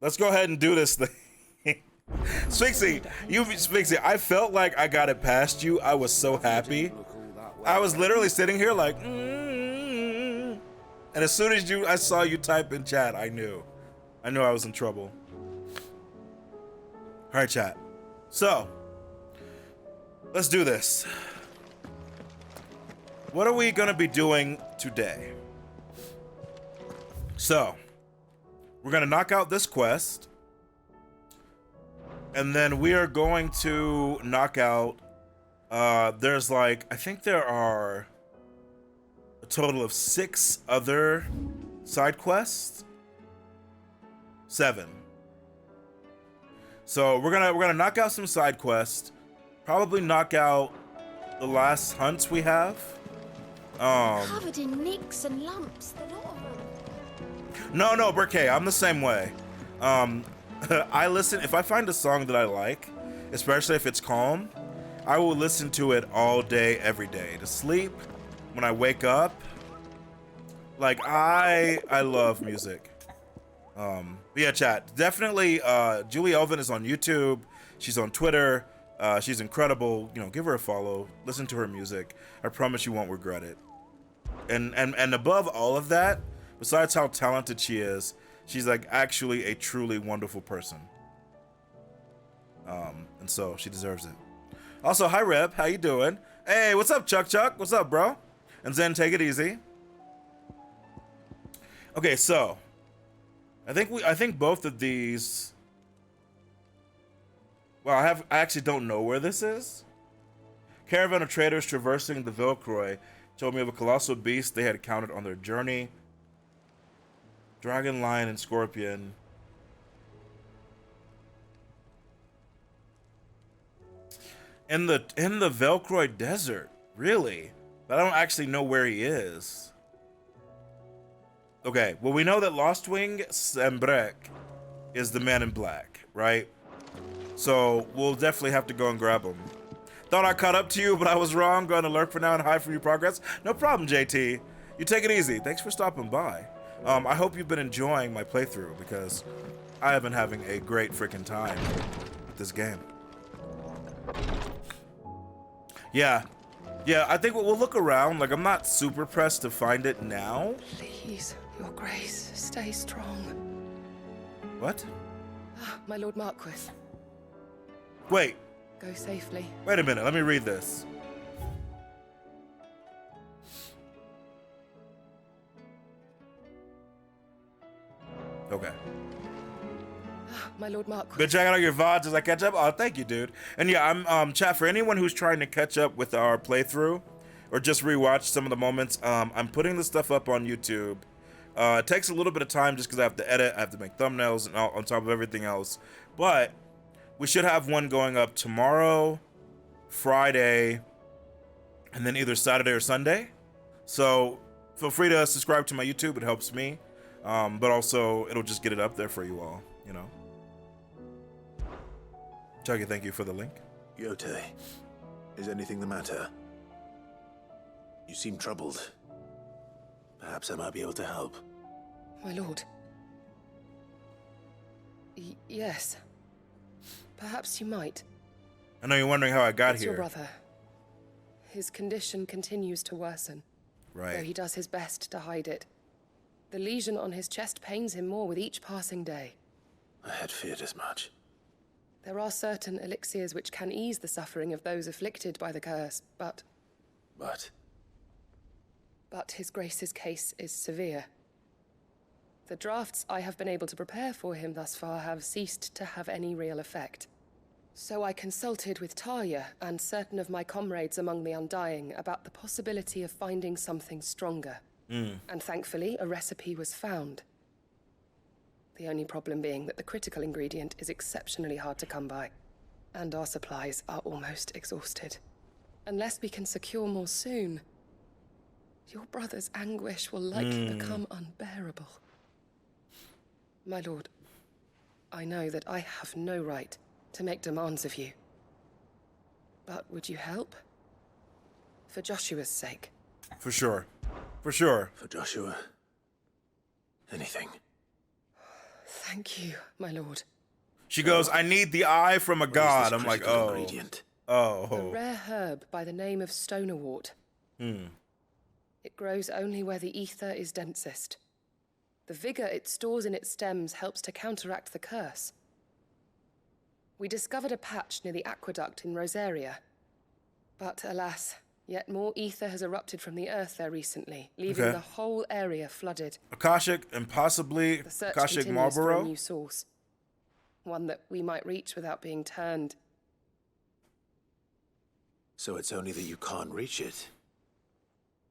Let's go ahead and do this thing. Sphinxy, I felt like I got it past you. I was so happy. I was literally sitting here like, and as soon as I saw you type in chat, I knew I was in trouble. All right, chat. So, let's do this. What are we gonna be doing today? So, we're gonna knock out this quest, and then we are going to knock out, there's like, I think there are a total of 6 other side quests. 7. So we're gonna knock out some side quests, probably knock out the last hunts we have. Covered in nicks and lumps, the lot of them. No, Brooke, I'm the same way. I listen, if I find a song that I like, especially if it's calm, I will listen to it all day, every day. To sleep, when I wake up. Like, I love music. But yeah, chat, definitely, Julie Elvin is on YouTube. She's on Twitter. She's incredible. You know, give her a follow. Listen to her music. I promise you won't regret it. And above all of that, besides how talented she is, she's like actually a truly wonderful person. And so she deserves it. Also, hi Reb, how you doing? Hey, what's up, Chuck? What's up, bro? And Zen, take it easy. Okay, so I think both of these. Well, I actually don't know where this is. Caravan of traders traversing the Velcroy told me of a colossal beast they had encountered on their journey. Dragon, lion, and scorpion. In the Velcroy desert, really? But I don't actually know where he is. Okay, well we know that Lostwing Sembrek is the man in black, right? So we'll definitely have to go and grab him. Thought I caught up to you, but I was wrong. Going to lurk for now and hide from your progress. No problem, JT. You take it easy. Thanks for stopping by. I hope you've been enjoying my playthrough because I have been having a great freaking time with this game. Yeah, I think we'll look around. Like, I'm not super pressed to find it now. Please, your grace, stay strong. What? My Lord Marquis. Wait. Go safely. Wait a minute, let me read this. Okay. My Lord Marquis. Been checking out your VODs as I catch up. Oh, thank you, dude. And yeah, I'm chat, for anyone who's trying to catch up with our playthrough or just rewatch some of the moments, I'm putting this stuff up on YouTube. It takes a little bit of time just because I have to edit, I have to make thumbnails and all, on top of everything else. But we should have one going up tomorrow, Friday, and then either Saturday or Sunday. So feel free to subscribe to my YouTube. It helps me. But also, it'll just get it up there for you all, you know. Chucky, thank you for the link. Yote, is anything the matter? You seem troubled. Perhaps I might be able to help. My lord. Yes. Perhaps you might. I know you're wondering how I got It's here. your brother. His condition continues to worsen. Right. Though he does his best to hide it. The lesion on his chest pains him more with each passing day. I had feared as much. There are certain elixirs which can ease the suffering of those afflicted by the curse, but his grace's case is severe. The drafts I have been able to prepare for him thus far have ceased to have any real effect. So I consulted with Talia and certain of my comrades among the Undying about the possibility of finding something stronger. And thankfully, a recipe was found. The only problem being that the critical ingredient is exceptionally hard to come by, and our supplies are almost exhausted. Unless we can secure more soon, your brother's anguish will likely become unbearable. My lord, I know that I have no right to make demands of you. But would you help? For Joshua's sake. For sure. For sure. For Joshua, anything. Thank you, my lord. She goes, I need the eye from a god. I'm like, oh. Ingredient? A Oh. rare herb by the name of stonerwort. It grows only where the ether is densest. The vigor it stores in its stems helps to counteract the curse. We discovered a patch near the aqueduct in Rosaria. But alas, yet more ether has erupted from the earth there recently, leaving the whole area flooded. Akashic and possibly The search Akashic continues for a Marlboro. new source. One that we might reach without being turned. So it's only that you can't reach it.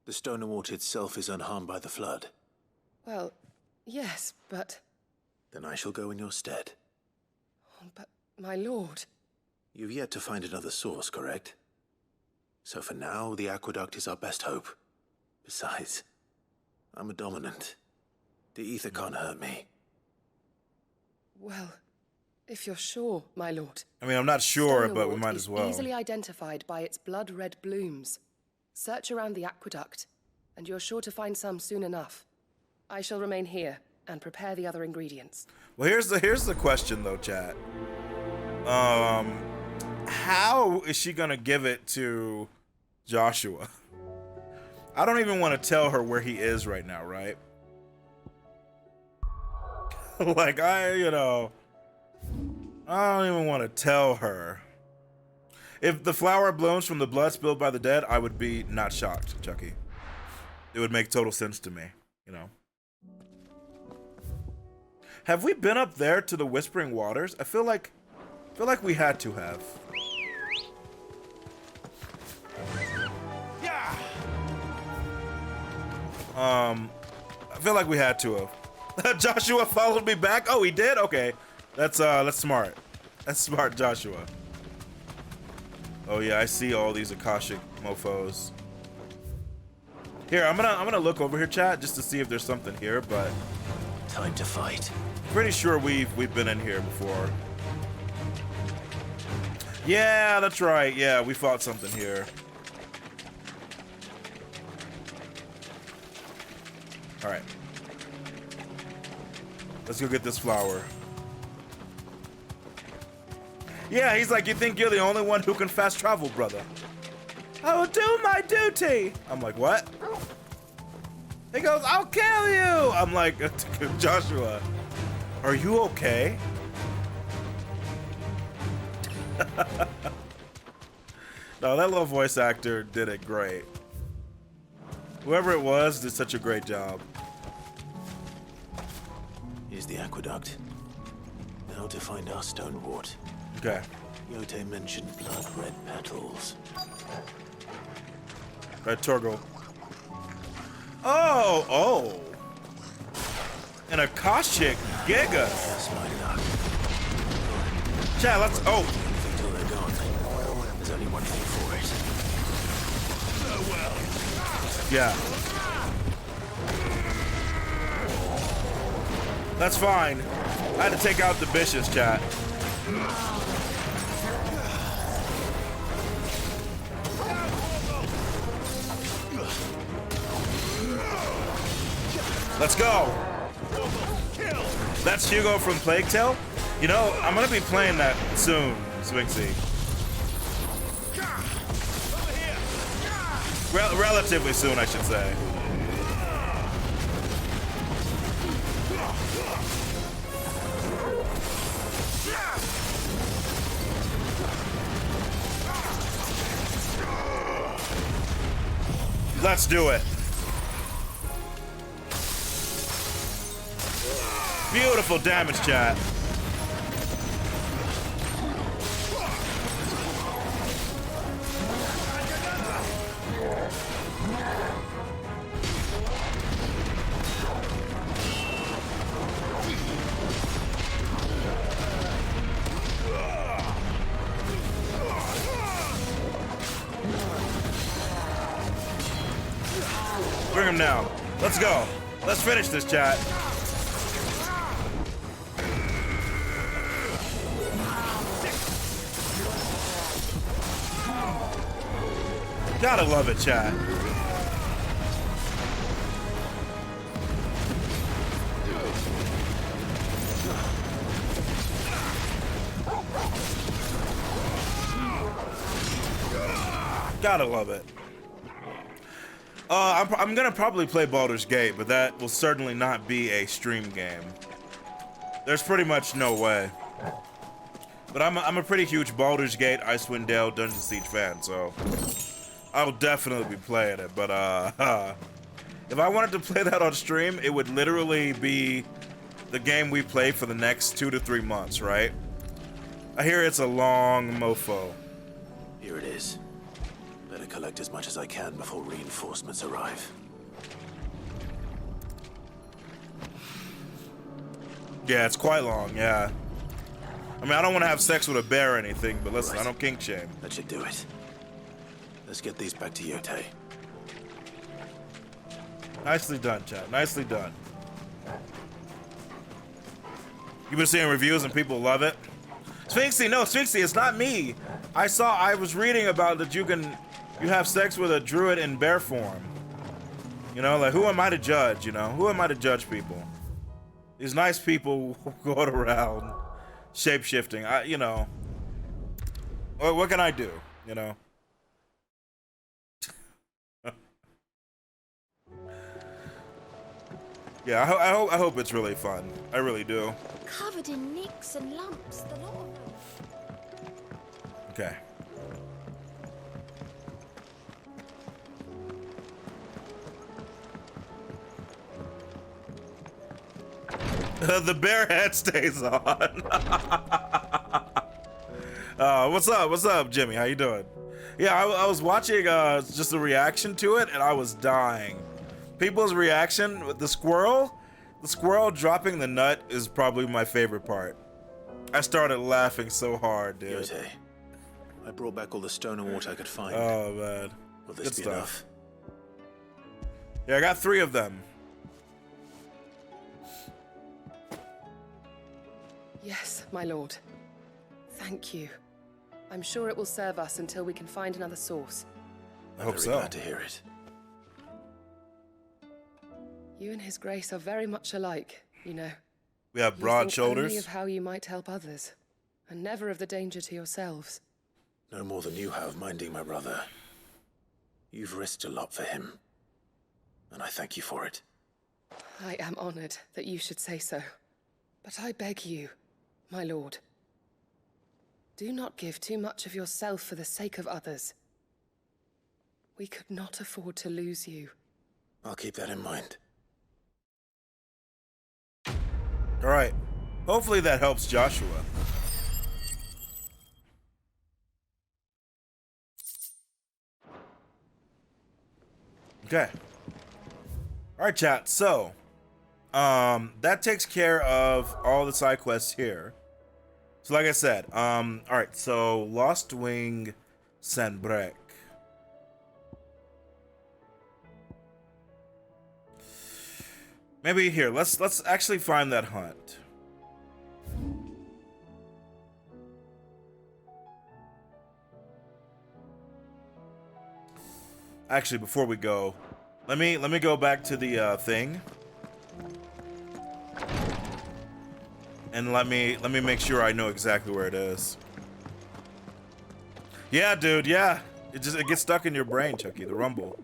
The stonerwort itself is unharmed by the flood. Well, yes, but... Then I shall go in your stead. But, my lord... You've yet to find another source, correct? So for now, the aqueduct is our best hope. Besides, I'm a dominant. The ether can't hurt me. Well, if you're sure, my lord. I mean, I'm not sure, but we Stonerwort might is as well. easily identified by its blood-red blooms. Search around the aqueduct, and you're sure to find some soon enough. I shall remain here and prepare the other ingredients. Well, here's the question though, chat. How is she gonna give it to Joshua? I don't even want to tell her where he is right now, right? Like, I don't even want to tell her. If the flower blooms from the blood spilled by the dead, I would be not shocked, Chucky. It would make total sense to me, you know. Have we been up there to the Whispering Waters? I feel like we had to have. Yeah. I feel like we had to have. Joshua followed me back. Oh, he did? Okay. That's smart. That's smart, Joshua. Oh yeah, I see all these Akashic mofos. Here, I'm gonna look over here, chat, just to see if there's something here, but Time to fight. pretty sure we've been in here before. Yeah, that's right. Yeah, we fought something here. All right. Let's go get this flower. Yeah, he's like, you think you're the only one who can fast travel, brother? I will do my duty. I'm like, what? He goes, I'll kill you. I'm like, Joshua, are you okay? No, that little voice actor did it great. Whoever it was did such a great job. Here's the aqueduct. Now to find our stonerwort. Okay. Yote mentioned blood-red petals. Right, Torgo. Oh! An Akashic Giga. That's my luck. Chat, let's. Oh! Until they're gone, there's only one thing for it. Yeah. That's fine. I had to take out the vicious, chat. Let's go. That's Hugo from Plague Tale. You know, I'm gonna be playing that soon, Sphinxy. Relatively soon, I should say. Let's do it. Beautiful damage, chat. Bring him down. Let's go. Let's finish this, chat. Gotta love it, chat. Gotta love it. I'm gonna probably play Baldur's Gate, but that will certainly not be a stream game. There's pretty much no way. But I'm a pretty huge Baldur's Gate, Icewind Dale, Dungeon Siege fan, so I'll definitely be playing it. But if I wanted to play that on stream, it would literally be the game we play for the next 2 to 3 months, right? I hear it's a long mofo. Here it is. Better collect as much as I can before reinforcements arrive. Yeah, it's quite long, yeah. I mean, I don't want to have sex with a bear or anything, but listen, Right. I don't kink shame. That should do it. Let's get these back to Yote. Nicely done, chat. Nicely done. You've been seeing reviews and people love it? Sphinxy, no, Sphinxy, it's not me. I was reading about that you have sex with a druid in bear form. You know, like, who am I to judge, you know? Who am I to judge people? These nice people going around shape-shifting. You know, what can I do, you know? Yeah, I hope it's really fun. I really do. Covered in nicks and lumps, the lot of them. Okay. The bear hat stays on. What's up? What's up, Jimmy? How you doing? Yeah, I was watching just a reaction to it, and I was dying. People's reaction with the squirrel dropping the nut is probably my favorite part. I started laughing so hard, dude. Yote, I brought back all the stone and water I could find. Oh, man. Will this be enough? Yeah, I got 3 of them. Yes, my lord. Thank you. I'm sure it will serve us until we can find another source. I hope Very so. glad to hear it. You and His Grace are very much alike, you know. We have You broad think shoulders. only of how you might help others, and never of the danger to yourselves. No more than you have minding my brother. You've risked a lot for him, and I thank you for it. I am honored that you should say so. But I beg you, my lord, do not give too much of yourself for the sake of others. We could not afford to lose you. I'll keep that in mind. All right. Hopefully that helps Joshua. Okay. All right, chat. So, that takes care of all the side quests here. So, like I said, all right. So, Lost Wing, Sanbrek. Maybe here. Let's actually find that hunt. Actually, before we go, let me go back to the thing, and let me make sure I know exactly where it is. Yeah, dude. Yeah, it gets stuck in your brain, Chucky. The rumble.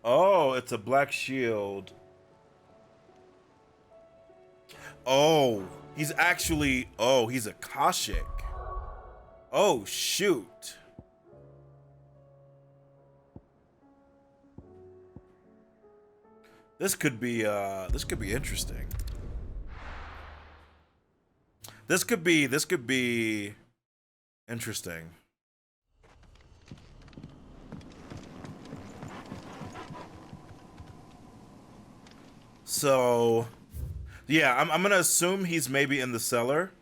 Oh, it's a black shield. Oh, he's actually, oh, he's Akashic. Oh, shoot. This could be interesting. This could be interesting. So, yeah, I'm gonna assume he's maybe in the cellar,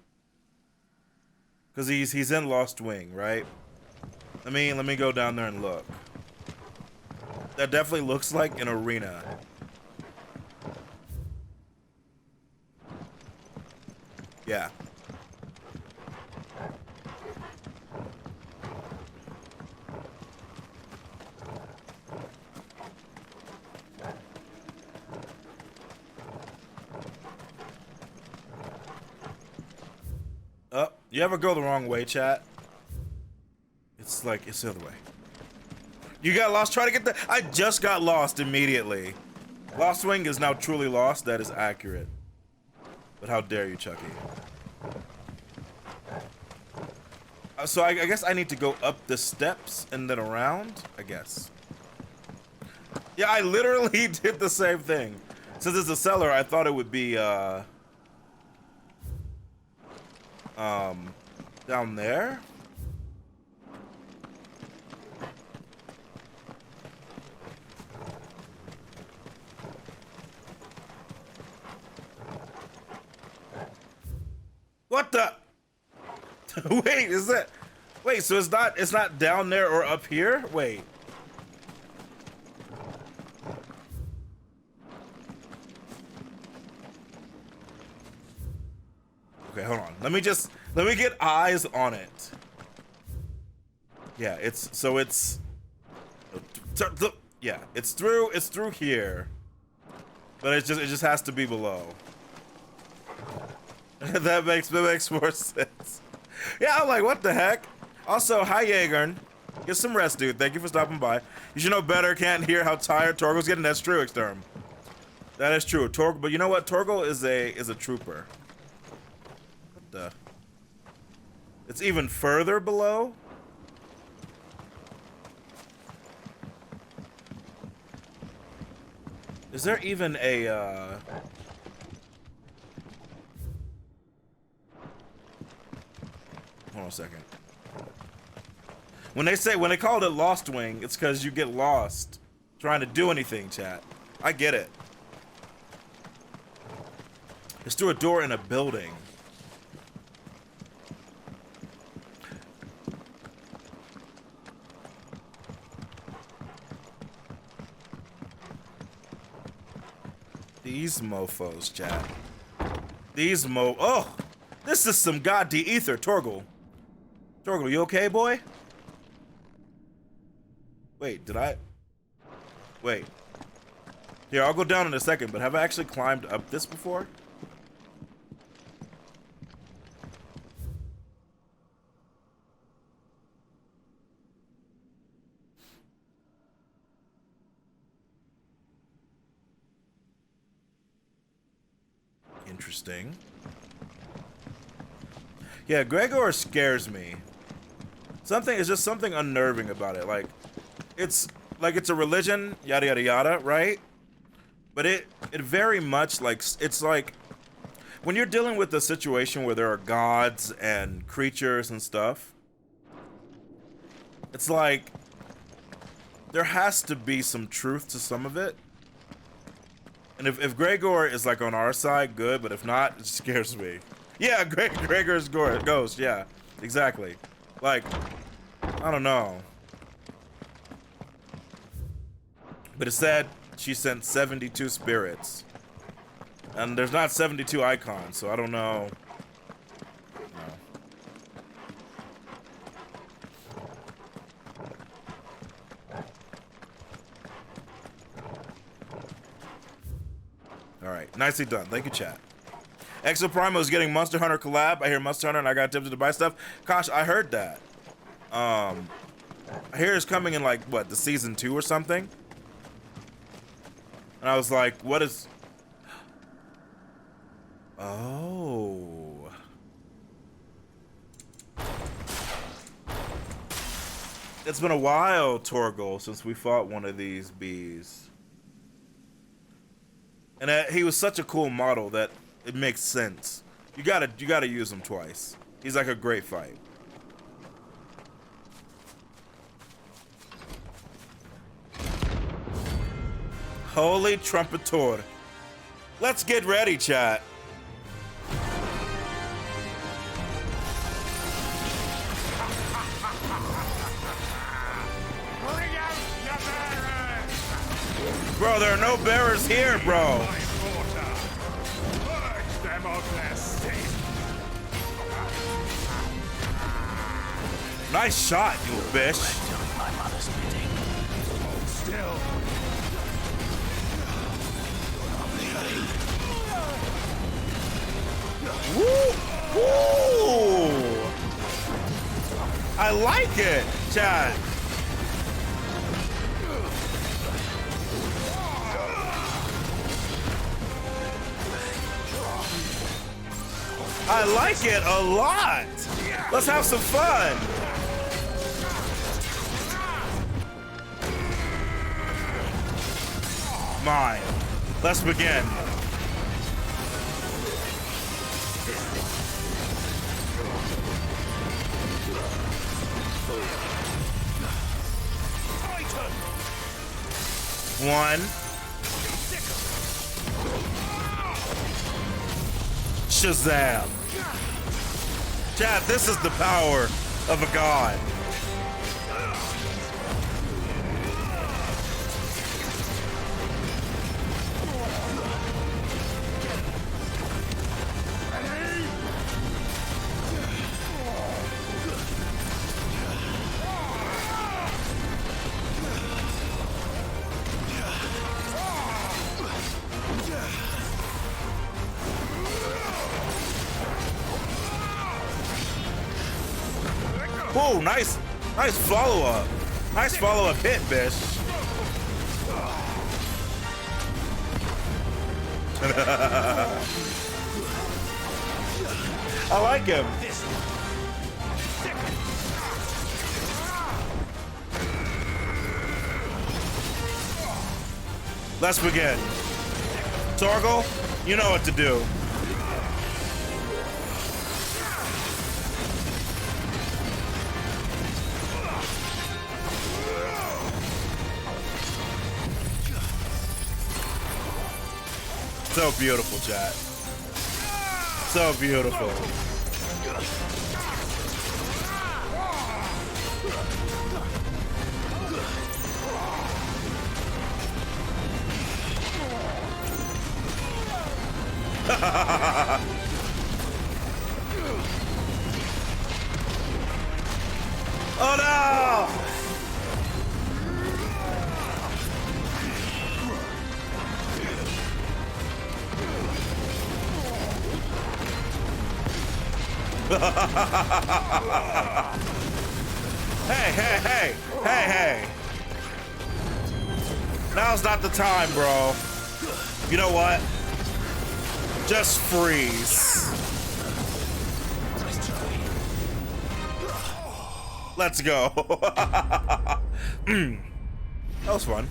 cause he's in Lost Wing, right? Let me go down there and look. That definitely looks like an arena. Yeah. You ever go the wrong way, chat? It's like, it's the other way. You got lost trying to get the... I just got lost immediately. Lost Wing is now truly lost. That is accurate. But how dare you, Chucky? So I guess I need to go up the steps and then around, I guess. Yeah, I literally did the same thing. Since it's a cellar, I thought it would be, down there? What the? Wait, is that? Wait, so it's not down there or up here? Wait. Okay, hold on. Let me get eyes on it. Yeah, yeah, it's through here. But it just has to be below. that makes more sense. Yeah, I'm like, what the heck? Also, hi Jaegern. Get some rest, dude. Thank you for stopping by. You should know better. Can't hear how tired Torgal's getting. That's true, Exterm. That is true. But you know what? Torgal is a trooper. What the? It's even further below? Is there even a, Hold on a second. When they called it Lost Wing, it's because you get lost trying to do anything, chat. I get it. It's through a door in a building. These mofos, chat. Oh! This is some god de-ether, Torgal. Torgal, you okay, boy? Wait, did I? Wait. Here, I'll go down in a second, but have I actually climbed up this before? Interesting. Yeah, Gregor scares me. It's just something unnerving about it. Like it's a religion, yada yada yada, right? But it very much it's like when you're dealing with a situation where there are gods and creatures and stuff, it's like there has to be some truth to some of it. And if Gregor is like on our side, good, but if not, it scares me. Yeah, Gregor's ghost, yeah, exactly. Like, I don't know. But it said she sent 72 spirits. And there's not 72 icons, so I don't know. Alright, nicely done. Thank you, chat. Exo Primo is getting Monster Hunter collab. I hear Monster Hunter and I got tempted to buy stuff. Gosh, I heard that. I hear it's coming in like, what, the season 2 or something? And I was like, what is... Oh. It's been a while, Torgal, since we fought one of these bees. And he was such a cool model that it makes sense. You gotta use him twice. He's like a great fight. Holy Trumpetor. Let's get ready, chat. Bro, there are no bearers here, bro. Nice shot, you bitch. Woo! Woo! I like it, chat. I like it a lot. Let's have some fun. Mine. Let's begin. One. Shazam. Chat, this is the power of a god. Whoa, nice follow-up. Nice follow-up hit, bitch. I like him. Let's begin. Torgal, you know what to do. So beautiful, chat. So beautiful. Oh no! Hey. Now's not the time, bro. You know what? Just freeze. Let's go. That was fun.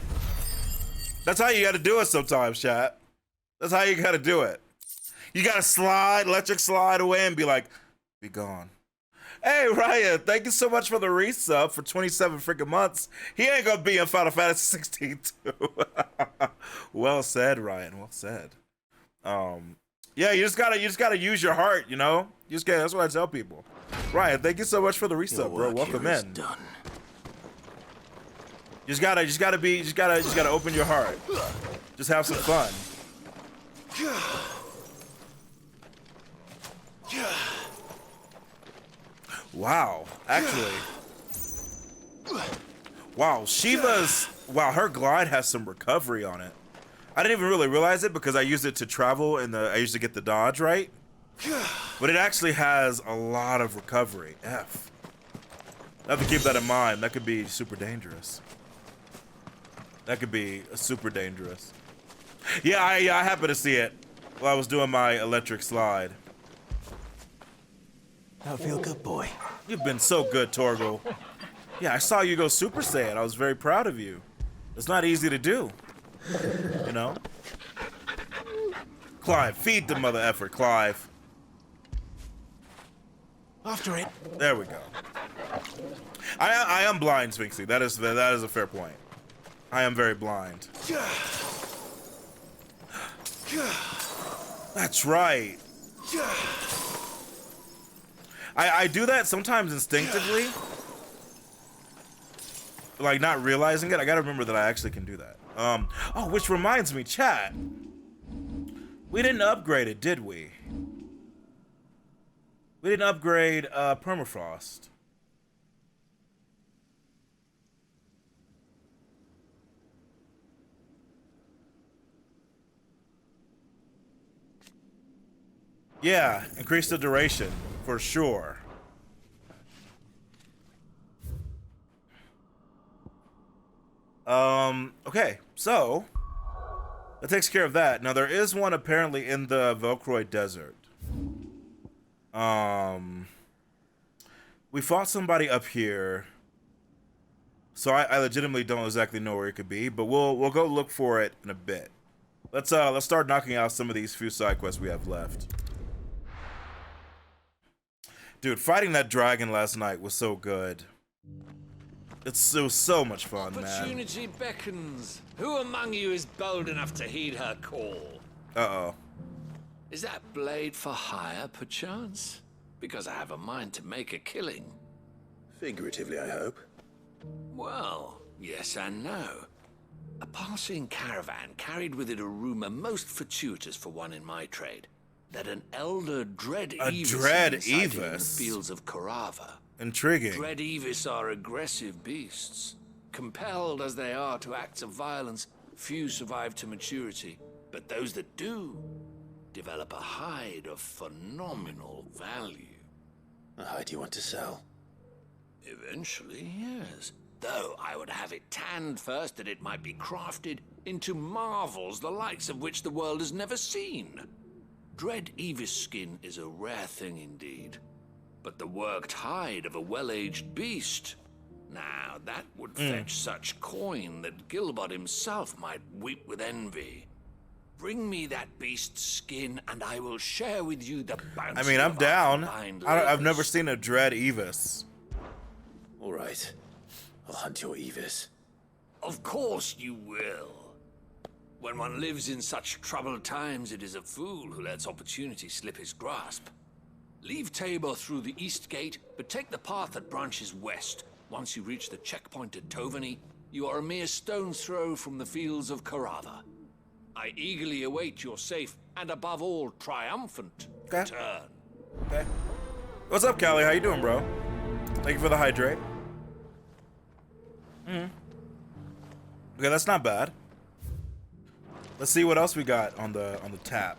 That's how you gotta do it sometimes, chat. That's how you gotta do it. You gotta slide, electric slide away and be like, be gone. Hey, Ryan, thank you so much for the resub for 27 freaking months. He ain't gonna be in Final Fantasy 16 too. Well said, Ryan. Well said. Yeah, you just gotta use your heart, you know? That's what I tell people. Ryan, thank you so much for the resub, bro. Welcome in. Done. You just gotta open your heart. Just have some fun. Wow, actually. Wow, her glide has some recovery on it. I didn't even really realize it because I used it to travel and I used to get the dodge right. But it actually has a lot of recovery. F. I have to keep that in mind. That could be super dangerous. That could be super dangerous. Yeah, I happened to see it while I was doing my electric slide. I feel good, boy. You've been so good, Torgal. Yeah, I saw you go Super Saiyan. I was very proud of you. It's not easy to do. You know? Clive, feed the mother effort, Clive. After it. There we go. I am blind, Sphinxy. That is a fair point. I am very blind. That's right. I do that sometimes instinctively. Like not realizing it. I gotta remember that I actually can do that. Oh, which reminds me, chat. We didn't upgrade it, did we? We didn't upgrade permafrost. Yeah, increase the duration for sure. Okay, so that takes care of that. Now there is one apparently in the Velcroy Desert. We fought somebody up here, so I legitimately don't exactly know where it could be, but we'll go look for it in a bit. Let's start knocking out some of these few side quests we have left. Dude, fighting that dragon last night was so good. It was so much fun, man. Opportunity beckons. Who among you is bold enough to heed her call? Uh-oh. Is that blade for hire, perchance? Because I have a mind to make a killing. Figuratively, I hope. Well, yes and no. A passing caravan carried with it a rumor most fortuitous for one in my trade. That an elder Dread Evis in the fields of Korava. Intriguing. Dread Evis are aggressive beasts. Compelled as they are to acts of violence, few survive to maturity. But those that do develop a hide of phenomenal value. A hide you want to sell? Eventually, yes. Though I would have it tanned first that it might be crafted into marvels the likes of which the world has never seen. Dread Evis skin is a rare thing indeed. But the worked hide of a well-aged beast, now that would fetch such coin that Gilbert himself might weep with envy. Bring me that beast's skin, and I will share with you the bounty. I mean, I'm down. I've never seen a Dread Evis. All right. I'll hunt your Evis. Of course you will. When one lives in such troubled times, it is a fool who lets opportunity slip his grasp. Leave Tabor through the east gate, but take the path that branches west. Once you reach the checkpoint at Tovani, you are a mere stone's throw from the fields of Korava. I eagerly await your safe, and above all, triumphant return. Okay. What's up, Cali? How you doing, bro? Thank you for the hydrate. Okay, that's not bad. Let's see what else we got on the tap.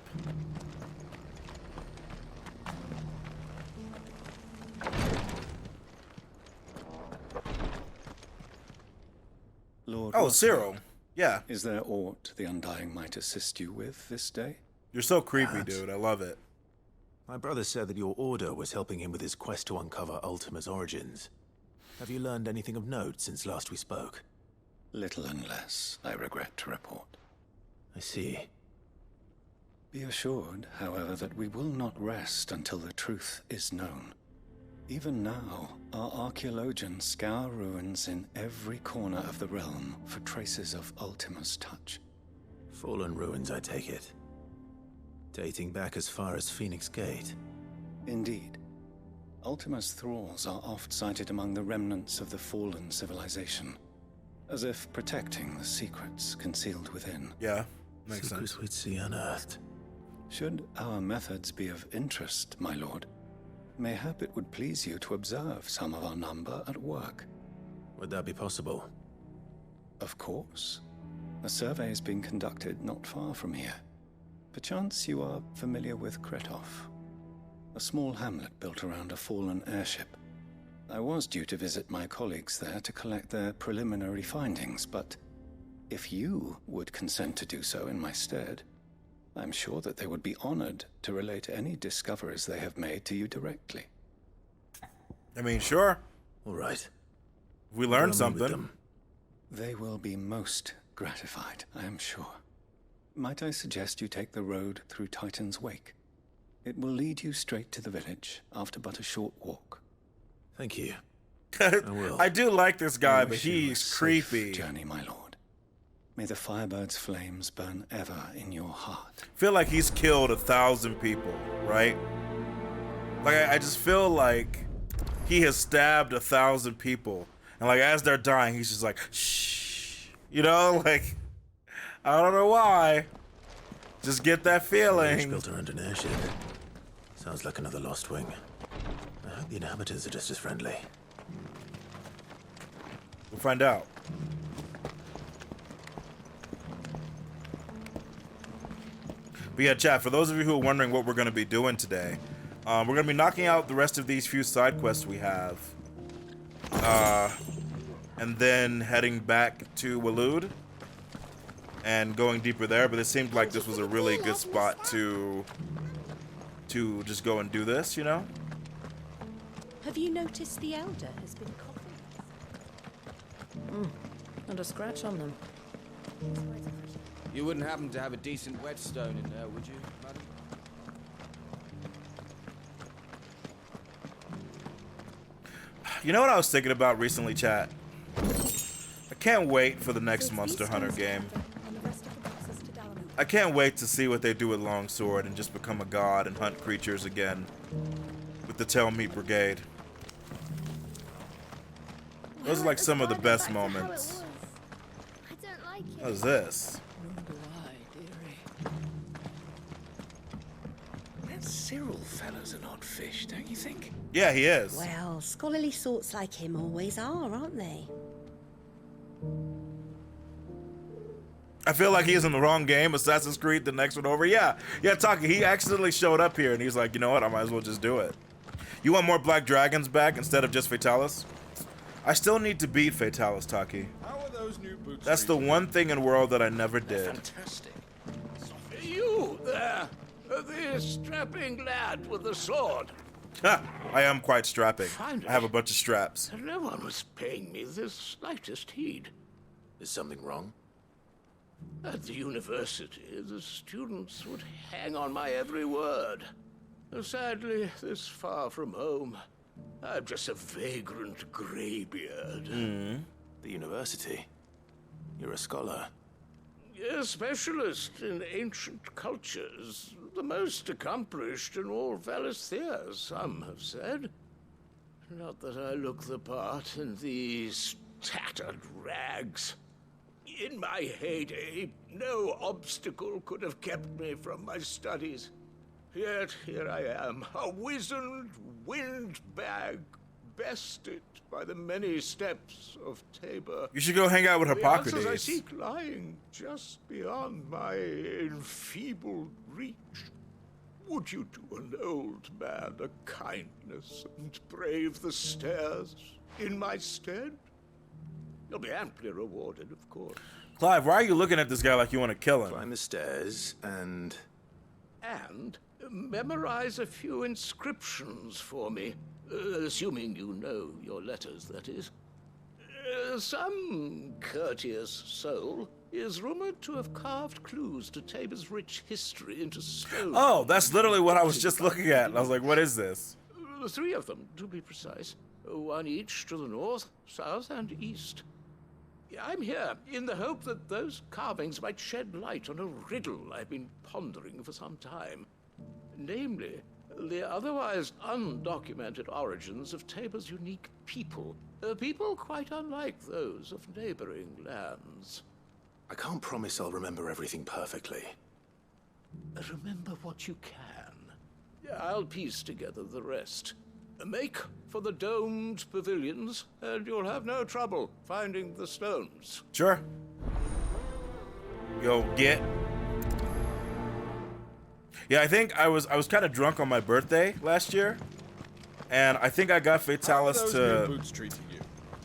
Lord Oh, Cyril. Yeah. Is there aught the Undying might assist you with this day? You're so creepy, dude. I love it. My brother said that your order was helping him with his quest to uncover Ultima's origins. Have you learned anything of note since last we spoke? Little and less, I regret to report. I see. Be assured, however, that we will not rest until the truth is known. Even now, our archaeologians scour ruins in every corner of the realm for traces of Ultima's touch. Fallen ruins, I take it. Dating back as far as Phoenix Gate. Indeed. Ultima's thralls are oft sighted among the remnants of the fallen civilization, as if protecting the secrets concealed within. Yeah, makes Secrets sense. we'd see unearthed. Should our methods be of interest, my lord, mayhap it would please you to observe some of our number at work. Would that be possible? Of course. A survey is being conducted not far from here. Perchance you are familiar with Kretov, a small hamlet built around a fallen airship. I was due to visit my colleagues there to collect their preliminary findings, but if you would consent to do so in my stead, I'm sure that they would be honored to relate any discoveries they have made to you directly. I mean, sure. All right. We learned something. They will be most gratified, I am sure. Might I suggest you take the road through Titan's Wake? It will lead you straight to the village after but a short walk. Thank you. I will. I do like this guy, I but wish you a he's safe creepy. journey, my lord. May the Firebird's flames burn ever in your heart. Feel like he's killed 1,000 people, right? Like I just feel like he has stabbed 1,000 people, and like as they're dying, he's just like, shh, you know, like I don't know why. Just get that feeling. Built around an airship. Sounds like another lost wing. I hope the inhabitants are just as friendly. We'll find out. But yeah, chat, for those of you who are wondering what we're going to be doing today, we're going to be knocking out the rest of these few side quests we have. And and then heading back to Waloed and going deeper there. But it seemed like this was a really good spot to just go and do this, you know? Have you noticed the Elder has been coughing? Not a scratch on them. You wouldn't happen to have a decent whetstone in there, would you, madam? You know what I was thinking about recently, chat? I can't wait for the next Monster Hunter game. I can't wait to see what they do with Longsword and just become a god and hunt creatures again with the Tail Meat Brigade. Those are like some of the best moments. I don't like it. What is this? That Cyril fella's an odd fish, don't you think? Yeah, he is. Well, scholarly sorts like him always are, aren't they? I feel like he's in the wrong game. Assassin's Creed, the next one over. Yeah, Taki, he accidentally showed up here and he's like, you know what, I might as well just do it. You want more Black Dragons back instead of just Fatalis? I still need to beat Fatalis, Taki. How are those new boots? That's the one thing in World that I never did. Fantastic. You there, the strapping lad with the sword. Ha! I am quite strapping. Finally. I have a bunch of straps. No one was paying me the slightest heed. Is something wrong? At the university, the students would hang on my every word. Sadly, this far from home, I'm just a vagrant graybeard. The university? You're a scholar. A specialist in ancient cultures. The most accomplished in all Valisthea, some have said. Not that I look the part in these tattered rags. In my heyday, no obstacle could have kept me from my studies. Yet here I am, a wizened windbag, bested by the many steps of Tabor. You should go hang out with The answers I Hippocrates. seek lying just beyond my enfeebled reach. Would you do an old man a kindness and brave the stairs in my stead? You'll be amply rewarded, of course. Clive, why are you looking at this guy like you want to kill him? Climb the stairs and... And memorize a few inscriptions for me, assuming you know your letters, that is. Some courteous soul is rumored to have carved clues to Tabor's rich history into stone. Oh, that's literally what I was just looking at. I was like, what is this? 3 of them, to be precise. 1 each to the north, south, and east. I'm here in the hope that those carvings might shed light on a riddle I've been pondering for some time. Namely, the otherwise undocumented origins of Tabor's unique people. People quite unlike those of neighboring lands. I can't promise I'll remember everything perfectly. Remember what you can. I'll piece together the rest. Make for the domed pavilions, and you'll have no trouble finding the stones. Sure. Yo, get. Yeah, I think I was kind of drunk on my birthday last year, and I think I got Fatalis to. Boots treating you?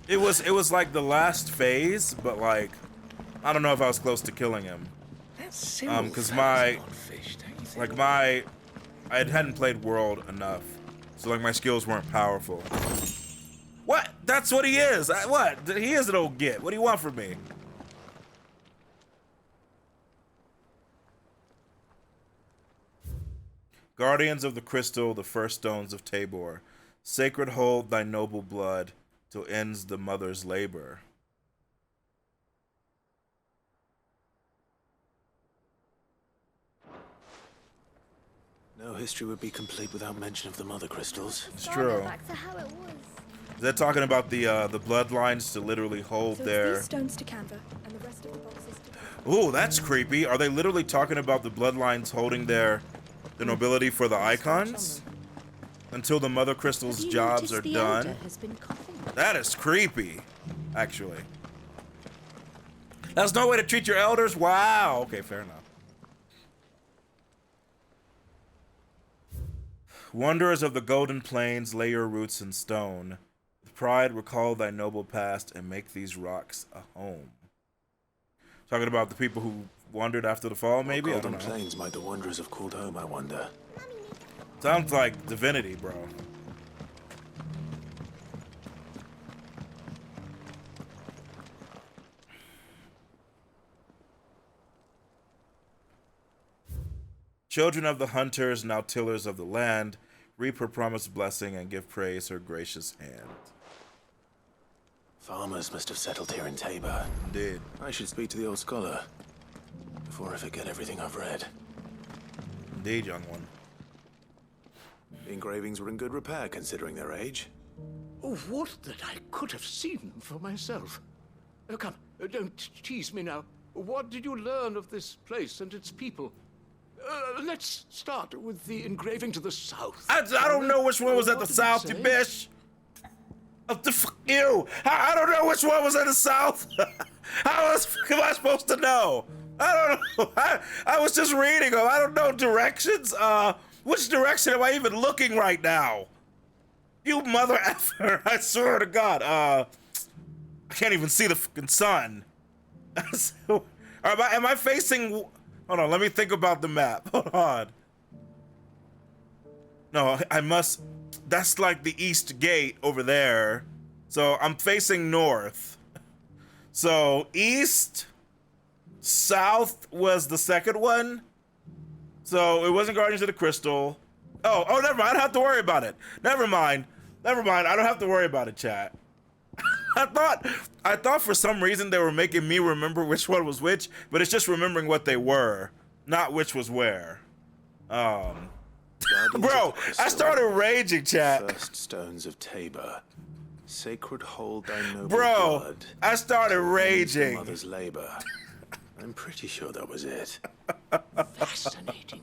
It was like the last phase, but like, I don't know if I was close to killing him. Because I hadn't played World enough, so like my skills weren't powerful. What? That's what he is. What? He is an old git. What do you want from me? Guardians of the Crystal, the first stones of Tabor. Sacred hold thy noble blood till ends the mother's labor. No history would be complete without mention of the mother crystals. It's true. Back to how it was. They're talking about the bloodlines to literally hold So their. it's these stones to Canva, and the rest of the boxes to... Ooh, that's creepy. Are they literally talking about the bloodlines holding the nobility for the icons until the mother crystal's jobs are done? That is creepy, actually. That's no way to treat your elders. Wow. Okay, fair enough. Wanderers of the Golden Plains, lay your roots in stone. With pride, recall thy noble past and make these rocks a home. Talking about the people who wandered after the fall, maybe? I don't know. Plains might the wanderers have called home, I wonder. Sounds like divinity, bro. Children of the hunters, now tillers of the land, reap her promised blessing and give praise her gracious hand. Farmers must have settled here in Tabor. Indeed. I should speak to the old scholar before I forget everything I've read. Indeed, young one. The engravings were in good repair considering their age. Oh, would that I could have seen them for myself. Oh, come, don't tease me now. What did you learn of this place and its people? Let's start with the engraving to the south. I don't know which one was at the south, you bitch. What the fuck you? I don't know which one was at the south. How am I supposed to know? I don't know. I was just reading them. I don't know directions. Which direction am I even looking right now? You mother effer. I swear to God. I can't even see the fucking sun. So, am I facing... Hold on, let me think about the map. Hold on. No, I must... That's like the east gate over there. So I'm facing north. So east, south was the second one. So it wasn't Guardians of the Crystal. Oh, never mind. I don't have to worry about it. Never mind. I don't have to worry about it, chat. I thought for some reason they were making me remember which one was which, but it's just remembering what they were, not which was where. Bro, I started raging, chat. First stones of Tabor. Sacred hold thy noble Bro, blood. I started raging. Mother's labor. I'm pretty sure that was it. Fascinating.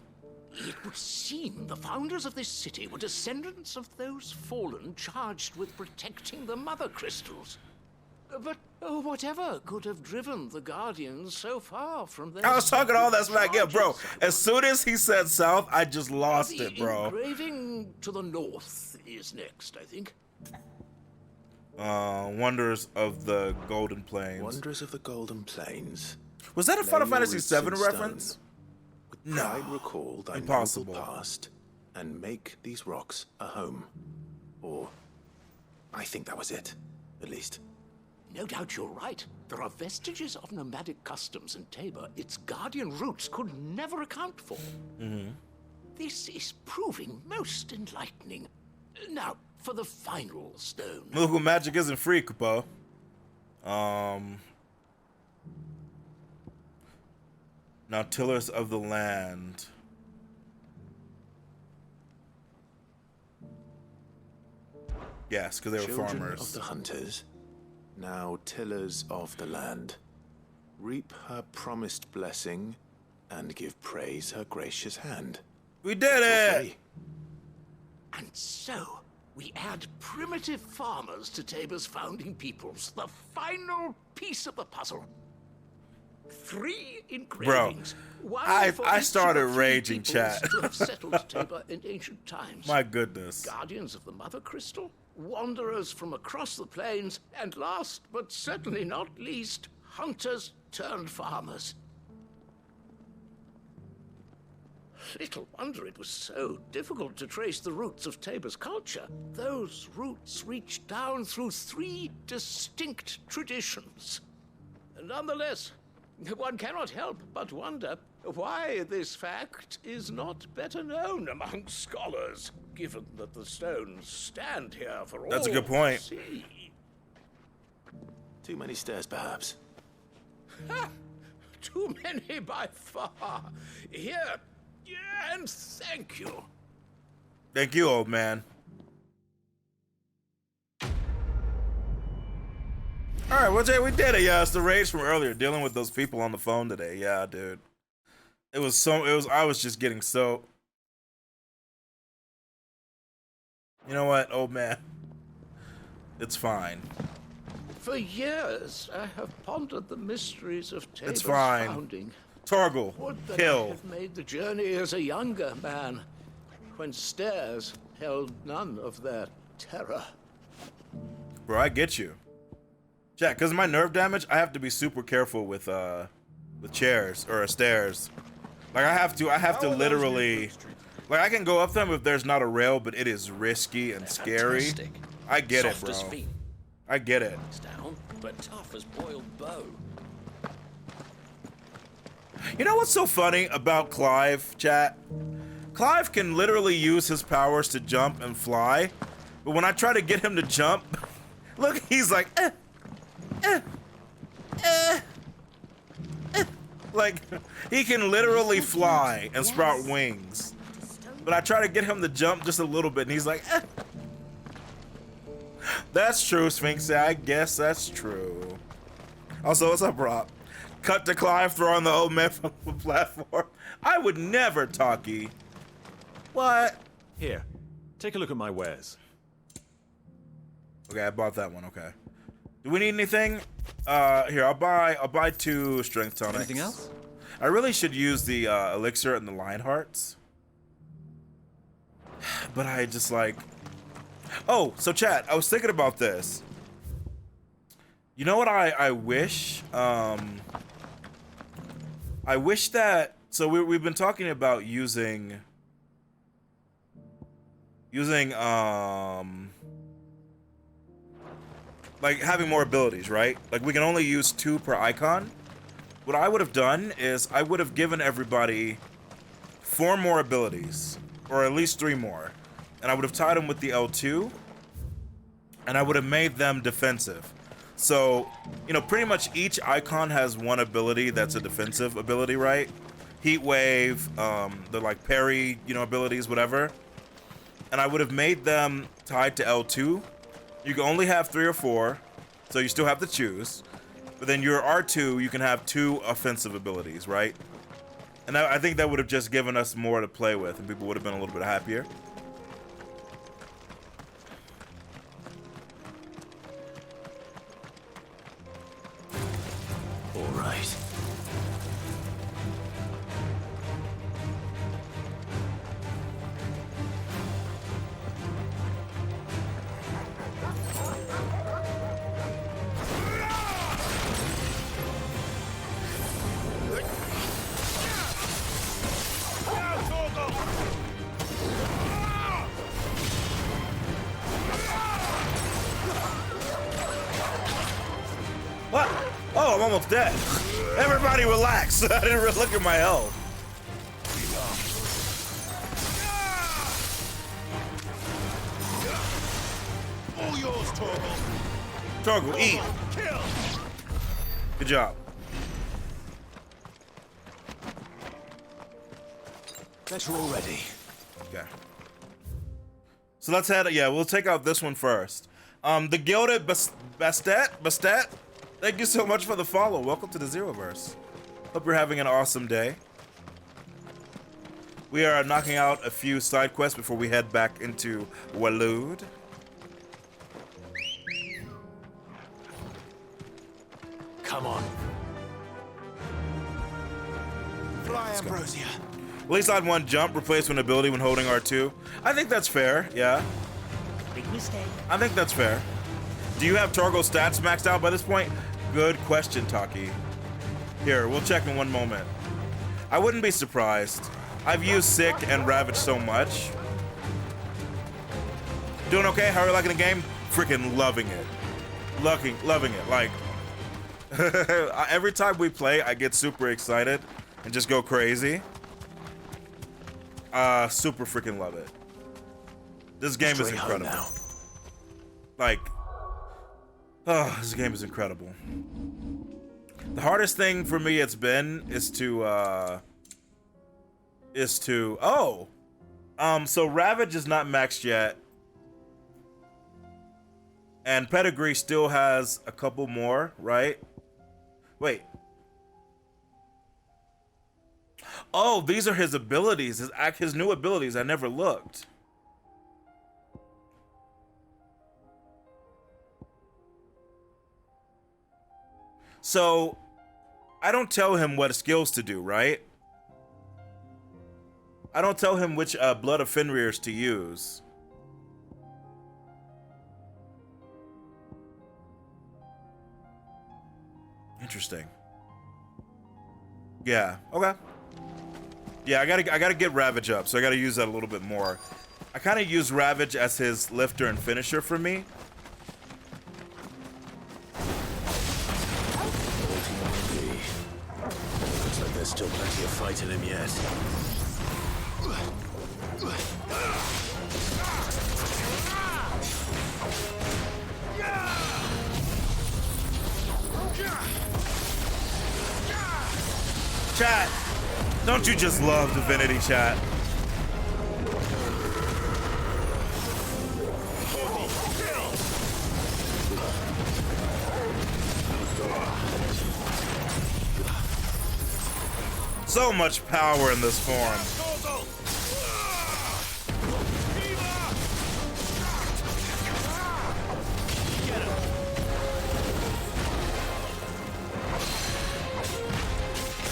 It would seem the founders of this city were descendants of those fallen charged with protecting the mother crystals. But whatever could have driven the Guardians so far from their... I was talking all that smack, yeah, bro. As soon as he said south, I just lost it, bro. The engraving to the north is next, I think. Wonders of the Golden Plains. Wonders of the Golden Plains. Was that a Final Fantasy VII reference? No. Pride recall thy noble past and make these rocks a home. Or, I think that was it, at least. No doubt you're right. There are vestiges of nomadic customs in Tabor its guardian roots could never account for. Mm-hmm. This is proving most enlightening. Now, for the final stone. Mythical magic isn't free, Kupo. Now, tillers of the land. Yes, because they were farmers. Of the hunters, now tillers of the land. Reap her promised blessing and give praise her gracious hand. We did it! And so, we add primitive farmers to Tabor's founding peoples, the final piece of the puzzle. 3 engravings. Bro, I started raging, chat. To have settled Tabor in ancient times. My goodness. Guardians of the Mother Crystal, wanderers from across the plains, and last but certainly not least, hunters turned farmers. Little wonder it was so difficult to trace the roots of Tabor's culture. Those roots reach down through 3 distinct traditions. Nonetheless, one cannot help but wonder why this fact is not better known among scholars, given that the stones stand here for all That's a good point. to see. Too many stairs, perhaps. Ha! Too many by far. Here, and thank you. Thank you, old man. All right, well, Jay, we did it. Yeah, it's the rage from earlier, dealing with those people on the phone today. Yeah, dude. I was just getting so... You know what, old man? It's fine. For years, I have pondered the mysteries of Tabor's It's fine. founding. Torgal, Would that I kill. had made the journey as a younger man, when stairs held none of their terror. Bro, I get you. Chat, because of my nerve damage, I have to be super careful with chairs or stairs. Like I have to literally, like I can go up them if there's not a rail, but it is risky and scary. Fantastic. I get Soft it, as bro. feet. I get it. It's down, but tough as boiled bow. You know what's so funny about Clive, chat? Clive can literally use his powers to jump and fly, but when I try to get him to jump, look, he's like, like, he can literally fly and sprout wings. But I try to get him to jump just a little bit, and he's like, That's true, Sphinx. I guess that's true. Also, what's up, Rob? Cut to Clive throwing the old man from the platform. I would never, Talkie. What? Here, take a look at my wares. Okay, I bought that one. Okay. Do we need anything? Here, I'll buy 2 strength tonics. Anything else? I really should use the elixir and the lion hearts. But I just like... Oh, so chat, I was thinking about this. You know what I wish? I wish that... So we've been talking about using like having more abilities, right? Like we can only use 2 per icon. What I would have done is I would have given everybody 4 more abilities, or at least 3 more, and I would have tied them with the L2, and I would have made them defensive. So, you know, pretty much each icon has 1 ability that's a defensive ability, right? Heat wave, the like parry, you know, abilities, whatever. And I would have made them tied to L2. You can only have 3 or 4, so you still have to choose. But then your R2, you can have 2 offensive abilities, right? And I think that would have just given us more to play with, and people would have been a little bit happier. All right. What? Oh, I'm almost dead. Everybody relax. I didn't really look at my health. All yours, Torgal. Torgal, eat. Kill. Good job. Better already. Okay. So let's head. Yeah, we'll take out this one first. The Gilded Bastet. Thank you so much for the follow. Welcome to the Zeroverse. Hope you're having an awesome day. We are knocking out a few side quests before we head back into Waloed. Come on. Fly, Ambrosia. At least I'd 1 jump, replace an ability when holding R2. I think that's fair, yeah. Big mistake. I think that's fair. Do you have Torgo's stats maxed out by this point? Good question, Taki. Here, we'll check in 1 moment. I wouldn't be surprised. I've used Sick and Ravage so much. Doing okay? How are you liking the game? Freaking loving it. Loving it. Like, every time we play, I get super excited and just go crazy. Super freaking love it. This game is incredible. Like, oh, this game is incredible. The hardest thing for me is to so Ravage is not maxed yet. And Pedigree still has a couple more, right? Wait. Oh, these are his abilities, his new abilities. I never looked. So, I don't tell him what skills to do, right? I don't tell him which Blood of Fenrir's to use. Interesting. Yeah, okay. Yeah, I gotta get Ravage up, so I gotta use that a little bit more. I kind of use Ravage as his lifter and finisher for me. Looks like there's still plenty of fight in him yet. Chat, don't you just love Divinity, chat? So much power in this form.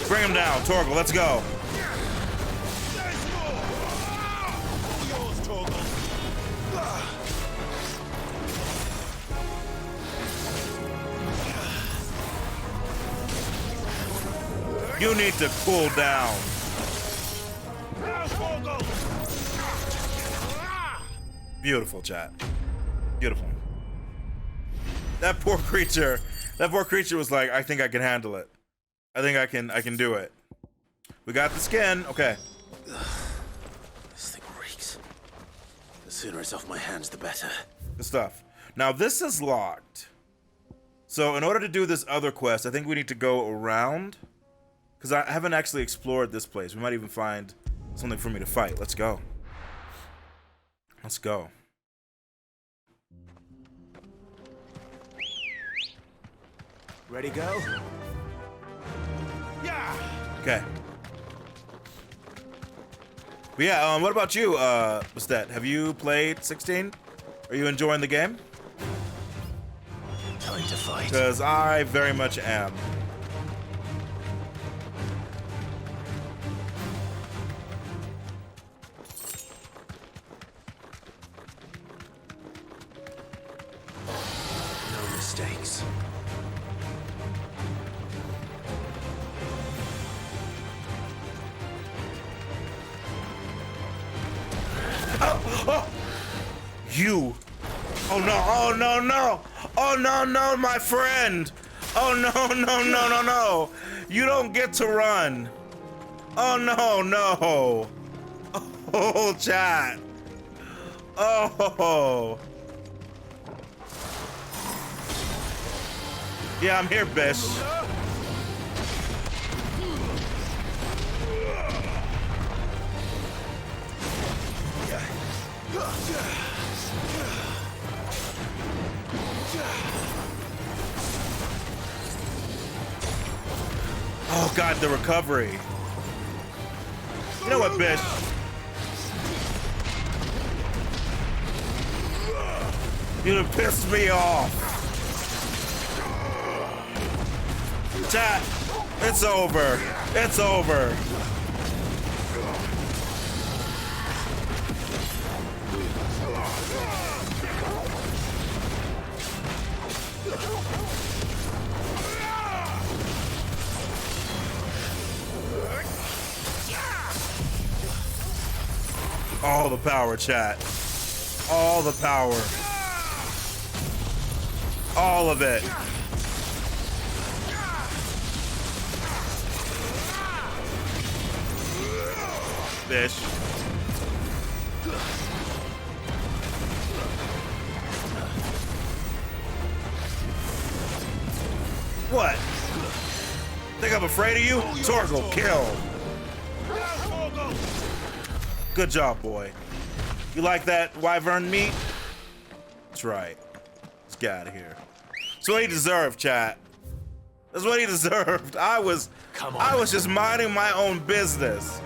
Bring him down, Torgal, let's go. You need to cool down. Beautiful, chat. Beautiful. That poor creature was like, I think I can handle it. I think I can do it. We got the skin. Okay. This thing reeks. The sooner it's off my hands, the better. Good stuff. Now this is locked. So in order to do this other quest, I think we need to go around. Because I haven't actually explored this place. We might even find something for me to fight. Let's go. Let's go. Ready, go? Yeah. Okay. But yeah, what about you, Bastet? Have you played 16? Are you enjoying the game? Time to fight. Because I very much am. No mistakes. Oh! You! Oh no! Oh no! No! Oh no! No, my friend! Oh no! No! No! No! No! You don't get to run! Oh no! No! Oh, chat! Oh! Yeah, I'm here, Bish. Oh god, the recovery. You know what, Bish? You done pissed me off. Chat, it's over. It's over. All the power, chat. All the power. All of it. Bish. What? Think I'm afraid of you? Torgal, kill. Good job, boy. You like that wyvern meat? That's right. Let's get out of here. That's what he deserved, chat. That's what he deserved. I was just minding my own business.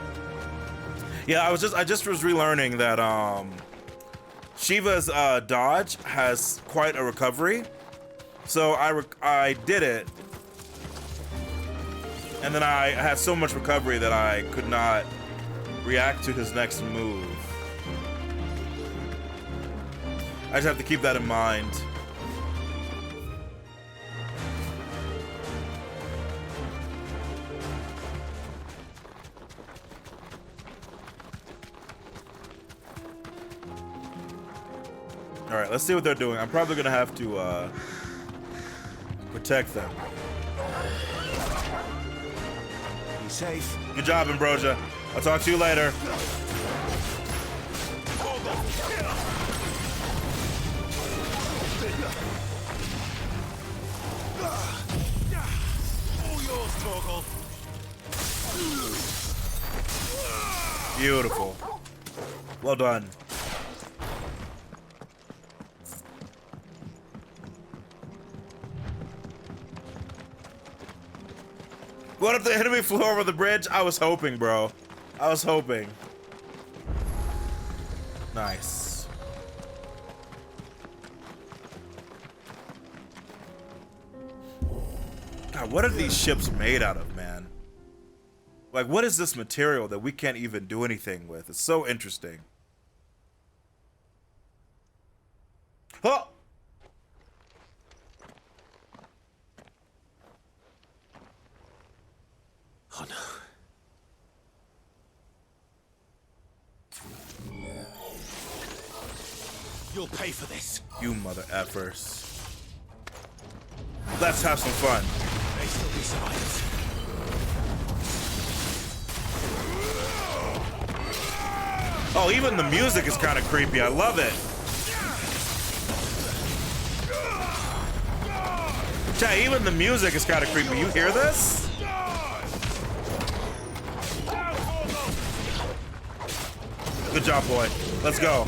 Yeah, I just was relearning that Shiva's dodge has quite a recovery. So I did it, and then I had so much recovery that I could not react to his next move. I just have to keep that in mind. All right, let's see what they're doing. I'm probably gonna have to protect them. Be safe. Good job, Ambrosia. I'll talk to you later. All yours, Torgal. Beautiful. Well done. What if the enemy flew over the bridge? I was hoping, bro. I was hoping. Nice. God, what are these ships made out of, man? Like, what is this material that we can't even do anything with? It's so interesting. Oh! Oh no. You'll pay for this. You mother effers. Let's have some fun. May still be signs. Oh, even the music is kind of creepy. I love it. Chat, even the music is kind of creepy. You hear this? Good job, boy. Let's go.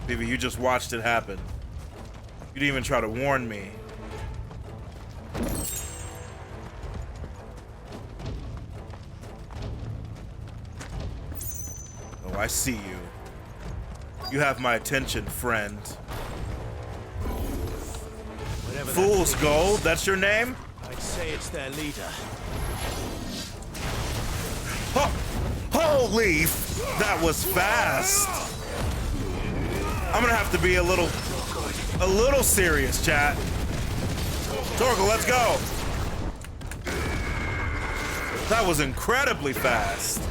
Baby, you just watched it happen. You didn't even try to warn me. Oh, I see you. You have my attention, friend. Whatever Fool's Gold, that's your name? I'd say it's their leader. Oh, holy, that was fast. I'm gonna have to be a little serious, chat. Torgal, let's go. That was incredibly fast.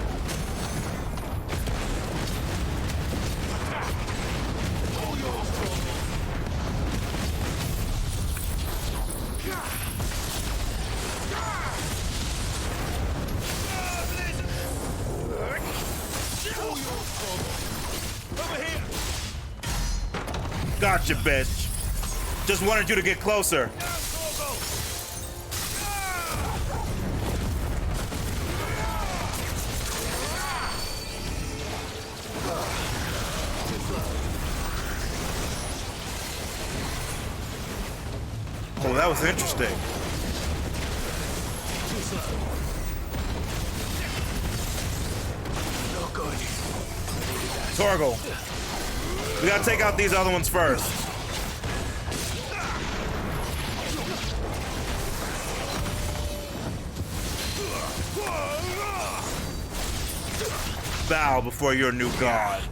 Gotcha, bitch. Just wanted you to get closer. Oh, that was interesting. Torgal. We gotta take out these other ones first. Bow before your new god.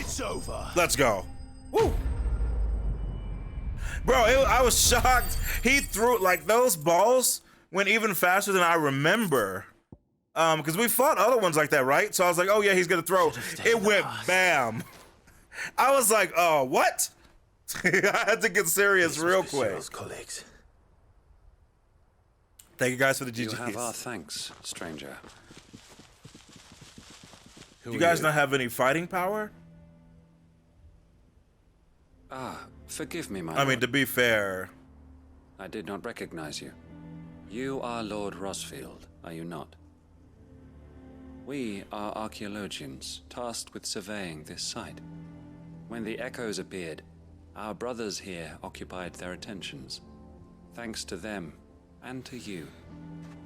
It's over. Let's go. Woo. Bro, I was shocked. He threw, like, those balls went even faster than I remember. Because we fought other ones like that, right? So I was like, oh yeah, he's gonna throw. It went bam. I was like, oh, what? I had to get serious real quick. Colleagues. Thank you guys for the GGs. You have our thanks, stranger. Do you guys not have any fighting power? Ah, forgive me, my I mean, lord. to be fair. I did not recognize you. You are Lord Rosfield, are you not? We are archaeologians, tasked with surveying this site. When the echoes appeared, our brothers here occupied their attentions. Thanks to them, and to you,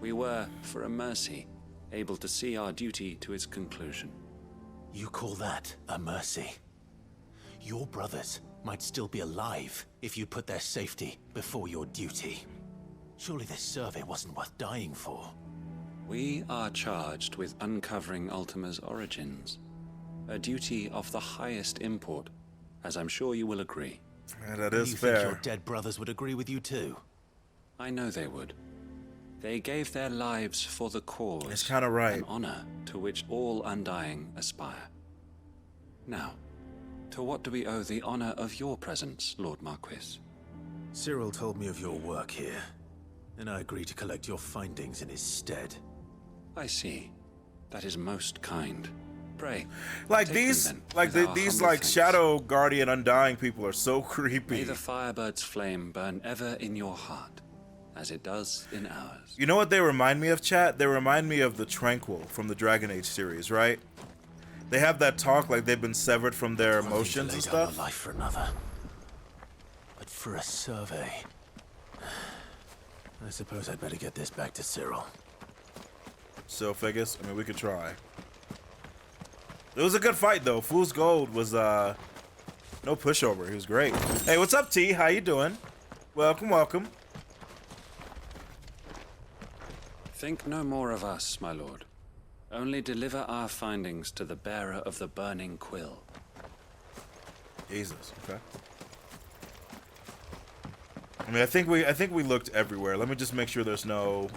we were, for a mercy, able to see our duty to its conclusion. You call that a mercy? Your brothers might still be alive if you put their safety before your duty. Surely this survey wasn't worth dying for. We are charged with uncovering Ultima's origins. A duty of the highest import, as I'm sure you will agree. Yeah, that is you fair. Think your dead brothers would agree with you too? I know they would. They gave their lives for the cause. It's kind of right. An honor to which all Undying aspire. Now, to what do we owe the honor of your presence, Lord Marquis? Cyril told me of your work here, and I agreed to collect your findings in his stead. I see. That is most kind. Pray. Like these, these like Shadow Guardian Undying people are so creepy. May the Firebird's flame burn ever in your heart, as it does in ours. You know what they remind me of, chat? They remind me of the Tranquil from the Dragon Age series, right? They have that talk like they've been severed from their emotions and stuff. Life for another, but for a survey, I suppose I'd better get this back to Cyril. So, Figgis, I mean, we could try. It was a good fight, though. Fool's Gold was, no pushover. He was great. Hey, what's up, T? How you doing? Welcome, welcome. Think no more of us, my lord. Only deliver our findings to the bearer of the burning quill. Jesus, okay. I mean, I think we looked everywhere. Let me just make sure there's no...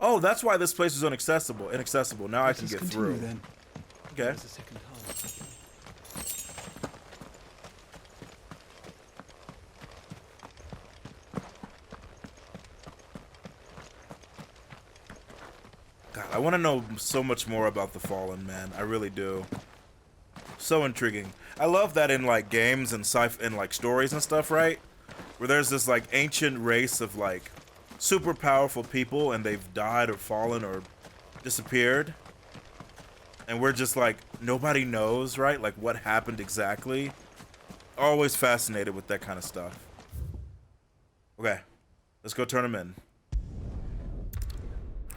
Oh, that's why this place is inaccessible. Now I can get through. Then. Okay. There's a second hole. God, I want to know so much more about the Fallen, man. I really do. So intriguing. I love that in like games and sci-fi and like stories and stuff, right? Where there's this like ancient race of like super powerful people and they've died or fallen or disappeared. And we're just like, nobody knows, right? Like what happened exactly. Always fascinated with that kind of stuff. Okay, let's go turn them in.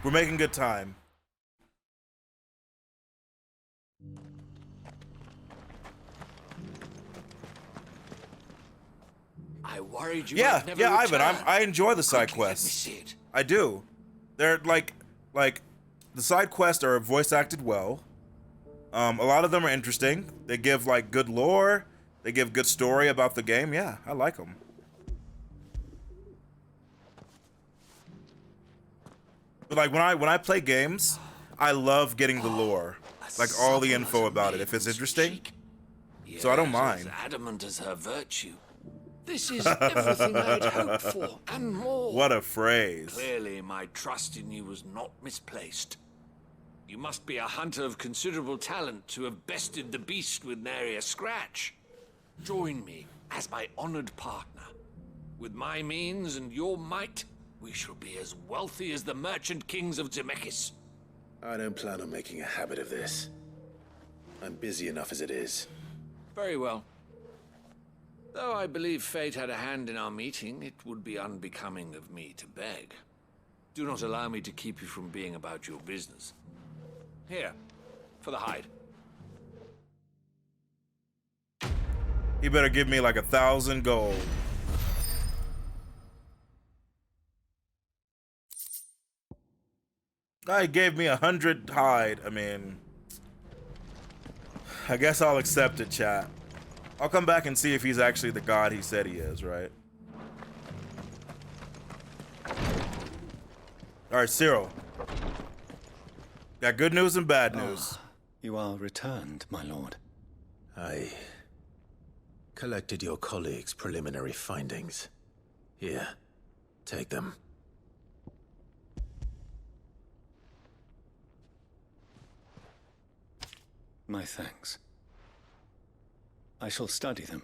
We're making good time. I worried you Yeah, might never yeah, return. Ivan, I enjoy the side Quickly, let me quests. see it. I do. They're like the side quests are voice acted well. A lot of them are interesting. They give like good lore. They give good story about the game. Yeah, I like them. But like when I play games, I love getting the lore, like all the info about it if it's interesting. So I don't mind. As adamant as her virtue. This is everything I'd hoped for, and more. What a phrase. Clearly, my trust in you was not misplaced. You must be a hunter of considerable talent to have bested the beast with nary a scratch. Join me as my honored partner. With my means and your might, we shall be as wealthy as the merchant kings of Zemeckis. I don't plan on making a habit of this. I'm busy enough as it is. Very well. Though I believe fate had a hand in our meeting, it would be unbecoming of me to beg. Do not allow me to keep you from being about your business. Here, for the hide. You better give me like 1,000 gold. Guy gave me 100 hide. I mean, I guess I'll accept it, chat. I'll come back and see if he's actually the god he said he is, right? Alright, Cyril. Got good news and bad news. You are returned, my lord. I collected your colleagues' preliminary findings. Here, take them. My thanks. I shall study them,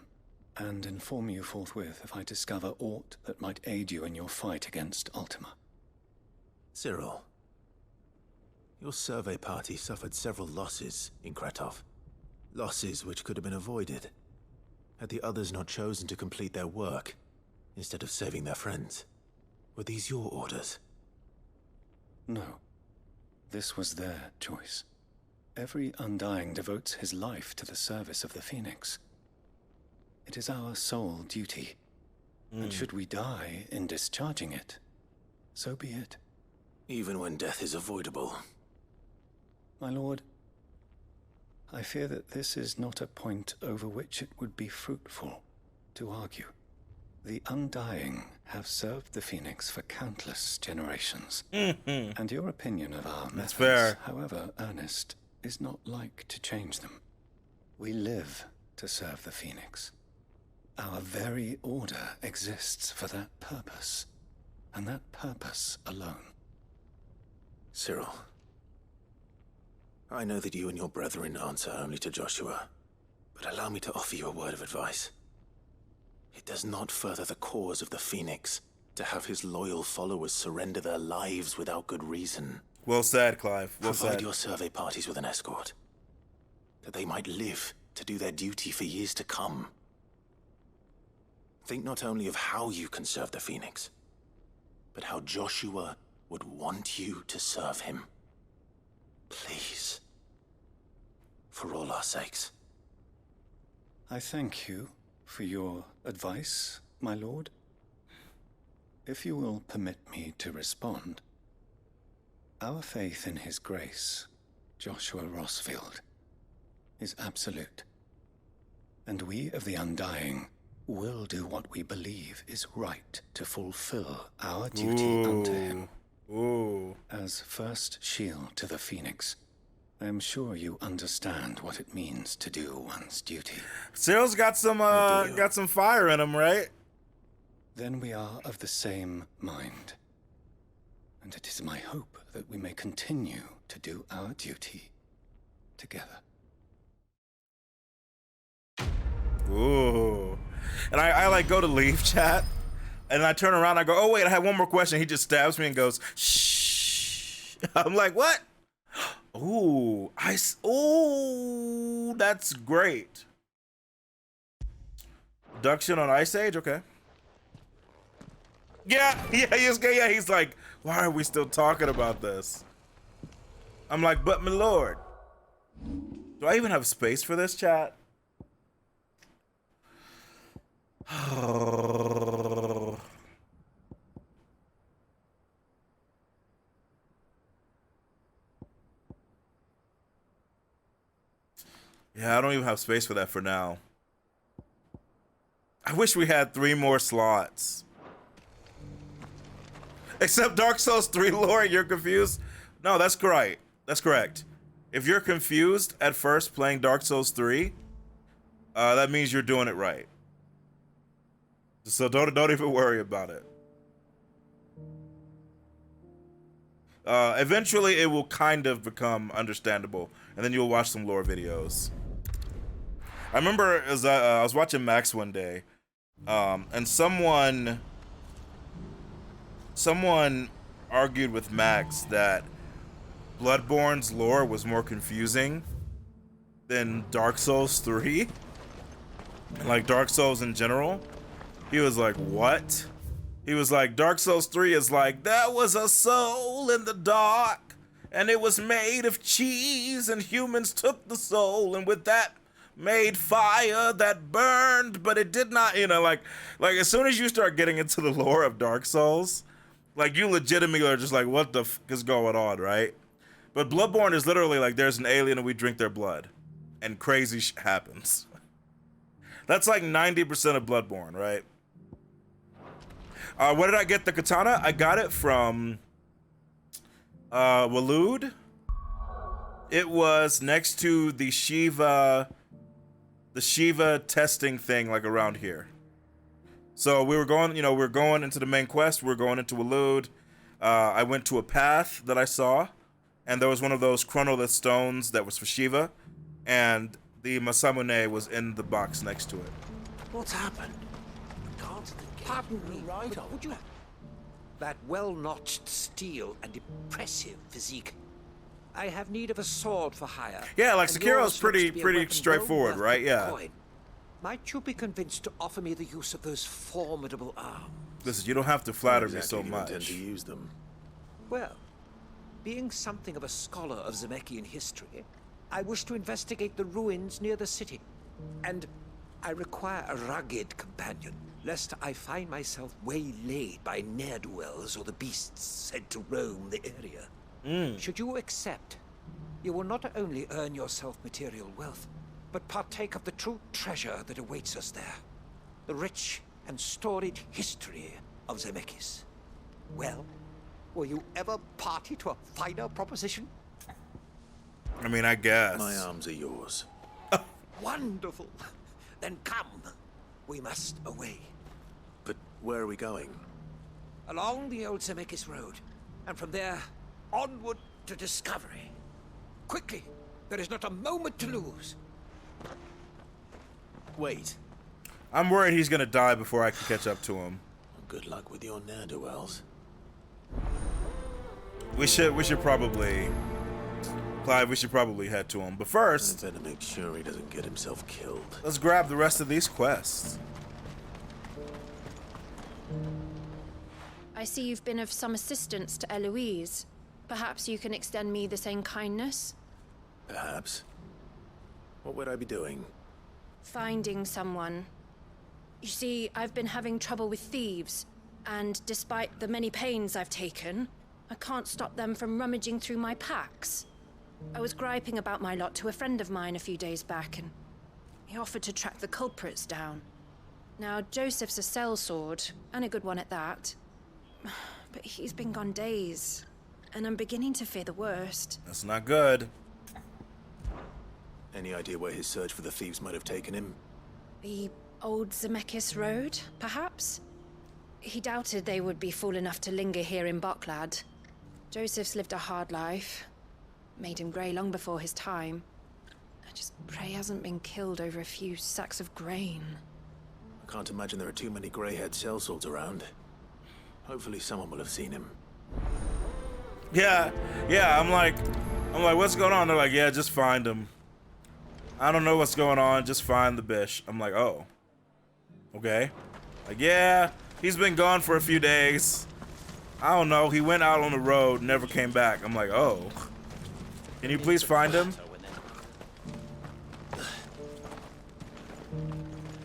and inform you forthwith if I discover aught that might aid you in your fight against Ultima. Cyril, your survey party suffered several losses in Kretov. Losses which could have been avoided, had the others not chosen to complete their work, instead of saving their friends. Were these your orders? No. This was their choice. Every Undying devotes his life to the service of the Phoenix. It is our sole duty, and should we die in discharging it, so be it. Even when death is avoidable. My lord, I fear that this is not a point over which it would be fruitful to argue. The Undying have served the Phoenix for countless generations, and your opinion of our methods, fair. however earnest, is not like to change them. We live to serve the Phoenix. Our very order exists for that purpose, and that purpose alone. Cyril, I know that you and your brethren answer only to Joshua, but allow me to offer you a word of advice. It does not further the cause of the Phoenix to have his loyal followers surrender their lives without good reason. Well said, Clive. Well Provide said. your survey parties with an escort, that they might live to do their duty for years to come. Think not only of how you can serve the Phoenix, but how Joshua would want you to serve him. Please. For all our sakes. I thank you for your advice, my lord. If you will permit me to respond, our faith in his grace, Joshua Rossfield, is absolute. And we of the Undying will do what we believe is right to fulfill our duty unto him. As first shield to the Phoenix, I am sure you understand what it means to do one's duty. Cyril's got some fire in him, right? Then we are of the same mind. And it is my hope that we may continue to do our duty together. Ooh. And I like go to leave chat, and I turn around, I go, oh wait, I have one more question. He just stabs me and goes, shh. I'm like, what? Ooh, ooh, that's great. Abduction on Ice Age, okay. He's like, why are we still talking about this? I'm like, but my lord. Do I even have space for this, chat? Yeah, I don't even have space for that for now. I wish we had 3 more slots. Except Dark Souls 3 lore, you're confused? No, that's correct. That's correct. If you're confused at first playing Dark Souls 3, that means you're doing it right. So don't even worry about it. Eventually it will kind of become understandable, and then you'll watch some lore videos. I remember as I was watching Max one day, and someone argued with Max that Bloodborne's lore was more confusing than Dark Souls 3, like Dark Souls in general. He was like, what? He was like, Dark Souls 3 is like, there was a soul in the dark, and it was made of cheese, and humans took the soul, and with that made fire that burned, but it did not, like as soon as you start getting into the lore of Dark Souls, like you legitimately are just like, what the f is going on, right? But Bloodborne is literally like, there's an alien and we drink their blood, and crazy happens. That's like 90% of Bloodborne, right? Where did I get the katana? I got it from Waloed. It was next to the Shiva testing thing, like around here. So we were going, we were going into the main quest. We were going into Waloed. I went to a path that I saw, and there was one of those chronolith stones that was for Shiva, and the Masamune was in the box next to it. What's happened? Pardon me, right? Would you... That well-notched steel and impressive physique. I have need of a sword for hire. Yeah, like Sekiro's pretty straightforward, right? Yeah. Might you be convinced to offer me the use of those formidable arms? Listen, you don't have to flatter me so much. Intend to use them. Well, being something of a scholar of Zemeckyan history, I wish to investigate the ruins near the city. And I require a rugged companion, lest I find myself waylaid by ne'er-do-wells or the beasts said to roam the area. Should you accept, you will not only earn yourself material wealth, but partake of the true treasure that awaits us there. The rich and storied history of Zemeckis. Well, will you ever party to a finer proposition? I mean, I guess. My arms are yours. Wonderful. Then come. We must away. But where are we going? Along the old Zemeckis Road, and from there, onward to discovery. Quickly, there is not a moment to lose. Wait. I'm worried he's gonna die before I can catch up to him. Good luck with your ne'er-do-wells. We should probably, Clive, we should probably head to him. But first, I better make sure he doesn't get himself killed. Let's grab the rest of these quests. I see you've been of some assistance to Eloise. Perhaps you can extend me the same kindness? Perhaps. What would I be doing? Finding someone. You see, I've been having trouble with thieves, and despite the many pains I've taken, I can't stop them from rummaging through my packs. I was griping about my lot to a friend of mine a few days back, and he offered to track the culprits down. Now, Joseph's a sellsword, and a good one at that. But he's been gone days, and I'm beginning to fear the worst. That's not good. Any idea where his search for the thieves might have taken him? The old Zemeckis Road, perhaps? He doubted they would be fool enough to linger here in Boklad. Joseph's lived a hard life. Made him grey long before his time. I just pray he hasn't been killed over a few sacks of grain. I can't imagine there are too many grey-haired sellswords around. Hopefully someone will have seen him. Yeah, I'm like, what's going on? They're like, yeah, just find him. I don't know what's going on, just find the bish. I'm like, oh. Okay. Like, yeah, he's been gone for a few days. I don't know, he went out on the road, never came back. I'm like, oh. Can you please find him?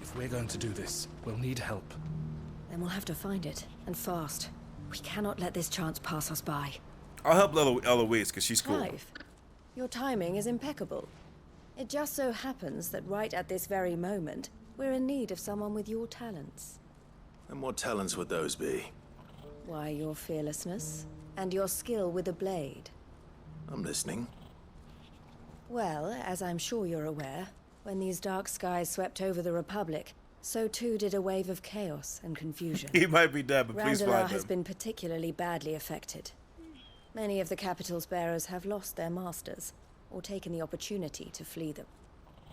If we're going to do this, we'll need help. Then we'll have to find it, and fast. We cannot let this chance pass us by. I'll help Eloise, because she's cool. Clive, your timing is impeccable. It just so happens that right at this very moment, we're in need of someone with your talents. And what talents would those be? Why, your fearlessness, and your skill with a blade. I'm listening. Well, as I'm sure you're aware, when these dark skies swept over the Republic, so too did a wave of chaos and confusion. He might be dead, but please Randalar find has him. been particularly badly affected. Many of the capital's bearers have lost their masters, or taken the opportunity to flee them.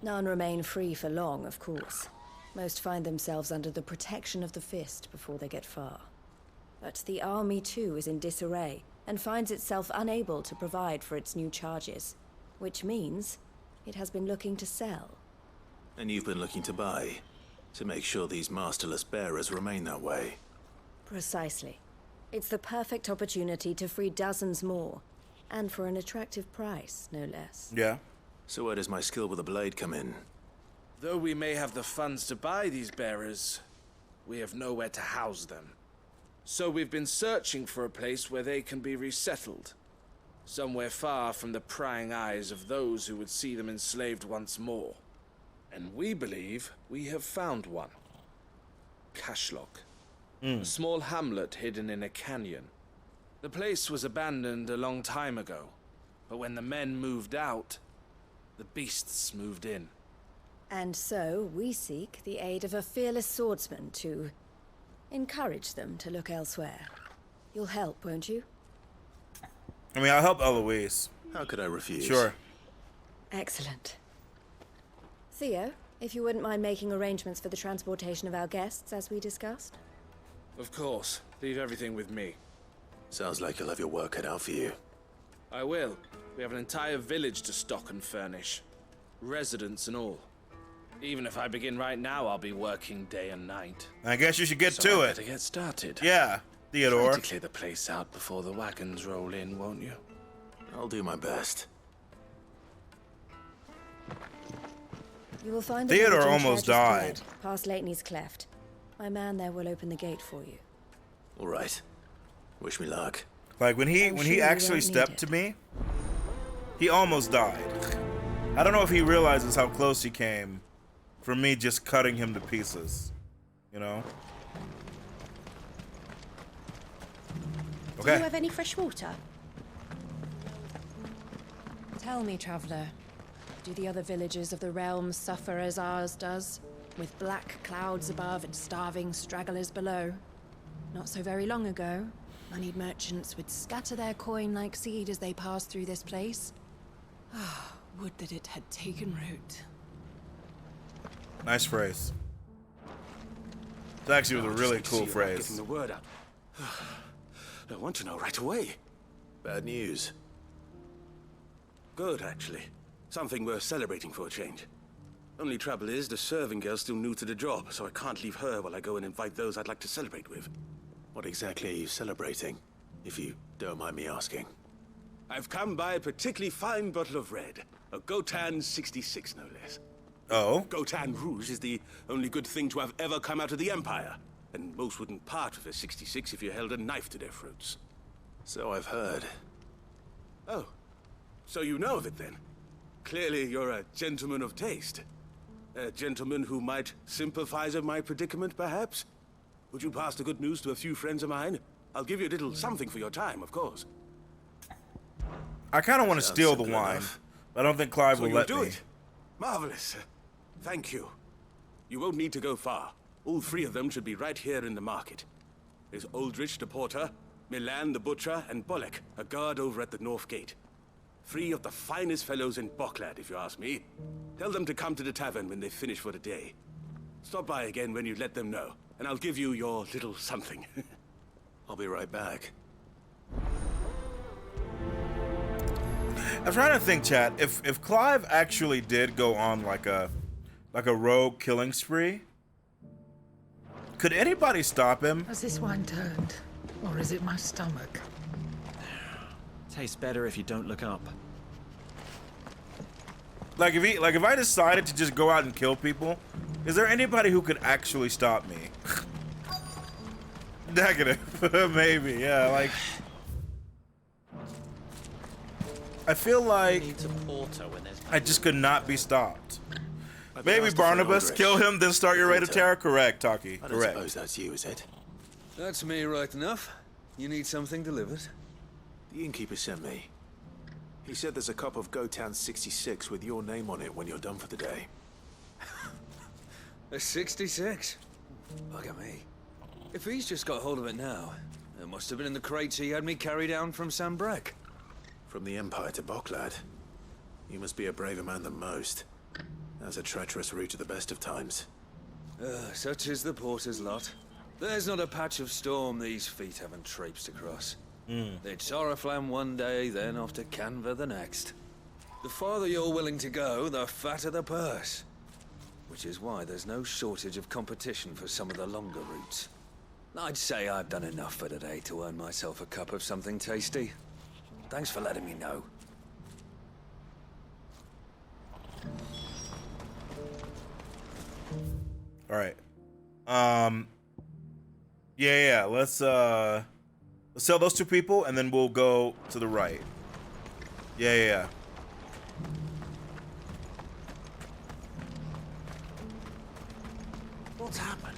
None remain free for long, of course. Most find themselves under the protection of the Fist before they get far. But the army too is in disarray, and finds itself unable to provide for its new charges. Which means it has been looking to sell. And you've been looking to buy, to make sure these masterless bearers remain that way. Precisely. It's the perfect opportunity to free dozens more, and for an attractive price, no less. Yeah. So where does my skill with a blade come in? Though we may have the funds to buy these bearers, we have nowhere to house them. So we've been searching for a place where they can be resettled. Somewhere far from the prying eyes of those who would see them enslaved once more. And we believe we have found one. Cashlock. A small hamlet hidden in a canyon. The place was abandoned a long time ago, but when the men moved out, the beasts moved in. And so we seek the aid of a fearless swordsman to encourage them to look elsewhere. You'll help, won't you? I mean, I'll help Eloise. How could I refuse? Sure. Excellent. Theo, if you wouldn't mind making arrangements for the transportation of our guests, as we discussed. Of course. Leave everything with me. Sounds like you'll have your work cut out for you. I will. We have an entire village to stock and furnish. Residents and all. Even if I begin right now, I'll be working day and night. I guess you should get So to I it. better get started. Yeah, Theodore. Try to clear the place out before the wagons roll in, won't you? I'll do my best. You will find the Theodore village in almost Church's died. Cleft, past Lateney's Cleft. My man there will open the gate for you. All right. Wish me luck. Like when he sure you actually won't need stepped it. to me, he almost died. I don't know if he realizes how close he came from me just cutting him to pieces. You know? Do you have any fresh water? Tell me, traveler, do the other villages of the realm suffer as ours does? With black clouds above and starving stragglers below? Not so very long ago, moneyed merchants would scatter their coin like seed as they passed through this place. Ah, would that it had taken root. Nice phrase. It actually was a really Just need to cool see about phrase. Getting the word out. I want to know right away. Bad news. Good, actually. Something worth celebrating for a change. Only trouble is, the serving girl's still new to the job, so I can't leave her while I go and invite those I'd like to celebrate with. What exactly are you celebrating, if you don't mind me asking? I've come by a particularly fine bottle of red. A Gotan 66, no less. Oh? Gotan Rouge is the only good thing to have ever come out of the Empire. And most wouldn't part with a 66 if you held a knife to their throats. So I've heard. Oh. So you know of it then? Clearly you're a gentleman of taste. A gentleman who might sympathize with my predicament, perhaps? Would you pass the good news to a few friends of mine? I'll give you a little something for your time, of course. I kind of want to steal the simple wine, enough. but I don't think Clive So will you'll let do me. it. Marvelous. Thank you. You won't need to go far. All three of them should be right here in the market. There's Aldrich the porter, Milan the butcher, and Bolek, a guard over at the north gate. Three of the finest fellows in Boklad, if you ask me. Tell them to come to the tavern when they finish for the day. Stop by again when you let them know, and I'll give you your little something. I'll be right back. I'm trying to think, chat. If Clive actually did go on like a rogue killing spree, could anybody stop him? Has this wine turned? Or is it my stomach? Tastes better if you don't look up. Like if I decided to just go out and kill people, is there anybody who could actually stop me? Negative. Maybe, yeah, like I feel like I just could not be stopped. Maybe Barnabas, kill him, then start your raid of terror? Correct, Taki. I don't Correct. suppose that's you, is it? That's me right enough. You need something delivered? The innkeeper sent me. He said there's a cup of Gotan 66 with your name on it when you're done for the day. A 66? Look at me. If he's just got hold of it now, it must have been in the crates he had me carry down from Sambrek. From the Empire to Boklad. You must be a braver man than most. That's a treacherous route to the best of times. Such is the porter's lot. There's not a patch of storm these feet haven't traipsed across. It's Oriflamme one day, then off to Canva the next. The farther you're willing to go, the fatter the purse. Which is why there's no shortage of competition for some of the longer routes. I'd say I've done enough for today to earn myself a cup of something tasty. Thanks for letting me know. All right. Yeah. Let's sell those two people, and then we'll go to the right. Yeah. What's happened?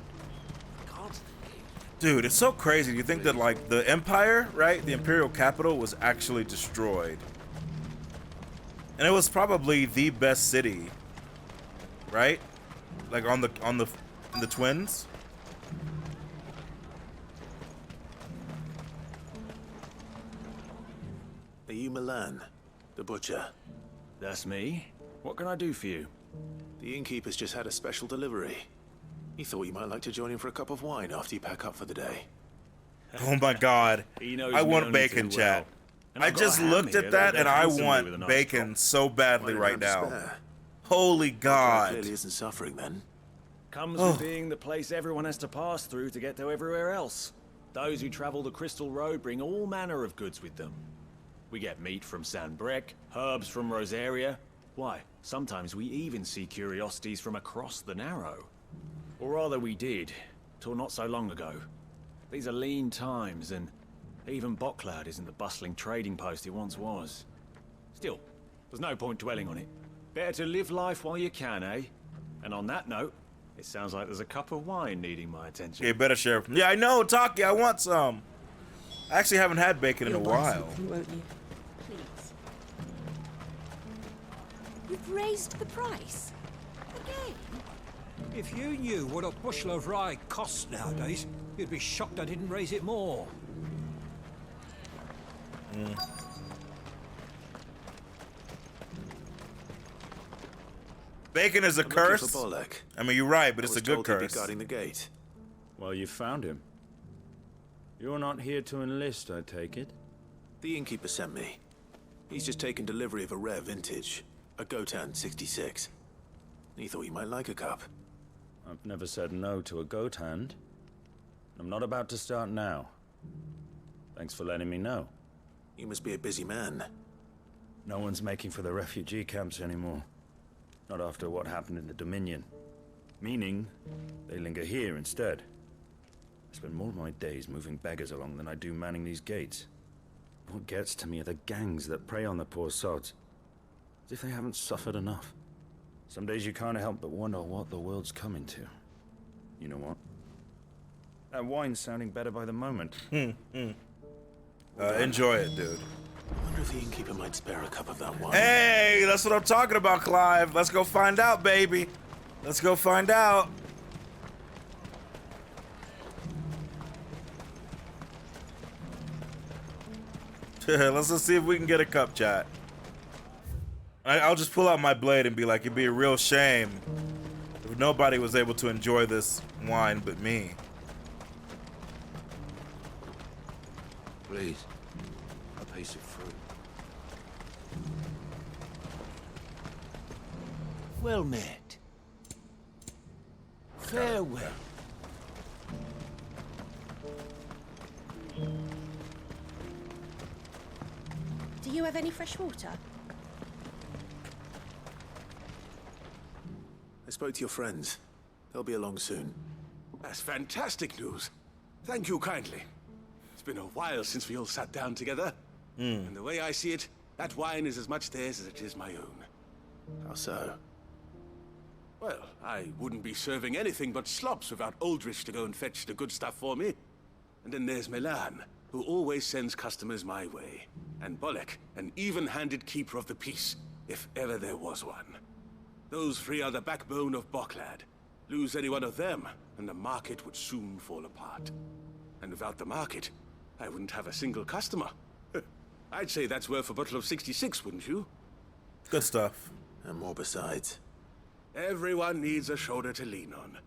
Dude, it's so crazy. You think that like the Empire, right? The Imperial capital was actually destroyed. And it was probably the best city. Right? Like in the Twins. Are you Milan, the butcher? That's me. What can I do for you? The innkeeper's just had a special delivery. He thought you might like to join him for a cup of wine after you pack up for the day. Oh my god. I want bacon, chat. I just looked at that and I want bacon so badly right now. Holy god. Clearly isn't suffering then. Comes with being the place everyone has to pass through to get to everywhere else. Those who travel the Crystal Road bring all manner of goods with them. We get meat from Sanbrek, herbs from Rosaria. Why? Sometimes we even see curiosities from across the Narrow. Or rather we did, till not so long ago. These are lean times, and even Boklad isn't the bustling trading post it once was. Still, there's no point dwelling on it. Better to live life while you can, eh? And on that note, it sounds like there's a cup of wine needing my attention. Yeah, better share. Yeah, I know, Taki, I want some. I actually haven't had bacon in a while. Won't you? Please. You've raised the price? Again? If you knew what a bushel of rye costs nowadays, you'd be shocked I didn't raise it more. Bacon is a curse. I mean, you're right, but it's a good curse. Guarding the gate. Well, you found him. You're not here to enlist, I take it? The innkeeper sent me. He's just taken delivery of a rare vintage, a Gotan 66. He thought you might like a cup. I've never said no to a goat hand. I'm not about to start now. Thanks for letting me know. You must be a busy man. No one's making for the refugee camps anymore. Not after what happened in the Dominion. Meaning, they linger here instead. I spend more of my days moving beggars along than I do manning these gates. What gets to me are the gangs that prey on the poor sods. As if they haven't suffered enough. Some days you can't help but wonder what the world's coming to. You know what? That wine's sounding better by the moment. Enjoy it, dude. I wonder if the innkeeper might spare a cup of that wine. Hey, that's what I'm talking about, Clive. Let's go find out, baby. Let's go find out. Let's just see if we can get a cup, chat. I'll just pull out my blade and be like, it'd be a real shame if nobody was able to enjoy this wine but me. Please, a piece of fruit. Well met. Farewell. Do you have any fresh water? I spoke to your friends. They'll be along soon. That's fantastic news. Thank you kindly. It's been a while since we all sat down together. And the way I see it, that wine is as much theirs as it is my own. How so? Well, I wouldn't be serving anything but slops without Aldrich to go and fetch the good stuff for me. And then there's Milan, who always sends customers my way. And Bolek, an even-handed keeper of the peace, if ever there was one. Those three are the backbone of Boklad. Lose any one of them, and the market would soon fall apart. And without the market, I wouldn't have a single customer. I'd say that's worth a bottle of 66, wouldn't you? Good stuff. And more besides. Everyone needs a shoulder to lean on.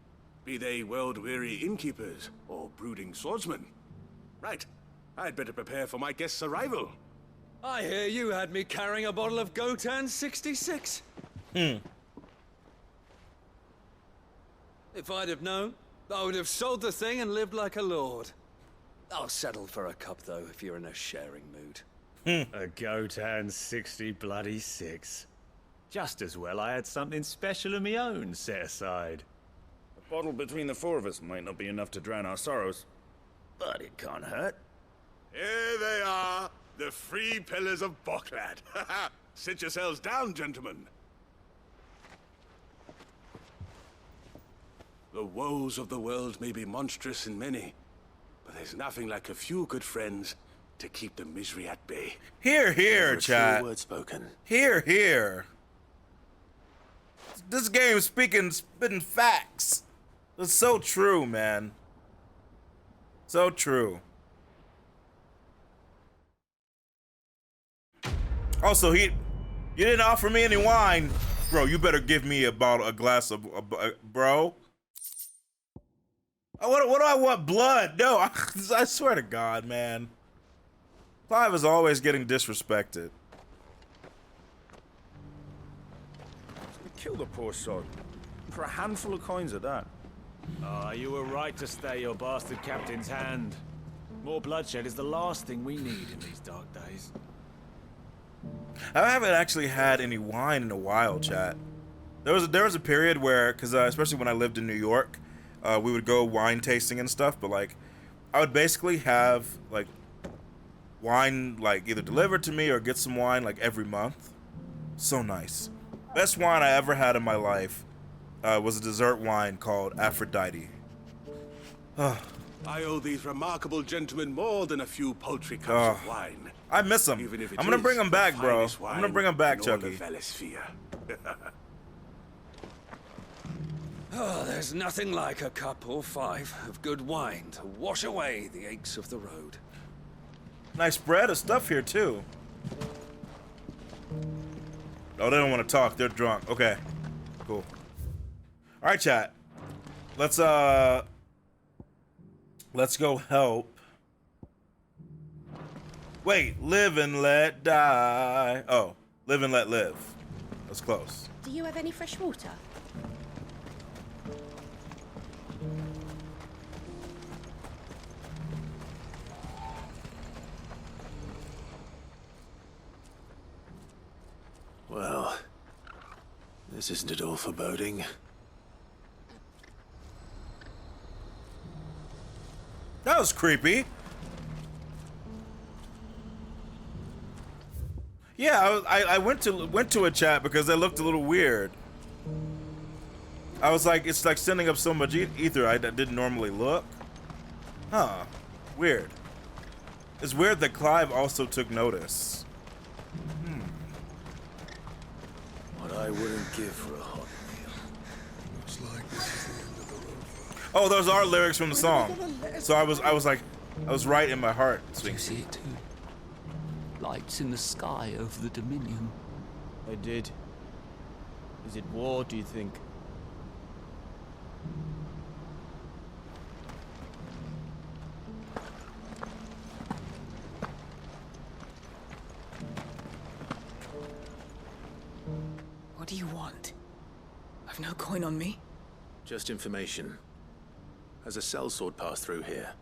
Be they world-weary innkeepers or brooding swordsmen. Right. I'd better prepare for my guest's arrival. I hear you had me carrying a bottle of Gotan 66. If I'd have known, I would have sold the thing and lived like a lord. I'll settle for a cup, though, if you're in a sharing mood. A Gotan 66. Just as well I had something special of my own set aside. A bottle between the four of us might not be enough to drown our sorrows, but it can't hurt. Here they are, the three pillars of Boklad. Sit yourselves down, gentlemen. The woes of the world may be monstrous and many, but there's nothing like a few good friends to keep the misery at bay. Hear, hear, chat. Word spoken. Hear, hear. This game's spitting facts. It's so true, man. So true. Also, you didn't offer me any wine, bro. You better give me a glass of, bro. What do I want? Blood? No, I swear to God, man. Clive is always getting disrespected. Kill the poor sod. For a handful of coins at that. Ah, you were right to stay your bastard captain's hand. More bloodshed is the last thing we need in these dark days. I haven't actually had any wine in a while, chat. There was a period where, because especially when I lived in New York, we would go wine tasting and stuff. But like, I would basically have like wine like either delivered to me or get some wine like every month. So nice. Best wine I ever had in my life was a dessert wine called Aphrodite. I owe these remarkable gentlemen more than a few paltry cups of wine. I miss them. I'm gonna bring them back, bro. I'm gonna bring them back, Chucky. Oh, there's nothing like a cup or 5 of good wine to wash away the aches of the road. Nice spread of stuff here too. Oh, they don't want to talk. They're drunk. Okay, cool. All right, chat. Let's go help. Wait, live and let die. Oh, live and let live. That's close. Do you have any fresh water? Well, this isn't at all foreboding. That was creepy. Yeah, I went to a chat because they looked a little weird. I was like, it's like sending up so much ether I didn't normally look. Huh. Weird. It's weird that Clive also took notice. What I wouldn't give for a hot meal. Looks like this is the end of the road. Oh, those are lyrics from the song. So I was right in my heart. Did you see it too? Lights in the sky over the Dominion. I did. Is it war, do you think? What do you want? I've no coin on me. Just information. Has a sellsword passed through here?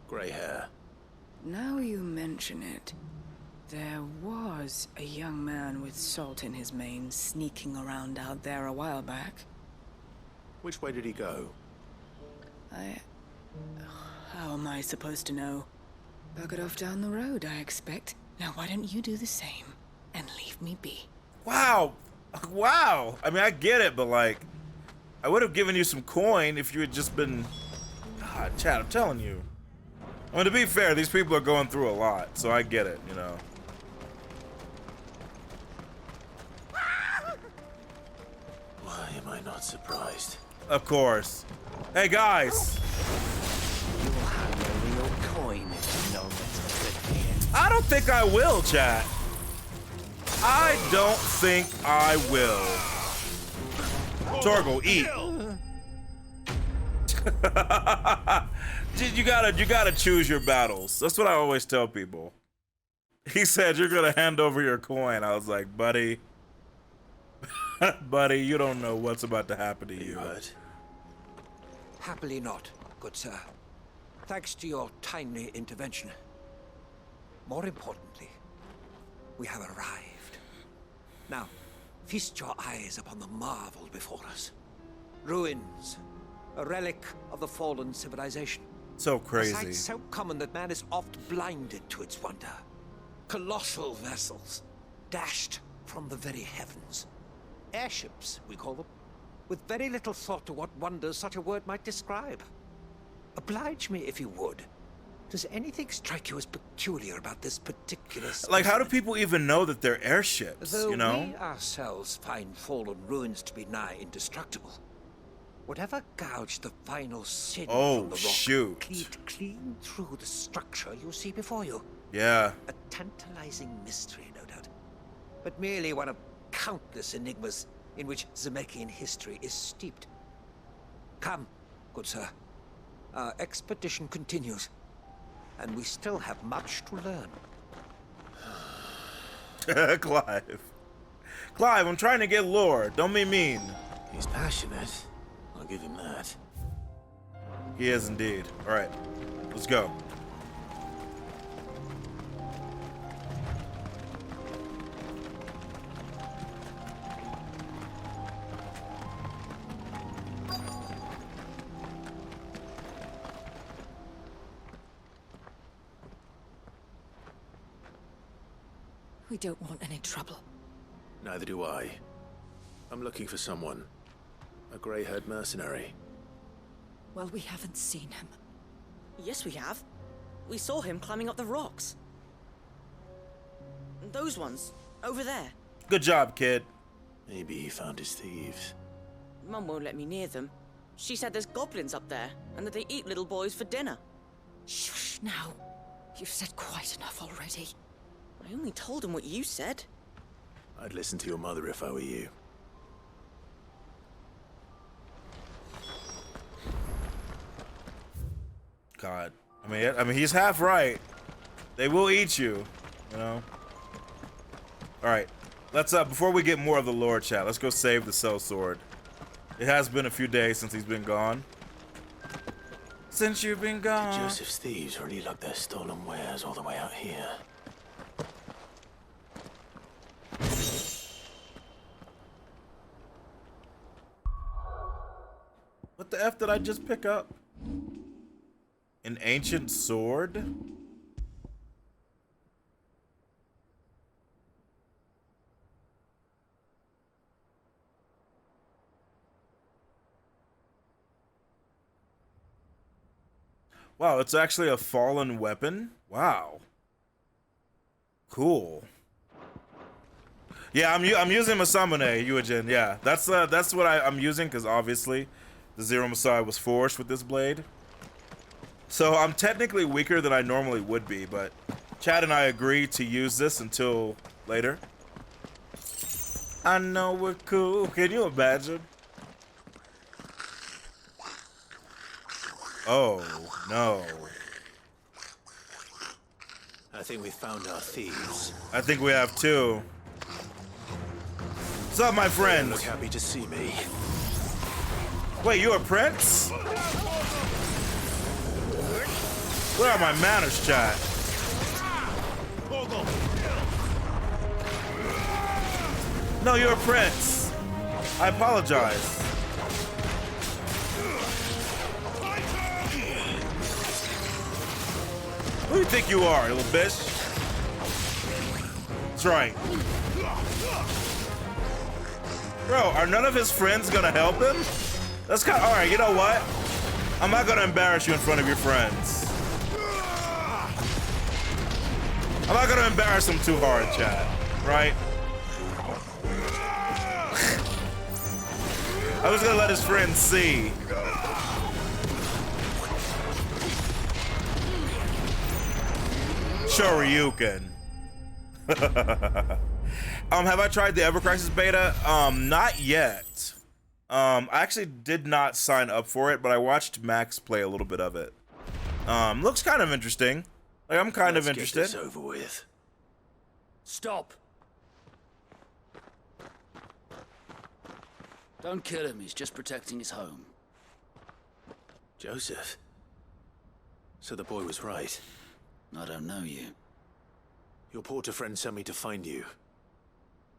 Grey hair. Now you mention it, there was a young man with salt in his mane sneaking around out there a while back. Which way did he go? How am I supposed to know? Buggered off down the road, I expect. Now why don't you do the same and leave me be? Wow. Wow. I mean, I get it, but like, I would have given you some coin if you had just been... God, Chad, I'm telling you. I mean, to be fair, these people are going through a lot, so I get it, you know. Why am I not surprised? Of course. Hey, guys. You'll have a real coin if you know what's good here. I don't think I will, chat. I don't think I will. Torgal, eat. You gotta choose your battles. That's what I always tell people. He said you're gonna hand over your coin. I was like, buddy, buddy, you don't know what's about to happen to you. Happily not, good sir. Thanks to your timely intervention. More importantly, we have arrived. Now, feast your eyes upon the marvel before us. Ruins, a relic of the fallen civilization. So A crazy. sight so common that man is oft blinded to its wonder. Colossal vessels, dashed from the very heavens. Airships, we call them, with very little thought to what wonders such a word might describe. Oblige me if you would. Does anything strike you as peculiar about this particular specimen? Like, how do people even know that they're airships, Though you know? we ourselves find fallen ruins to be nigh indestructible, whatever gouged the final sin Oh, from the rock shoot. cleaved clean through the structure you see before you. Yeah. A tantalizing mystery, no doubt, but merely one of countless enigmas in which Zemeckis history is steeped. Come, good sir. Our expedition continues, and we still have much to learn. Clive. Clive, I'm trying to get lore. Don't be mean. He's passionate. I'll give him that. He is indeed. All right, let's go. We don't want any trouble. Neither do I. I'm looking for someone. A grey-haired mercenary. Well, we haven't seen him. Yes, we have. We saw him climbing up the rocks. Those ones, over there. Good job, kid. Maybe he found his thieves. Mum won't let me near them. She said there's goblins up there, and that they eat little boys for dinner. Shush now. You've said quite enough already. I only told him what you said. I'd listen to your mother if I were you. God. I mean, he's half right. They will eat you, you know? Alright. Let's, before we get more of the lore chat, let's go save the sellsword. It has been a few days since he's been gone. Since you've been gone. Did Joseph's thieves really lug their stolen wares all the way out here? What the F did I just pick up? An ancient sword? Wow, it's actually a fallen weapon? Wow. Cool. Yeah, I'm using Masamune, Yuujin. Yeah, that's what I'm using, because obviously the Xeromessiah was forged with this blade. So I'm technically weaker than I normally would be, but Chad and I agreed to use this until later. I know we're cool. Can you imagine? Oh, no. I think we found our thieves. I think we have two. What's up, my friend? Look happy to see me. Wait, you a prince? Where are my manners, chat? No, you're a prince. I apologize. Who do you think you are, you little bitch? That's right. Bro, are none of his friends gonna help him? That's kind of, all right, you know what? I'm not gonna embarrass you in front of your friends. I'm not gonna embarrass him too hard, chat, right? I was gonna let his friends see. Shoryuken. Have I tried the Ever Crisis beta? Not yet. I actually did not sign up for it, but I watched Max play a little bit of it. Looks kind of interesting. Like, I'm kind of interested. Let's get this over with. Stop. Don't kill him, he's just protecting his home. Joseph? So the boy was right. I don't know you. Your porter friend sent me to find you.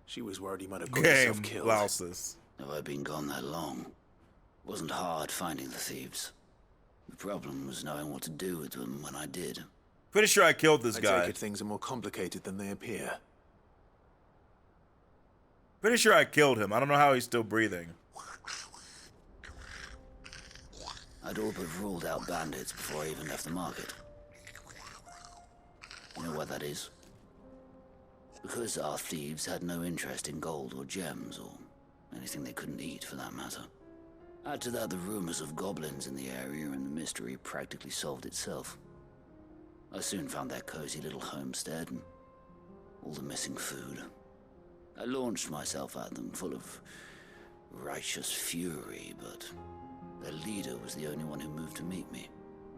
She was worried he might have got himself killed. Blouses. Have I been gone that long? It wasn't hard finding the thieves. The problem was knowing what to do with them when I did. Pretty sure I killed this I guy. take it things are more complicated than they appear. Pretty sure I killed him. I don't know how he's still breathing. I'd all but ruled out bandits before I even left the market. You know why that is? Because our thieves had no interest in gold or gems or anything they couldn't eat for that matter. Add to that the rumors of goblins in the area and the mystery practically solved itself. I soon found their cozy little homestead and all the missing food. I launched myself at them full of righteous fury, but their leader was the only one who moved to meet me.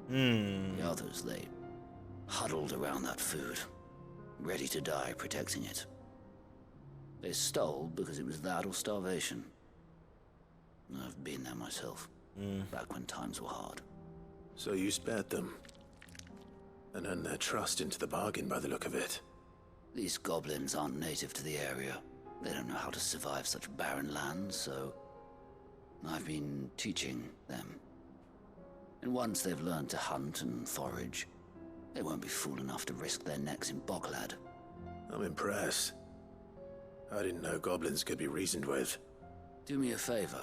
The others, they huddled around that food, ready to die protecting it. They stole because it was that or starvation. I've been there myself, back when times were hard. So you spared them, and earned their trust into the bargain by the look of it. These goblins aren't native to the area. They don't know how to survive such barren lands, so I've been teaching them. And once they've learned to hunt and forage, they won't be fool enough to risk their necks in Boglad. I'm impressed. I didn't know goblins could be reasoned with. Do me a favor.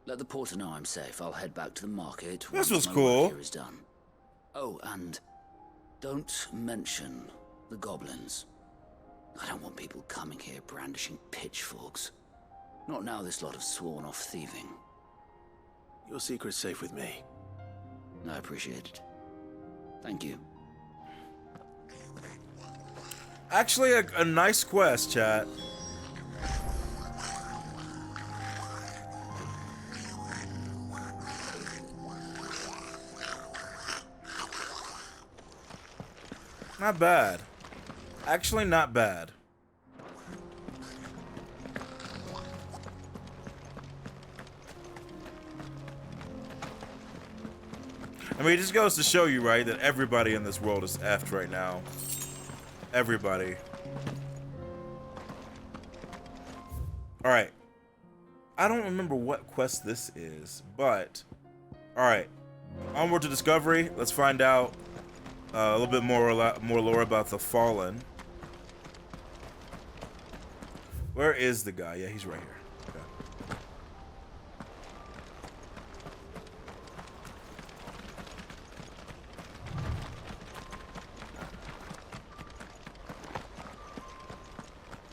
Let the porter know I'm safe. I'll head back to the market This once was my cool. work here is done. Oh, and don't mention the goblins. I don't want people coming here brandishing pitchforks. Not now this lot have sworn off thieving. Your secret's safe with me. I appreciate it. Thank you. Actually, a nice quest, chat. Not bad. Actually, not bad. I mean, it just goes to show you, right, that everybody in this world is effed right now. Everybody. Alright. I don't remember what quest this is, but... Alright. Onward to Discovery. Let's find out a little bit more lore about the Fallen. Where is the guy? Yeah, he's right here. Okay.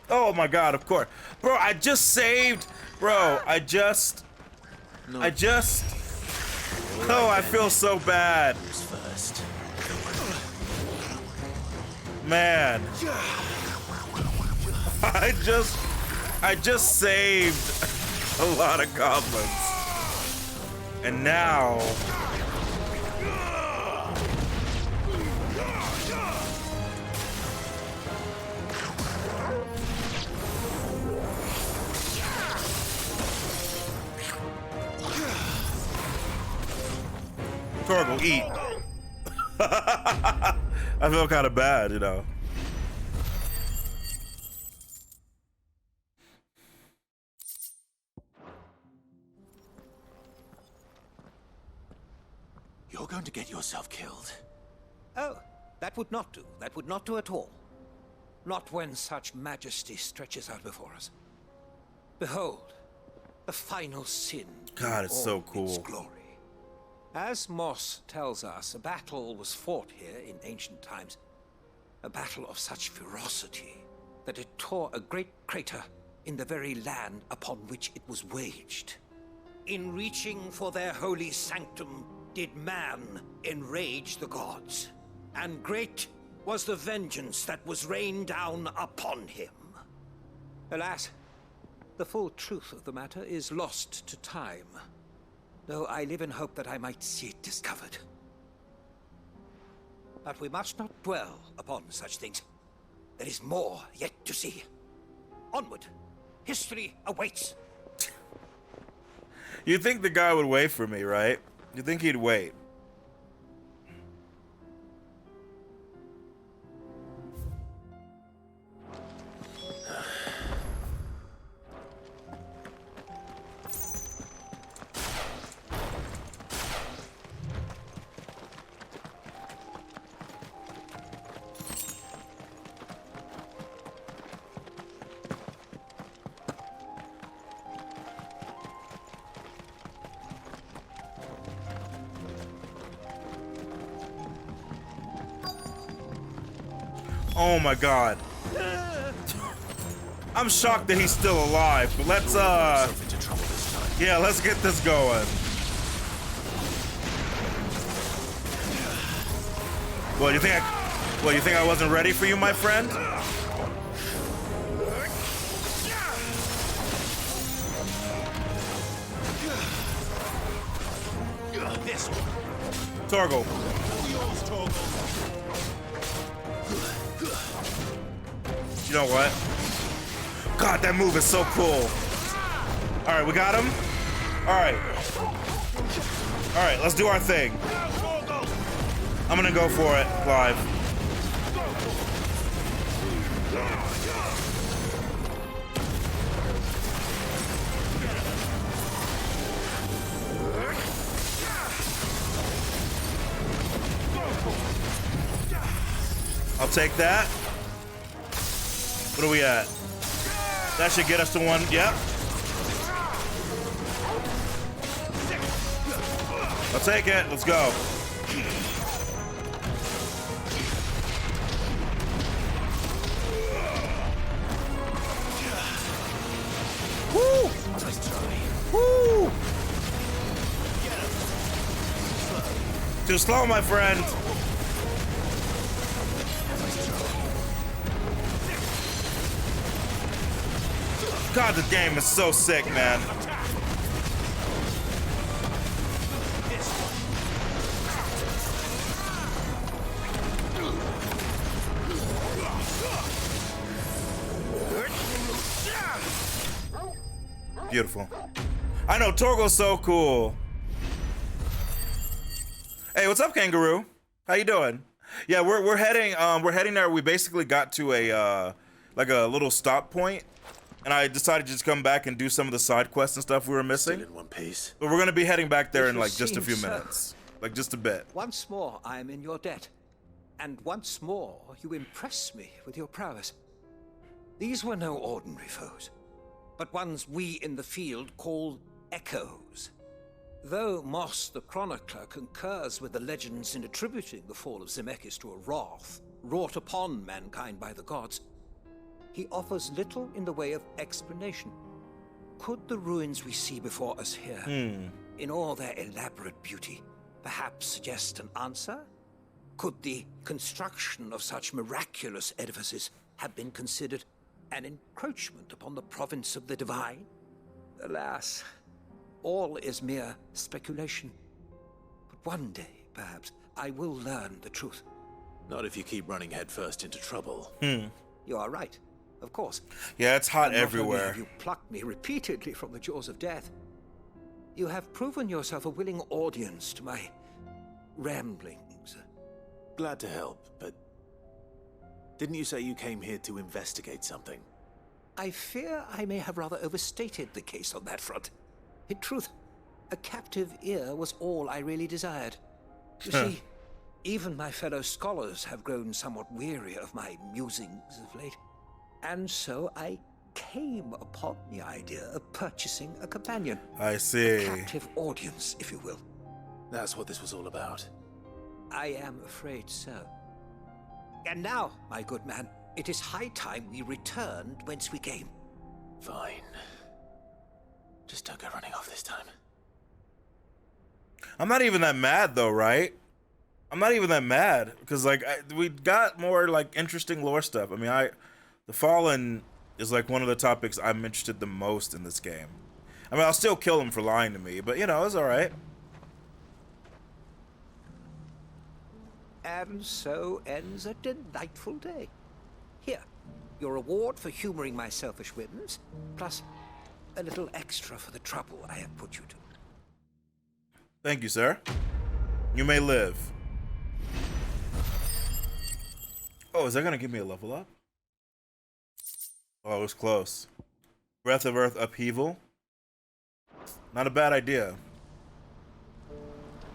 Oh my god, of course. Bro, I just saved. Bro, I just. Oh, I feel so bad. Man. I just saved a lot of goblins. And now. Torgal, eat. I feel kind of bad, you know. You're going to get yourself killed. Oh, that would not do. That would not do at all. Not when such majesty stretches out before us. Behold, the final sin. God, it's so cool. Its glory. As Moss tells us, a battle was fought here in ancient times. A battle of such ferocity that it tore a great crater in the very land upon which it was waged. In reaching for their holy sanctum, did man enrage the gods, and great was the vengeance that was rained down upon him. Alas, the full truth of the matter is lost to time, though I live in hope that I might see it discovered. But we must not dwell upon such things. There is more yet to see. Onward, history awaits. You'd think the guy would wait for me, right? You'd think he'd wait. Oh my god. I'm shocked that he's still alive, but let's yeah, let's get this going. Well, you think I wasn't ready for you, my friend? Torgal. You know what? God, that move is so cool. All right, we got him. All right, let's do our thing. I'm gonna go for it live. I'll take that. What are we at? That should get us to one. Yep. I'll take it. Let's go. Woo! Nice try. Woo! Too slow, my friend. God, the game is so sick, man. Beautiful. I know, Torgo's so cool. Hey, what's up, Kangaroo? How you doing? Yeah, we're heading there. We basically got to a like a little stop point, and I decided to just come back and do some of the side quests and stuff we were missing. Still in one piece. But we're gonna be heading back there in like just a few minutes, like just a bit. Once more, I am in your debt, and once more you impress me with your prowess. These were no ordinary foes, but ones we in the field call echoes. Though Moss the Chronicler concurs with the legends in attributing the fall of Zemeckis to a wrath wrought upon mankind by the gods, he offers little in the way of explanation. Could the ruins we see before us here, in all their elaborate beauty, perhaps suggest an answer? Could the construction of such miraculous edifices have been considered an encroachment upon the province of the divine? Alas, all is mere speculation. But one day, perhaps, I will learn the truth. Not if you keep running headfirst into trouble. You are right, of course. Yeah, it's hot And not only everywhere. have you plucked me repeatedly from the jaws of death, you have proven yourself a willing audience to my ramblings. Glad to help, but didn't you say you came here to investigate something? I fear I may have rather overstated the case on that front. In truth, a captive ear was all I really desired. You see, even my fellow scholars have grown somewhat weary of my musings of late. And so I came upon the idea of purchasing a companion. I see. A captive audience, if you will. That's what this was all about. I am afraid so. And now, my good man, it is high time we returned whence we came. Fine. Just don't go running off this time. I'm not even that mad though, right? I'm not even that mad because like we got more like interesting lore stuff. I mean, the Fallen is like one of the topics I'm interested the most in this game. I mean, I'll still kill him for lying to me, but you know, it's all right. And so ends a delightful day. Here, your reward for humoring my selfish whims, plus a little extra for the trouble I have put you to. Thank you, sir. You may live. Oh, is that gonna give me a level up? Oh, it was close. Breath of Earth Upheaval. Not a bad idea.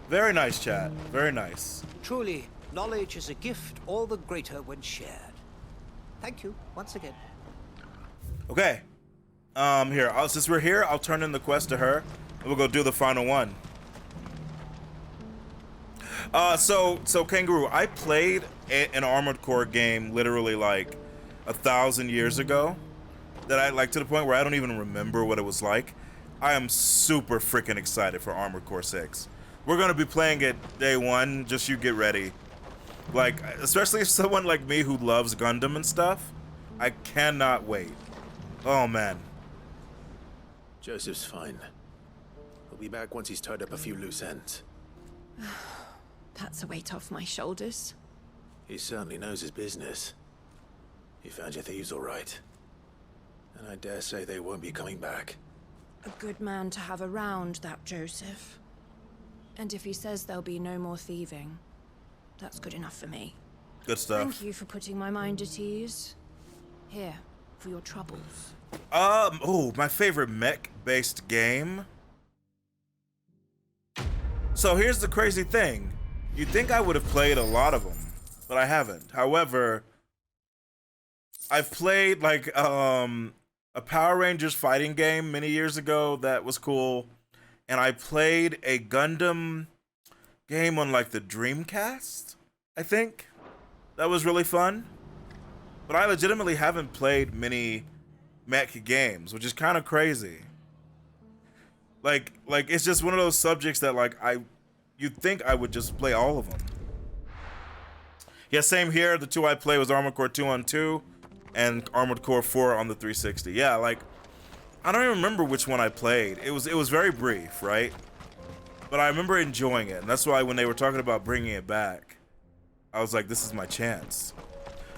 Very nice, chat. Very nice. Truly, knowledge is a gift all the greater when shared. Thank you once again. Okay. Here, since we're here, I'll turn in the quest to her, and we'll go do the final one. So Kangaroo, I played an Armored Core game literally like 1,000 years ago. That I like to the point where I don't even remember what it was like. I am super freaking excited for Armored Core 6. We're gonna be playing it day one. Just you get ready. Like, especially if someone like me who loves Gundam and stuff, I cannot wait. Oh man. Joseph's fine. He'll be back once he's tied up a few loose ends. That's a weight off my shoulders. He certainly knows his business. He found your thieves all right. And I dare say they won't be coming back. A good man to have around, that Joseph. And if he says there'll be no more thieving, that's good enough for me. Good stuff. Thank you for putting my mind at ease. Here, for your troubles. Oh, my favorite mech-based game. So here's the crazy thing. You'd think I would have played a lot of them, but I haven't. However, I've played like a Power Rangers fighting game many years ago that was cool, and I played a Gundam game on like the Dreamcast, I think. That was really fun. But I legitimately haven't played many mech games, which is kind of crazy. Like it's just one of those subjects that like you'd think I would just play all of them. Yeah, same here. The two I played was Armored Core 2 on 2 and Armored Core 4 on the 360. Yeah, like I don't even remember which one I played. It was very brief, right? But I remember enjoying it, and that's why when they were talking about bringing it back, I was like, this is my chance.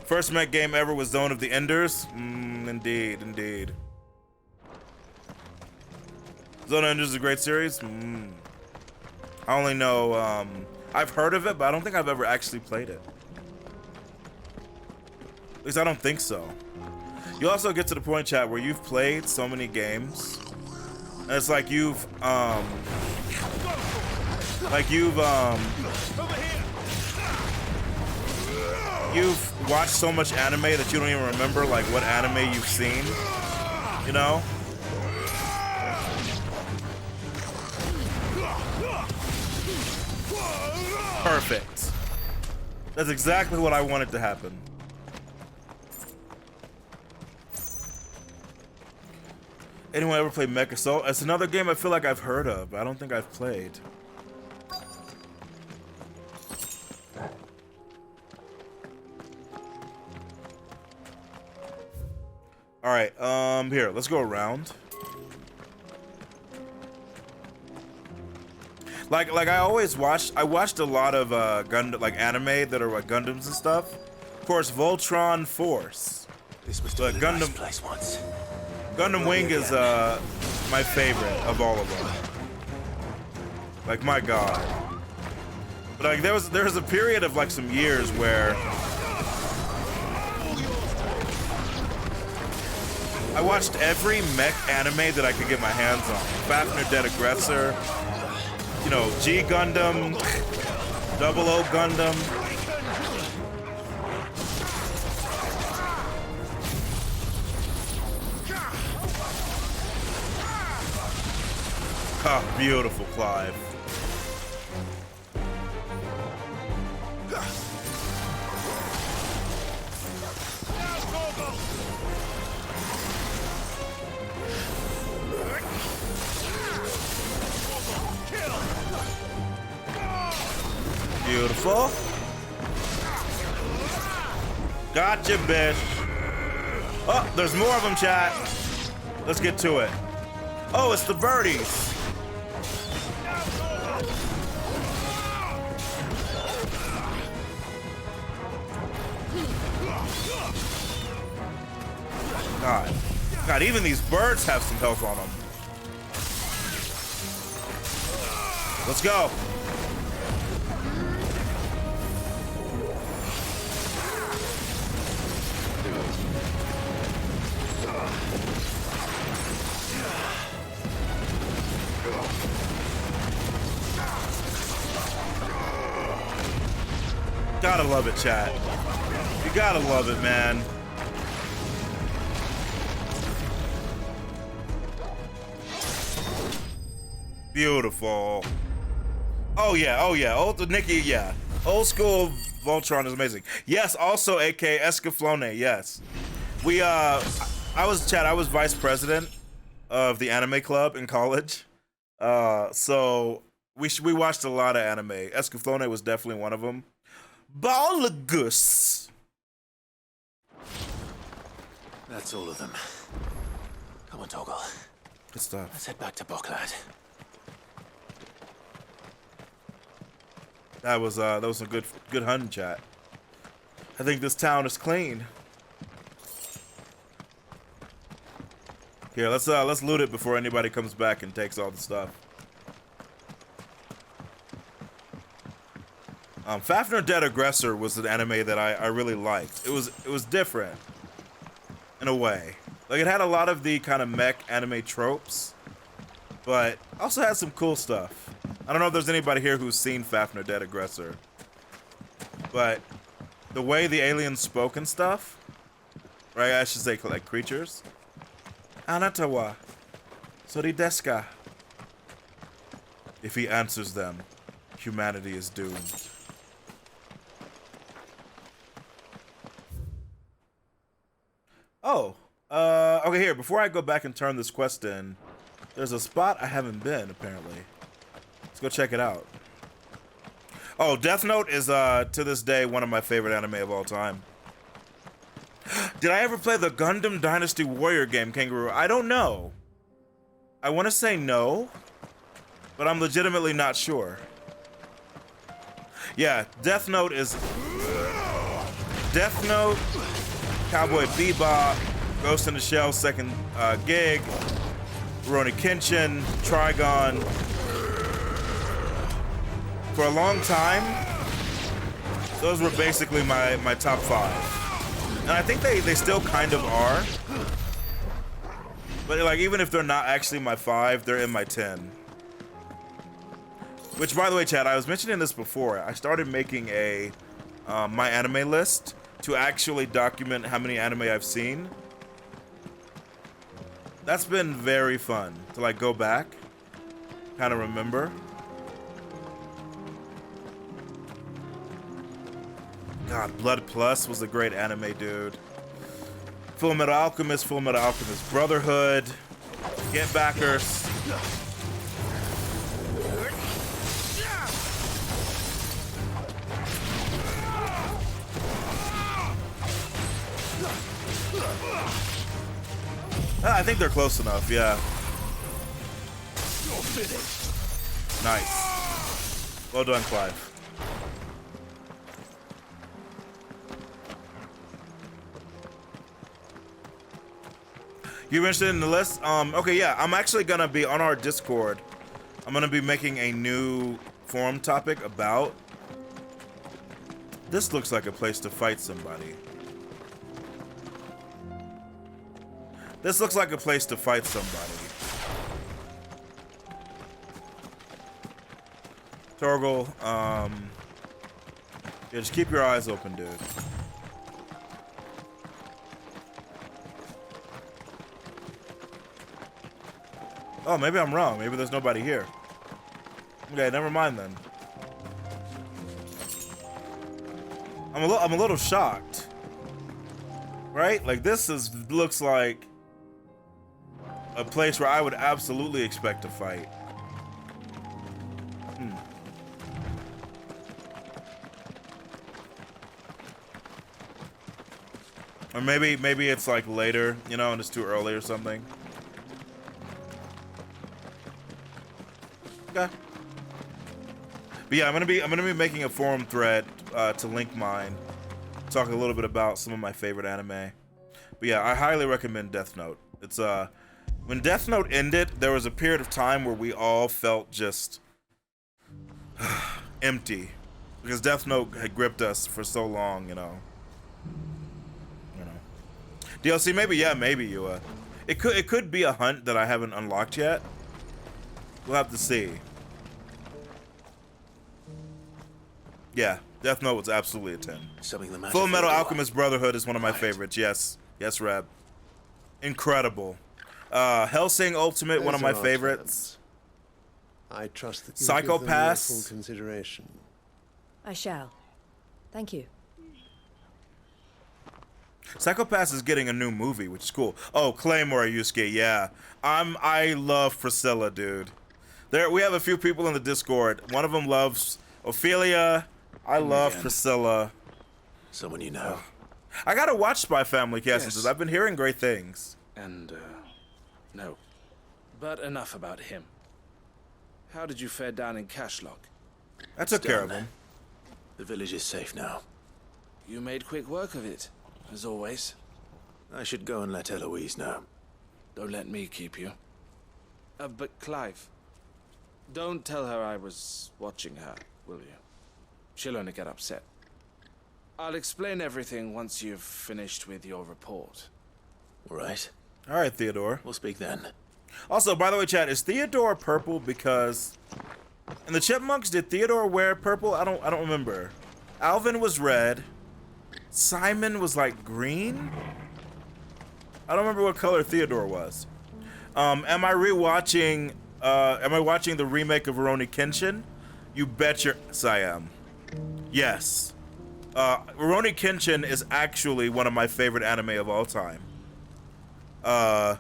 First mech game ever was Zone of the Enders. Indeed, indeed. Zone of Enders is a great series. I only know, I've heard of it, but I don't think I've ever actually played it. At least I don't think so. You also get to the point, chat, where you've played so many games, and it's like you've watched so much anime that you don't even remember like what anime you've seen, you know? Perfect. That's exactly what I wanted to happen. Anyone ever play Mech Assault? It's another game I feel like I've heard of, but I don't think I've played. All right, here, let's go around. Like I always watched a lot of Gundam, like anime that are like Gundams and stuff. Of course, Voltron Force. This was the Gundam nice place once. Gundam Wing is my favorite of all of them. Like my god. But like there was a period of like some years where I watched every mech anime that I could get my hands on. Fafnir Dead Aggressor, you know, G Gundam, 00 Gundam. Oh, beautiful, Clive. Beautiful. Gotcha, bitch. Oh, there's more of them, chat. Let's get to it. Oh, it's the birdies. God, even these birds have some health on them. Let's go. Gotta love it, chat. You gotta love it, man. Beautiful. Oh yeah, old Nikki, yeah. Old school Voltron is amazing. Yes, also aka Escaflowne, yes. We I was vice president of the anime club in college. So we watched a lot of anime. Escaflowne was definitely one of them. Balagus. That's all of them. Come on, Toggle. Good stuff. Let's head back to Boklad. That was some good hunting, chat. I think this town is clean. Here, let's loot it before anybody comes back and takes all the stuff. Fafnir Dead Aggressor was an anime that I really liked. It was different in a way. Like it had a lot of the kind of mech anime tropes, but also had some cool stuff. I don't know if there's anybody here who's seen Fafnir Dead Aggressor, but the way the aliens spoke and stuff, Right, I should say like creatures. Anatawa. Sori desu ka? If he answers them, humanity is doomed. Oh, okay, here, before I go back and turn this quest in, there's a spot I haven't been, apparently. Let's go check it out. Oh, Death Note is, to this day, one of my favorite anime of all time. Did I ever play the Gundam Dynasty Warrior game, Kangaroo? I don't know. I want to say no, but I'm legitimately not sure. Yeah, Death Note is... Death Note, Cowboy Bebop, Ghost in the Shell, second gig, Rurouni Kenshin, Trigon. For a long time, those were basically my top 5. And I think they still kind of are. But like, even if they're not actually my 5, they're in my 10. Which, by the way, Chad, I was mentioning this before. I started making a my anime list to actually document how many anime I've seen. That's been very fun to like go back, kind of remember. God, Blood Plus was a great anime, dude. Fullmetal Alchemist, Fullmetal Alchemist Brotherhood, Get Backers. I think they're close enough, yeah. Nice. Well done, Clive. You interested in the list? Okay, yeah, I'm actually gonna be on our Discord. I'm gonna be making a new forum topic about... This looks like a place to fight somebody. This looks like a place to fight somebody. Torgal, yeah, just keep your eyes open, dude. Oh, maybe I'm wrong. Maybe there's nobody here. Okay, never mind then. I'm a little shocked. Right? Like this looks like a place where I would absolutely expect to fight. Or maybe it's like later, you know, and it's too early or something. Okay. But yeah, I'm gonna be making a forum thread to link mine, talk a little bit about some of my favorite anime. But yeah, I highly recommend Death Note. It's when Death Note ended, there was a period of time where we all felt just empty because Death Note had gripped us for so long, you know. DLC, maybe, yeah, maybe you. It could be a hunt that I haven't unlocked yet. We'll have to see. Yeah, Death Note was absolutely a 10. Full Metal Alchemist Brotherhood is one of my favorites. Yes, yes, Reb. Incredible. Hellsing Ultimate, one of my favorites. I trust that you Psychopaths. give them full consideration. I shall. Thank you. Psychopaths is getting a new movie, which is cool. Oh, Claymore Yusuke, yeah. I love Priscilla, dude. We have a few people in the Discord. One of them loves Ophelia. I love Priscilla. Someone you know. I gotta watch Spy Family, Cassius. Yes. I've been hearing great things. And, no. But enough about him. How did you fare down in Cashlock? I took care of him. The village is safe now. You made quick work of it, as always. I should go and let Eloise know. Don't let me keep you. But Clive, don't tell her I was watching her, will you? She'll only get upset. I'll explain everything once you've finished with your report. All right. All right, Theodore. We'll speak then. Also, by the way, chat, is Theodore purple because in the Chipmunks did Theodore wear purple? I don't remember. Alvin was red. Simon was like green. I don't remember what color Theodore was. Am I rewatching? Am I watching the remake of Rurouni Kenshin? You betcha I am. Yes. Rurouni Kenshin is actually one of my favorite anime of all time. I'm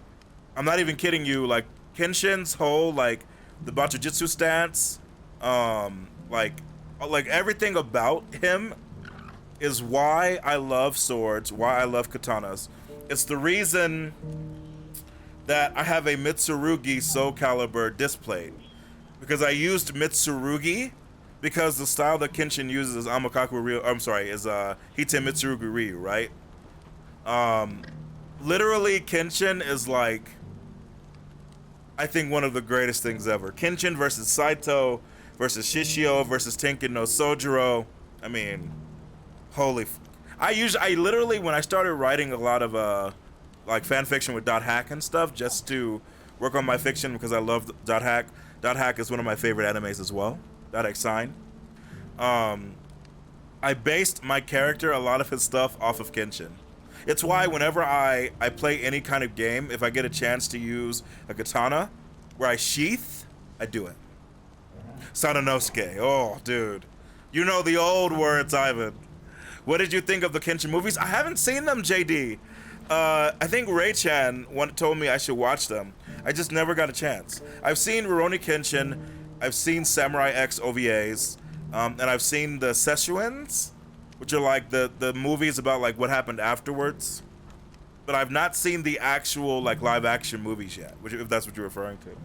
not even kidding you. Like Kenshin's whole like the Bachujutsu stance, like everything about him is why I love swords, why I love katanas. It's the reason that I have a Mitsurugi Soul Calibur display, because I used Mitsurugi because the style that Kenshin uses is Amakaku Ryu. I'm sorry, is Hite Mitsurugi Ryu, right? Literally, Kenshin is like, I think one of the greatest things ever. Kenshin versus Saito versus Shishio versus Tenkin no Sojiro. I mean, holy. I literally, when I started writing a lot of like fan fiction with .hack and stuff, just to work on my fiction because I love .hack. .hack is one of my favorite animes as well. .hack sign. I based my character, a lot of his stuff, off of Kenshin. It's why whenever I play any kind of game, if I get a chance to use a katana where I sheath, I do it. Sadanosuke, oh dude. You know the old words, Ivan. What did you think of the Kenshin movies? I haven't seen them, JD. I think Ray-chan told me I should watch them. I just never got a chance. I've seen Rurouni Kenshin, I've seen Samurai X OVAs, and I've seen the Sessuins, which are like the movies about like what happened afterwards. But I've not seen the actual like live action movies yet, which, if that's what you're referring to.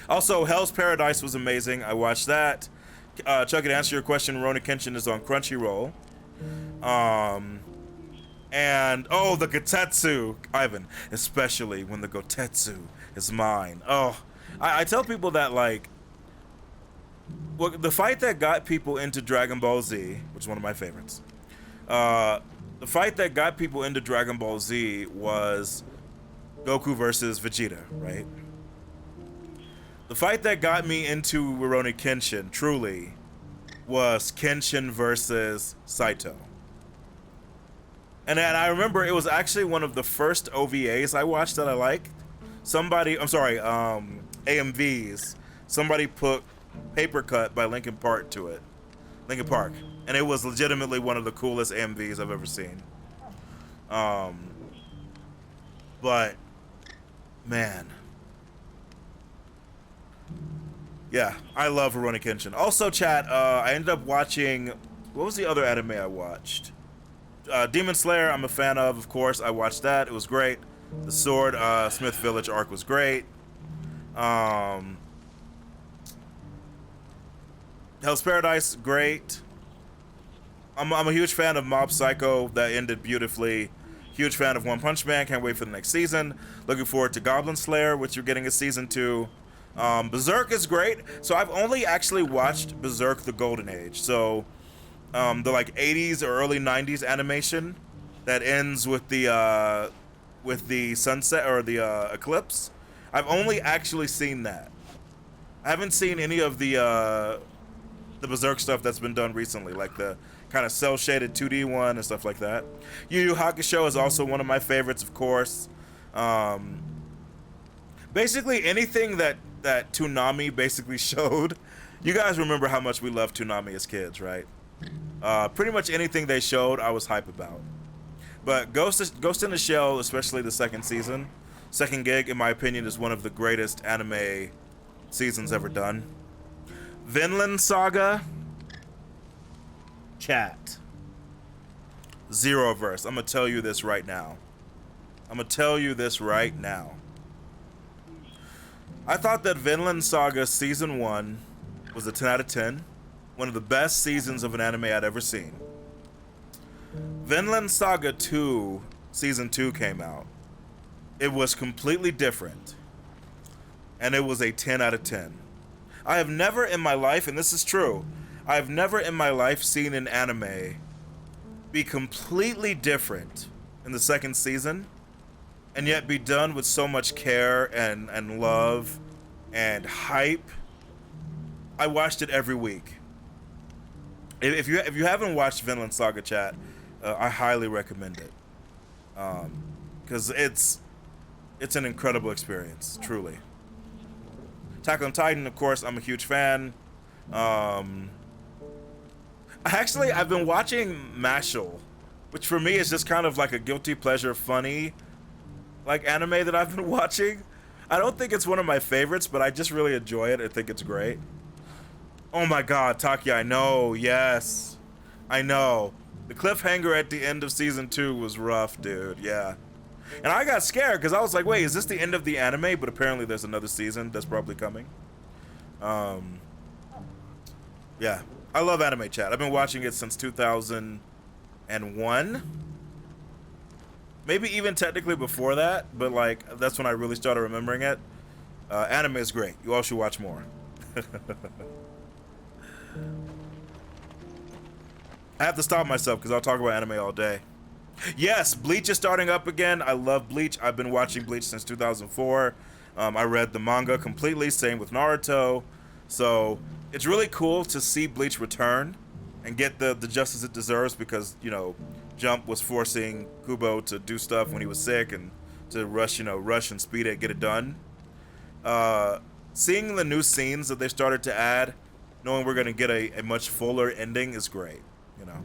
Also, Hell's Paradise was amazing. I watched that. Chuck, to answer your question, Rurouni Kenshin is on Crunchyroll. And oh, the Gotetsu, Ivan, especially when the Gotetsu is mine. Oh, I tell people that like, well, the fight that got people into Dragon Ball Z, which is one of my favorites, the fight that got people into Dragon Ball Z was Goku versus Vegeta, right? The fight that got me into Rurouni Kenshin, truly, was Kenshin versus Saito. And I remember it was actually one of the first OVAs I watched that I liked. AMVs. Somebody put Paper Cut by Linkin Park to it. Linkin Park. And it was legitimately one of the coolest AMVs I've ever seen. But, man. Yeah, I love Rurouni Kenshin. Also, chat, I ended up watching... What was the other anime I watched? Demon Slayer, I'm a fan of course. I watched that. It was great. The Sword Smith Village arc was great. Hell's Paradise, great. I'm a huge fan of Mob Psycho. That ended beautifully. Huge fan of One Punch Man. Can't wait for the next season. Looking forward to Goblin Slayer, which you're getting a season 2. Berserk is great. So I've only actually watched Berserk the Golden Age. So the like 80s or early 90s animation that ends with the sunset or the eclipse. I've only actually seen that. I haven't seen any of the Berserk stuff that's been done recently, like the kind of cel-shaded 2D one and stuff like that. Yu Yu Hakusho is also one of my favorites, of course. Basically anything that Toonami basically showed. You guys remember how much we loved Toonami as kids, right? Pretty much anything they showed, I was hype about. But Ghost in the Shell, especially the second season, second gig, in my opinion, is one of the greatest anime seasons ever done. Vinland Saga, chat, Zeroverse. I'm gonna tell you this right now. I thought that Vinland Saga season 1 was a 10 out of 10. One of the best seasons of an anime I'd ever seen. Vinland Saga 2, season 2 came out. It was completely different. And it was a 10 out of 10. I have never in my life, and this is true, I have never in my life seen an anime be completely different in the second season, and yet be done with so much care and love and hype. I watched it every week. If you haven't watched Vinland Saga, chat, I highly recommend it. because it's an incredible experience, truly. Attack on Titan, of course, I'm a huge fan. Actually, I've been watching Mashal, which for me is just kind of like a guilty pleasure, funny, like anime that I've been watching. I don't think it's one of my favorites, but I just really enjoy it. I think it's great. Oh my God, Taki, I know, yes. I know. The cliffhanger at the end of season 2 was rough, dude, yeah. And I got scared because I was like, wait, is this the end of the anime? But apparently there's another season that's probably coming. Yeah, I love anime, chat. I've been watching it since 2001. Maybe even technically before that, but like that's when I really started remembering it. Anime is great. You all should watch more. I have to stop myself because I'll talk about anime all day. Yes, Bleach is starting up again. I love Bleach. I've been watching Bleach since 2004. I read the manga completely, same with Naruto. So it's really cool to see Bleach return and get the justice it deserves because, you know, Jump was forcing Kubo to do stuff when he was sick and to rush and speed it, get it done. Seeing the new scenes that they started to add, knowing we're going to get a much fuller ending is great, you know.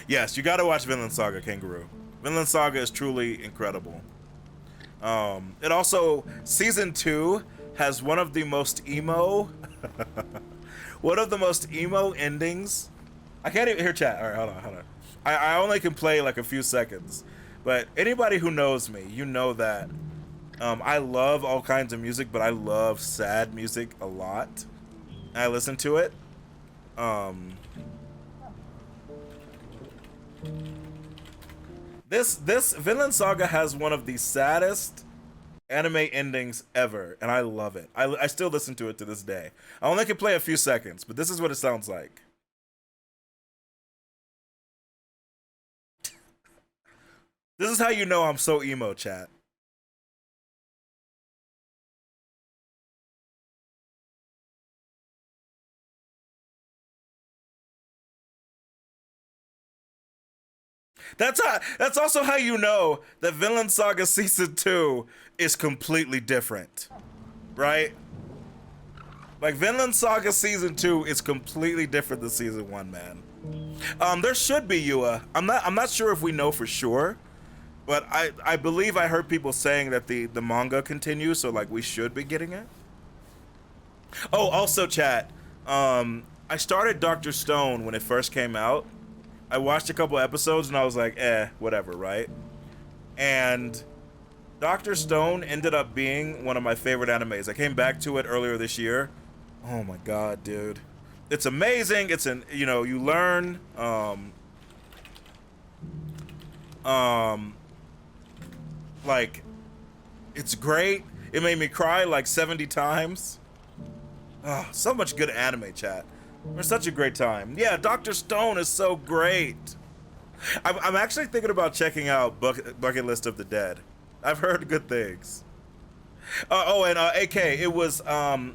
Yes, you got to watch Vinland Saga, Kangaroo. Vinland Saga is truly incredible. It also, season 2 has one of the most emo, endings. I can't even hear chat. All right, hold on. I only can play like a few seconds, but anybody who knows me, you know that I love all kinds of music, but I love sad music a lot. I listen to it. This Vinland Saga has one of the saddest anime endings ever, and I love it. I still listen to it to this day. I only can play a few seconds, but this is what it sounds like. This is how you know I'm so emo, chat. That's also how you know that Vinland Saga Season 2 is completely different, right? Like, Vinland Saga Season 2 is completely different than Season 1, man. There should be, Yua. I'm not sure if we know for sure, but I believe I heard people saying that the manga continues, so, like, we should be getting it. Oh, also, chat, I started Dr. Stone when it first came out. I watched a couple episodes and I was like, whatever, right? And Dr. Stone ended up being one of my favorite animes. I came back to it earlier this year. Oh my God, dude. It's amazing. It's you learn, like, it's great. It made me cry like 70 times. Oh, so much good anime, chat. It's such a great time. Yeah, Dr. Stone is so great. I'm actually thinking about checking out Bucket List of the Dead. I've heard good things. And AK, it was, I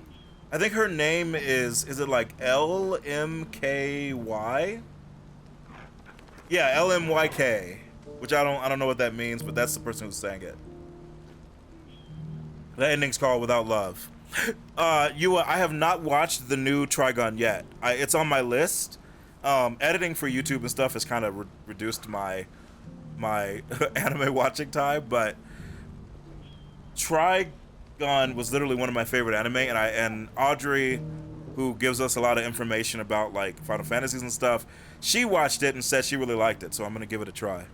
think her name is it like LMKY? Yeah, LMYK, which I don't know what that means, but that's the person who sang it. The ending's called Without Love. I have not watched the new Trigun yet. It's on my list. Editing for YouTube and stuff has kind of reduced my anime watching time, but Trigun was literally one of my favorite anime, and Audrey, who gives us a lot of information about like Final Fantasies and stuff, she watched it and said she really liked it, so I'm gonna give it a try.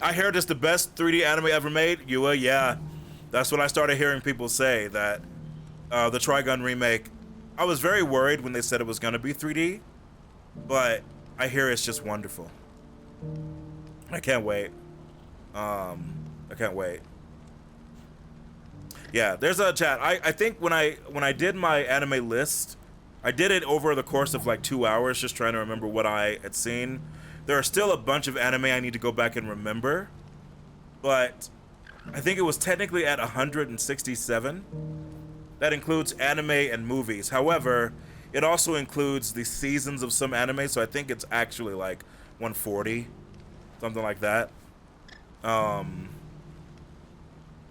I heard it's the best 3D anime ever made. Yeah. That's what I started hearing people say, that the Trigun remake, I was very worried when they said it was going to be 3D, but I hear it's just wonderful. I can't wait. I can't wait. Yeah, there's a chat. I think when I did my anime list, I did it over the course of like 2 hours, just trying to remember what I had seen. There are still a bunch of anime I need to go back and remember, but I think it was technically at 167. That includes anime and movies. However, it also includes the seasons of some anime, so I think it's actually like 140, something like that. Oh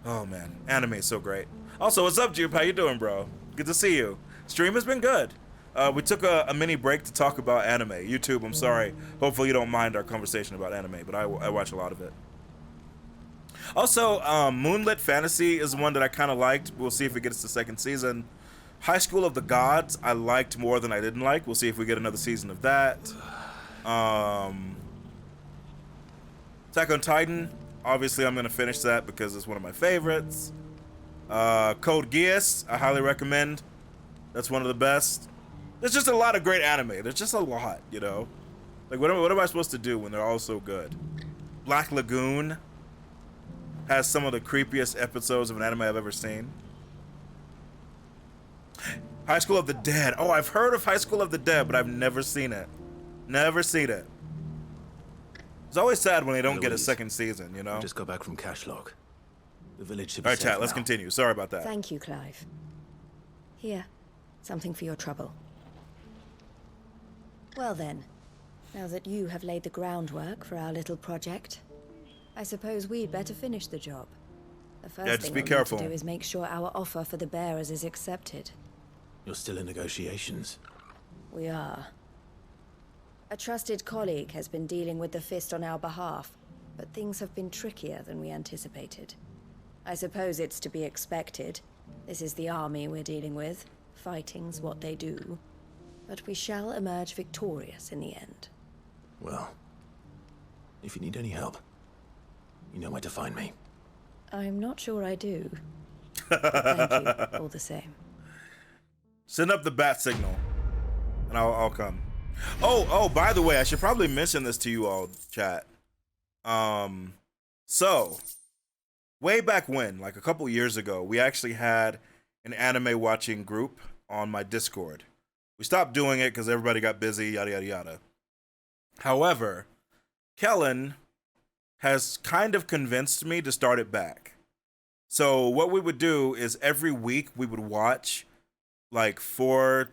man, anime is so great. Also, what's up, Jupe? How you doing, bro? Good to see you. Stream has been good. We took a mini break to talk about anime. YouTube, I'm sorry. Hopefully you don't mind our conversation about anime, but I watch a lot of it. Also, Moonlit Fantasy is one that I kind of liked. We'll see if it gets to second season. High School of the Gods, I liked more than I didn't like. We'll see if we get another season of that. Attack on Titan, obviously I'm going to finish that because it's one of my favorites. Code Geass, I highly recommend. That's one of the best. There's just a lot of great anime. There's just a lot, you know? Like, what am I supposed to do when they're all so good? Black Lagoon has some of the creepiest episodes of an anime I've ever seen. High School of the Dead. Oh, I've heard of High School of the Dead, but I've never seen it. Never seen it. It's always sad when they don't get a second season, you know? Just got back from Cashlog. The village should be All right, safe chat, let's now. continue. Sorry about that. Thank you, Clive. Here, something for your trouble. Well then, now that you have laid the groundwork for our little project, I suppose we'd better finish the job. The first thing we'll need to do is make sure our offer for the bearers is accepted. You're still in negotiations. We are. A trusted colleague has been dealing with the Fist on our behalf, but things have been trickier than we anticipated. I suppose it's to be expected. This is the army we're dealing with. Fighting's what they do. But we shall emerge victorious in the end. Well, if you need any help, you know where to find me. I'm not sure I do. But thank you, all the same. Send up the bat signal, and I'll come. Oh, by the way, I should probably mention this to you all, chat. So, way back when, like a couple years ago, we actually had an anime watching group on my Discord. We stopped doing it because everybody got busy, yada, yada, yada. However, Kellan has kind of convinced me to start it back. So what we would do is every week we would watch like 4-5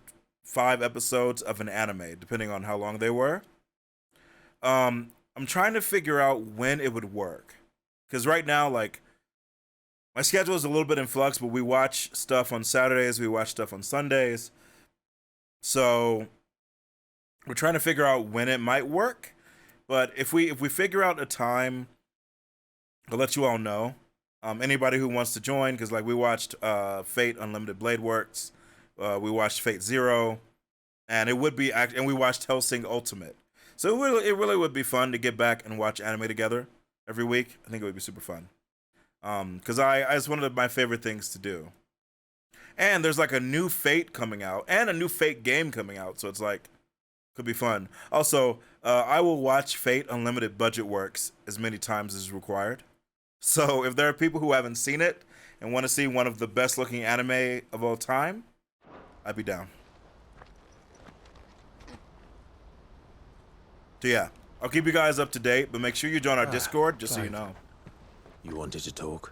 episodes of an anime, depending on how long they were. I'm trying to figure out when it would work. Because right now, like, my schedule is a little bit in flux, but we watch stuff on Saturdays, we watch stuff on Sundays. So we're trying to figure out when it might work. But if we figure out a time, I'll let you all know. Anybody who wants to join, because like we watched Fate Unlimited Blade Works, we watched Fate Zero, and we watched Hellsing Ultimate. So it really would be fun to get back and watch anime together every week. I think it would be super fun. Because it's one of my favorite things to do. And there's like a new Fate coming out and a new Fate game coming out, so it's like could be fun. Also, I will watch Fate Unlimited Budget Works as many times as required. So if there are people who haven't seen it and want to see one of the best looking anime of all time, I'd be down. So yeah, I'll keep you guys up to date, but make sure you join our Discord just so you know. You wanted to talk?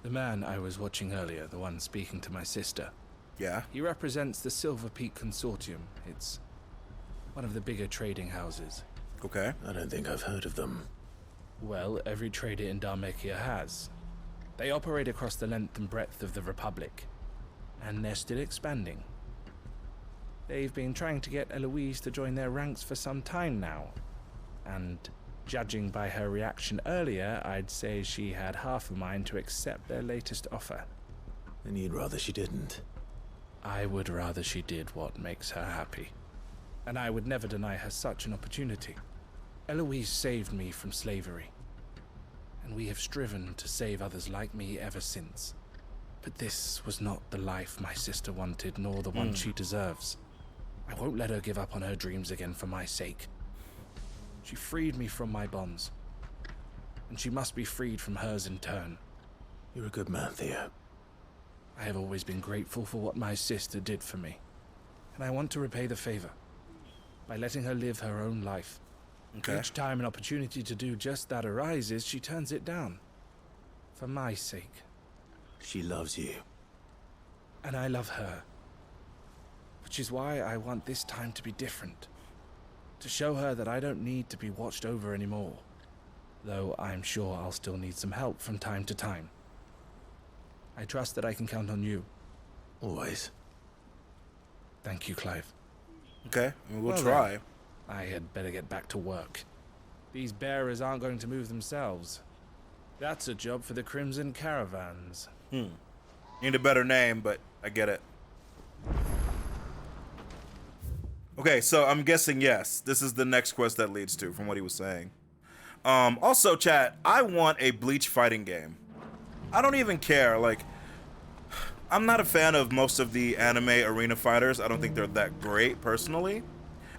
The man I was watching earlier, the one speaking to my sister. Yeah? He represents the Silver Peak Consortium. It's one of the bigger trading houses. Okay. I don't think I've heard of them. Well, every trader in Dharmekia has. They operate across the length and breadth of the Republic, and they're still expanding. They've been trying to get Eloise to join their ranks for some time now, and judging by her reaction earlier, I'd say she had half a mind to accept their latest offer. And you'd rather she didn't? I would rather she did what makes her happy. And I would never deny her such an opportunity. Eloise saved me from slavery, and we have striven to save others like me ever since. But this was not the life my sister wanted, nor the one she deserves. I won't let her give up on her dreams again for my sake. She freed me from my bonds, and she must be freed from hers in turn. You're a good man, Theo. I have always been grateful for what my sister did for me, and I want to repay the favor by letting her live her own life. Okay. Each time an opportunity to do just that arises, she turns it down. For my sake. She loves you. And I love her. Which is why I want this time to be different. To show her that I don't need to be watched over anymore. though I'm sure I'll still need some help from time to time. I trust that I can count on you. Always. Thank you, Clive. Okay, we'll Well try. then, I had better get back to work. These bearers aren't going to move themselves. That's a job for the Crimson Caravans. Need a better name, but I get it. Okay, so I'm guessing yes. This is the next quest that leads to, from what he was saying. Also, chat, I want a Bleach fighting game. I don't even care. Like, I'm not a fan of most of the anime arena fighters. I don't think they're that great, personally.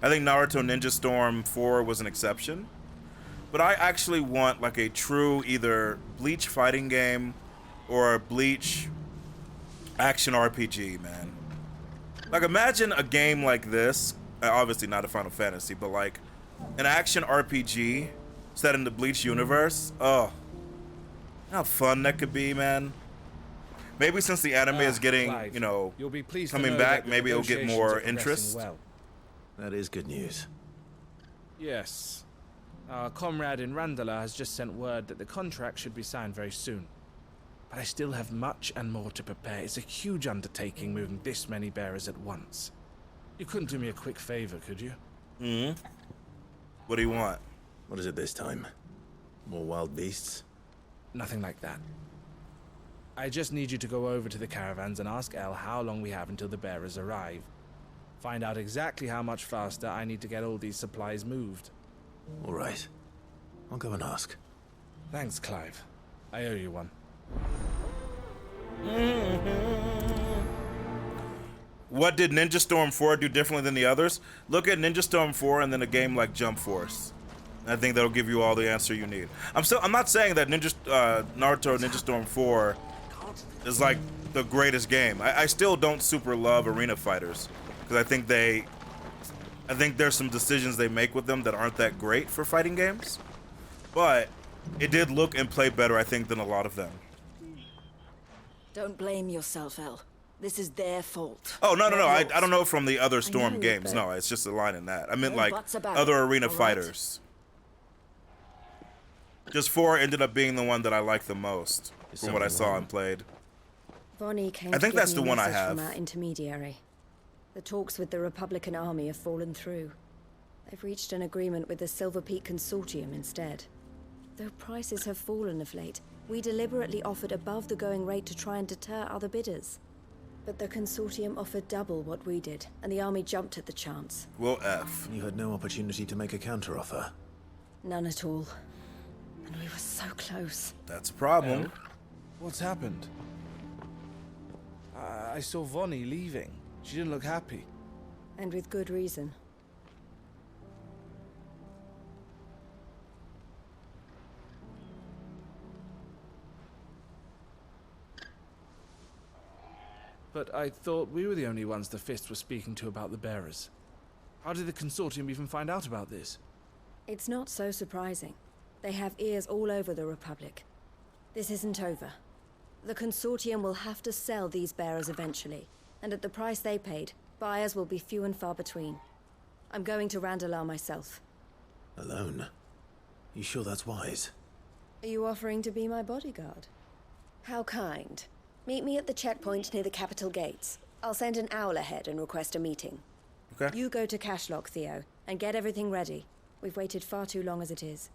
I think Naruto Ninja Storm 4 was an exception. But I actually want, like, a true either Bleach fighting game or a Bleach action RPG, man. Like, imagine a game like this. Obviously not a Final Fantasy, but, like, an action RPG set in the Bleach universe. Oh, how fun that could be, man. Maybe since the anime is getting, Clive, you know, you'll be pleased to coming know back, that the maybe it'll get negotiations more are progressing interest. well. That is good news. Yes. Our comrade in Randala has just sent word that the contract should be signed very soon. But I still have much and more to prepare. It's a huge undertaking moving this many bearers at once. You couldn't do me a quick favor, could you? What do you want? What is it this time? More wild beasts? Nothing like that. I just need you to go over to the caravans and ask El how long we have until the bearers arrive. Find out exactly how much faster I need to get all these supplies moved. All right. I'll go and ask. Thanks, Clive. I owe you one. What did Ninja Storm 4 do differently than the others? Look at Ninja Storm 4 and then a game like Jump Force. I think that'll give you all the answer you need. I'm not saying that Naruto Ninja Storm 4 is like the greatest game. I still don't super love arena fighters because I think there's some decisions they make with them that aren't that great for fighting games. But it did look and play better, I think, than a lot of them. Don't blame yourself, El. This is their fault. Oh, no. Not I yours. don't know from the other Storm know, games. but- No, it's just a line in that. I meant No like buts about other it, arena all right? fighters. Just 4 ended up being the one that I liked the most from what I saw and played. Vonnie came I think to give that's me the a one I message from have. our intermediary. The talks with the Republican Army have fallen through. They've reached an agreement with the Silver Peak Consortium instead. Though prices have fallen of late, we deliberately offered above the going rate to try and deter other bidders. But the Consortium offered double what we did, and the Army jumped at the chance. Well, F. You had no opportunity to make a counteroffer. None at all. And we were so close. That's a problem. El? What's happened? I saw Vonnie leaving. She didn't look happy. And with good reason. But I thought we were the only ones the Fist were speaking to about the bearers. How did the Consortium even find out about this? It's not so surprising. They have ears all over the Republic. This isn't over. The Consortium will have to sell these bearers eventually, and at the price they paid, buyers will be few and far between. I'm going to Randalar myself. Alone? You sure that's wise? Are you offering to be my bodyguard? How kind. Meet me at the checkpoint near the capital gates. I'll send an owl ahead and request a meeting. Okay. You go to Cashlock, Theo, and get everything ready. We've waited far too long as it is.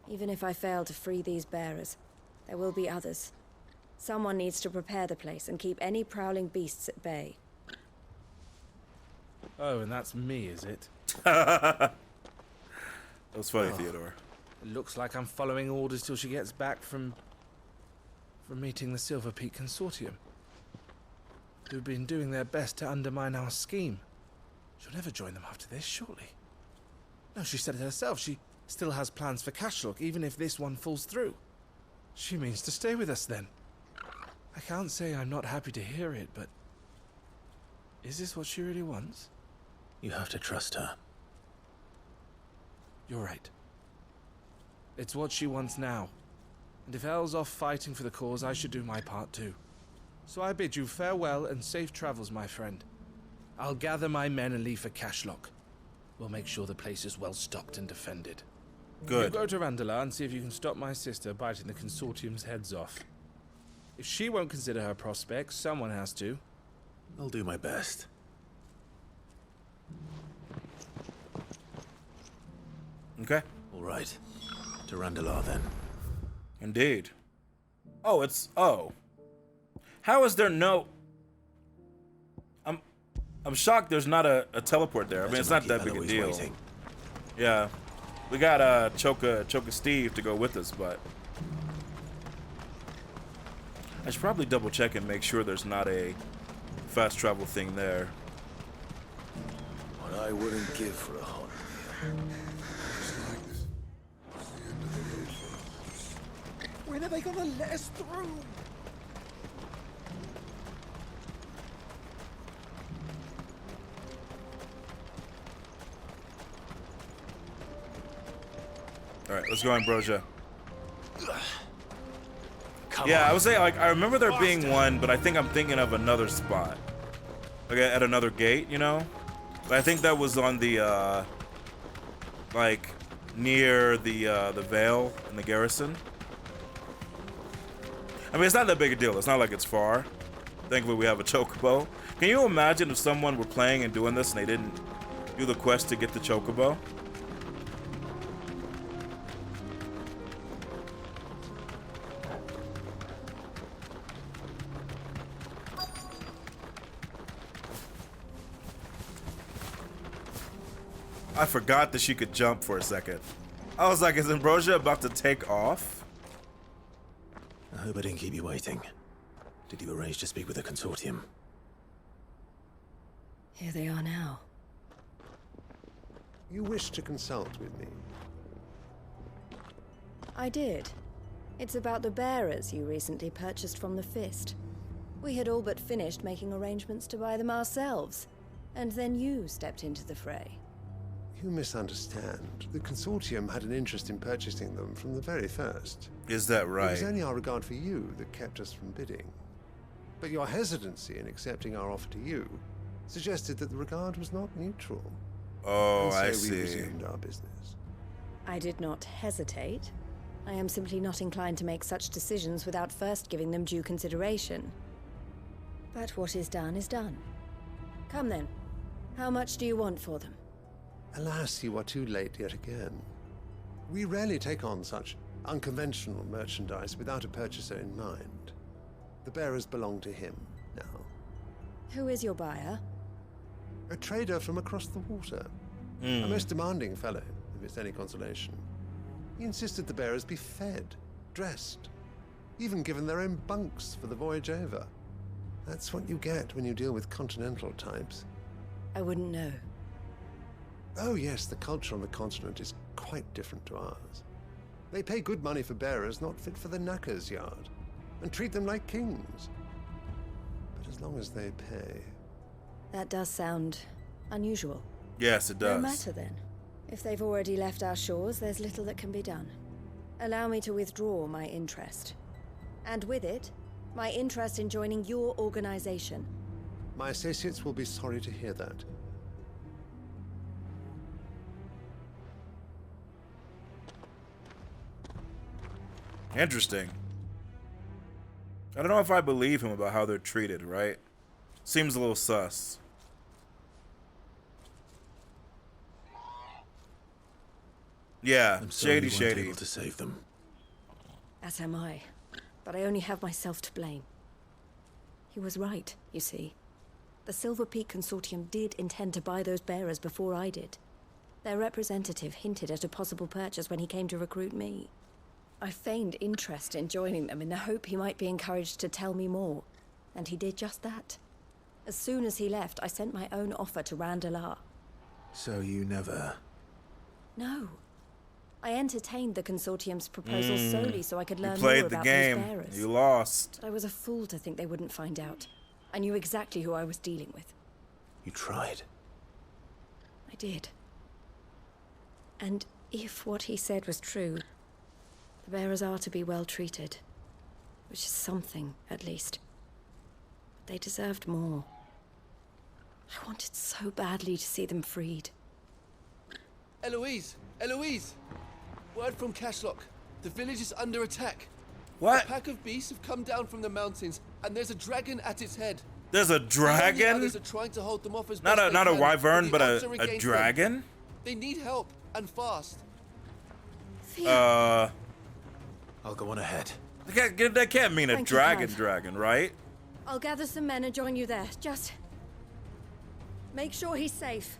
Even if I fail to free these bearers, there will be others. Someone needs to prepare the place and keep any prowling beasts at bay. Oh, and that's me, is it? That was funny, Theodore. It looks like I'm following orders till she gets back from meeting the Silver Peak Consortium. Who've been doing their best to undermine our scheme. She'll never join them after this, surely. No, she said it herself. She still has plans for Cashlock, even if this one falls through. She means to stay with us then. I can't say I'm not happy to hear it, but... is this what she really wants? You have to trust her. You're right. It's what she wants now. And if Elle's off fighting for the cause, I should do my part too. So I bid you farewell and safe travels, my friend. I'll gather my men and leave for Cashlock. We'll make sure the place is well stocked and defended. Good. You go to Randala and see if you can stop my sister biting the consortium's heads off. If she won't consider her prospects, someone has to. I'll do my best. Okay. All right. To Randala, then. Indeed. Oh, it's... Oh. How is there no... I'm shocked there's not a teleport there. I mean, it's not that big a deal. Waiting. Yeah. We got Choka Steve to go with us, but... I should probably double check and make sure there's not a fast travel thing there. What I wouldn't give for a hot meal. When are they gonna let us through? Alright, let's go, Ambrosia. Yeah, I was saying, like, I remember there being one, but I think I'm thinking of another spot. Like, at another gate, you know? But I think that was on the, like, near the Vale in the garrison. I mean, it's not that big a deal. It's not like it's far. Thankfully, we have a chocobo. Can you imagine if someone were playing and doing this and they didn't do the quest to get the chocobo? I forgot that she could jump for a second. I was like, is Ambrosia about to take off? I hope I didn't keep you waiting. Did you arrange to speak with the consortium? Here they are now. You wish to consult with me? I did. It's about the bearers you recently purchased from the Fist. We had all but finished making arrangements to buy them ourselves, and then you stepped into the fray. You misunderstand. The consortium had an interest in purchasing them from the very first. Is that right? It was only our regard for you that kept us from bidding. But your hesitancy in accepting our offer to you suggested that the regard was not mutual. Oh, and so I we see. resumed our business. I did not hesitate. I am simply not inclined to make such decisions without first giving them due consideration. But what is done is done. Come then. How much do you want for them? Alas, you are too late yet again. We rarely take on such unconventional merchandise without a purchaser in mind. The bearers belong to him now. Who is your buyer? A trader from across the water. A most demanding fellow, if it's any consolation. He insisted the bearers be fed, dressed, even given their own bunks for the voyage over. That's what you get when you deal with continental types. I wouldn't know. Oh yes, the culture on the continent is quite different to ours. They pay good money for bearers not fit for the knacker's yard, and treat them like kings. But as long as they pay... That does sound unusual. Yes, it does. No matter then. If they've already left our shores, there's little that can be done. Allow me to withdraw my interest. And with it, my interest in joining your organization. My associates will be sorry to hear that. Interesting. I don't know if I believe him about how they're treated, right? Seems a little sus. Yeah, I'm sorry shady, you weren't shady. able to save them. As am I. But I only have myself to blame. He was right, you see. The Silver Peak Consortium did intend to buy those bearers before I did. Their representative hinted at a possible purchase when he came to recruit me. I feigned interest in joining them in the hope he might be encouraged to tell me more, and he did just that. As soon as he left, I sent my own offer to Randala. So you never... No. I entertained the consortium's proposal solely so I could learn more played about the game. these bearers. You lost. But I was a fool to think they wouldn't find out. I knew exactly who I was dealing with. You tried. I did. And if what he said was true, the bearers are to be well treated. Which is something, at least. But they deserved more. I wanted so badly to see them freed. Eloise! Eloise! Word from Cashlock. The village is under attack. What? A pack of beasts have come down from the mountains, and there's a dragon at its head. There's a dragon? Others are trying to hold them off as Not best a they can, wyvern, the but odds are a against dragon? them. They need help, and fast. I'll go on ahead. That can't mean a Thank you, dragon, Clive. right? I'll gather some men and join you there. Just make sure he's safe.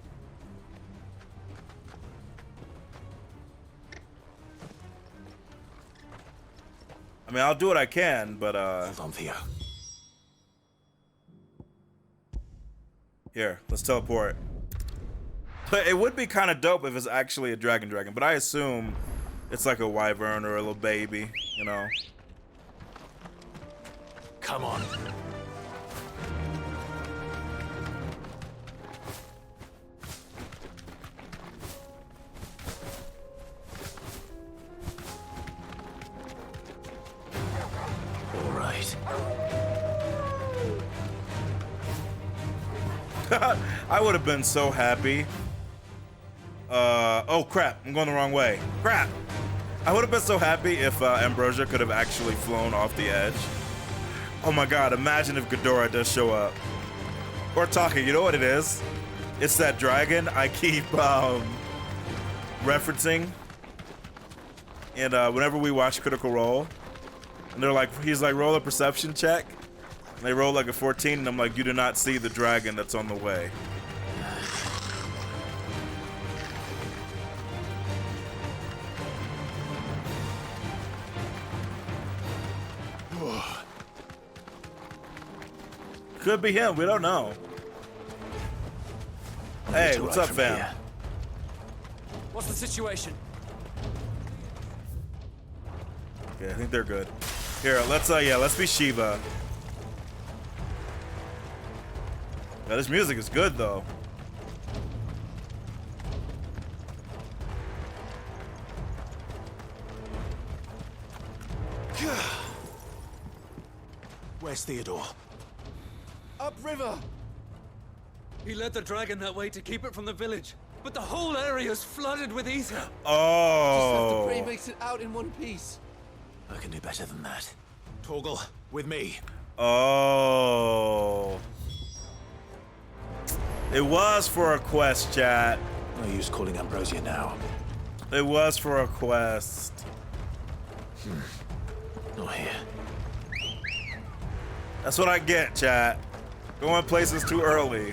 I mean, I'll do what I can, but Hold on, Theo. Here, let's teleport. But it would be kind of dope if it's actually a dragon, but I assume it's like a wyvern or a little baby, you know. Come on. All right. I would have been so happy. Oh crap, I'm going the wrong way. Crap. I would have been so happy if Ambrosia could have actually flown off the edge. Oh my god, imagine if Ghidorah does show up. Or Taka, you know what it is? It's that dragon I keep referencing. And whenever we watch Critical Role, and they're like, he's like, roll a perception check. And they roll like a 14, and I'm like, you do not see the dragon that's on the way. Could be him, we don't know. Hey, what's up, fam? What's the situation? Okay, I think they're good. Here, let's be Shiva. Yeah, this music is good though. Where's Theodore? Upriver! He led the dragon that way to keep it from the village, but the whole area's flooded with ether. Oh. Just have to pray makes it out in one piece. I can do better than that. Torgal, with me. Oh. It was for a quest, chat. No use calling Ambrosia now. It was for a quest. Not here. That's what I get, chat. Going places too early.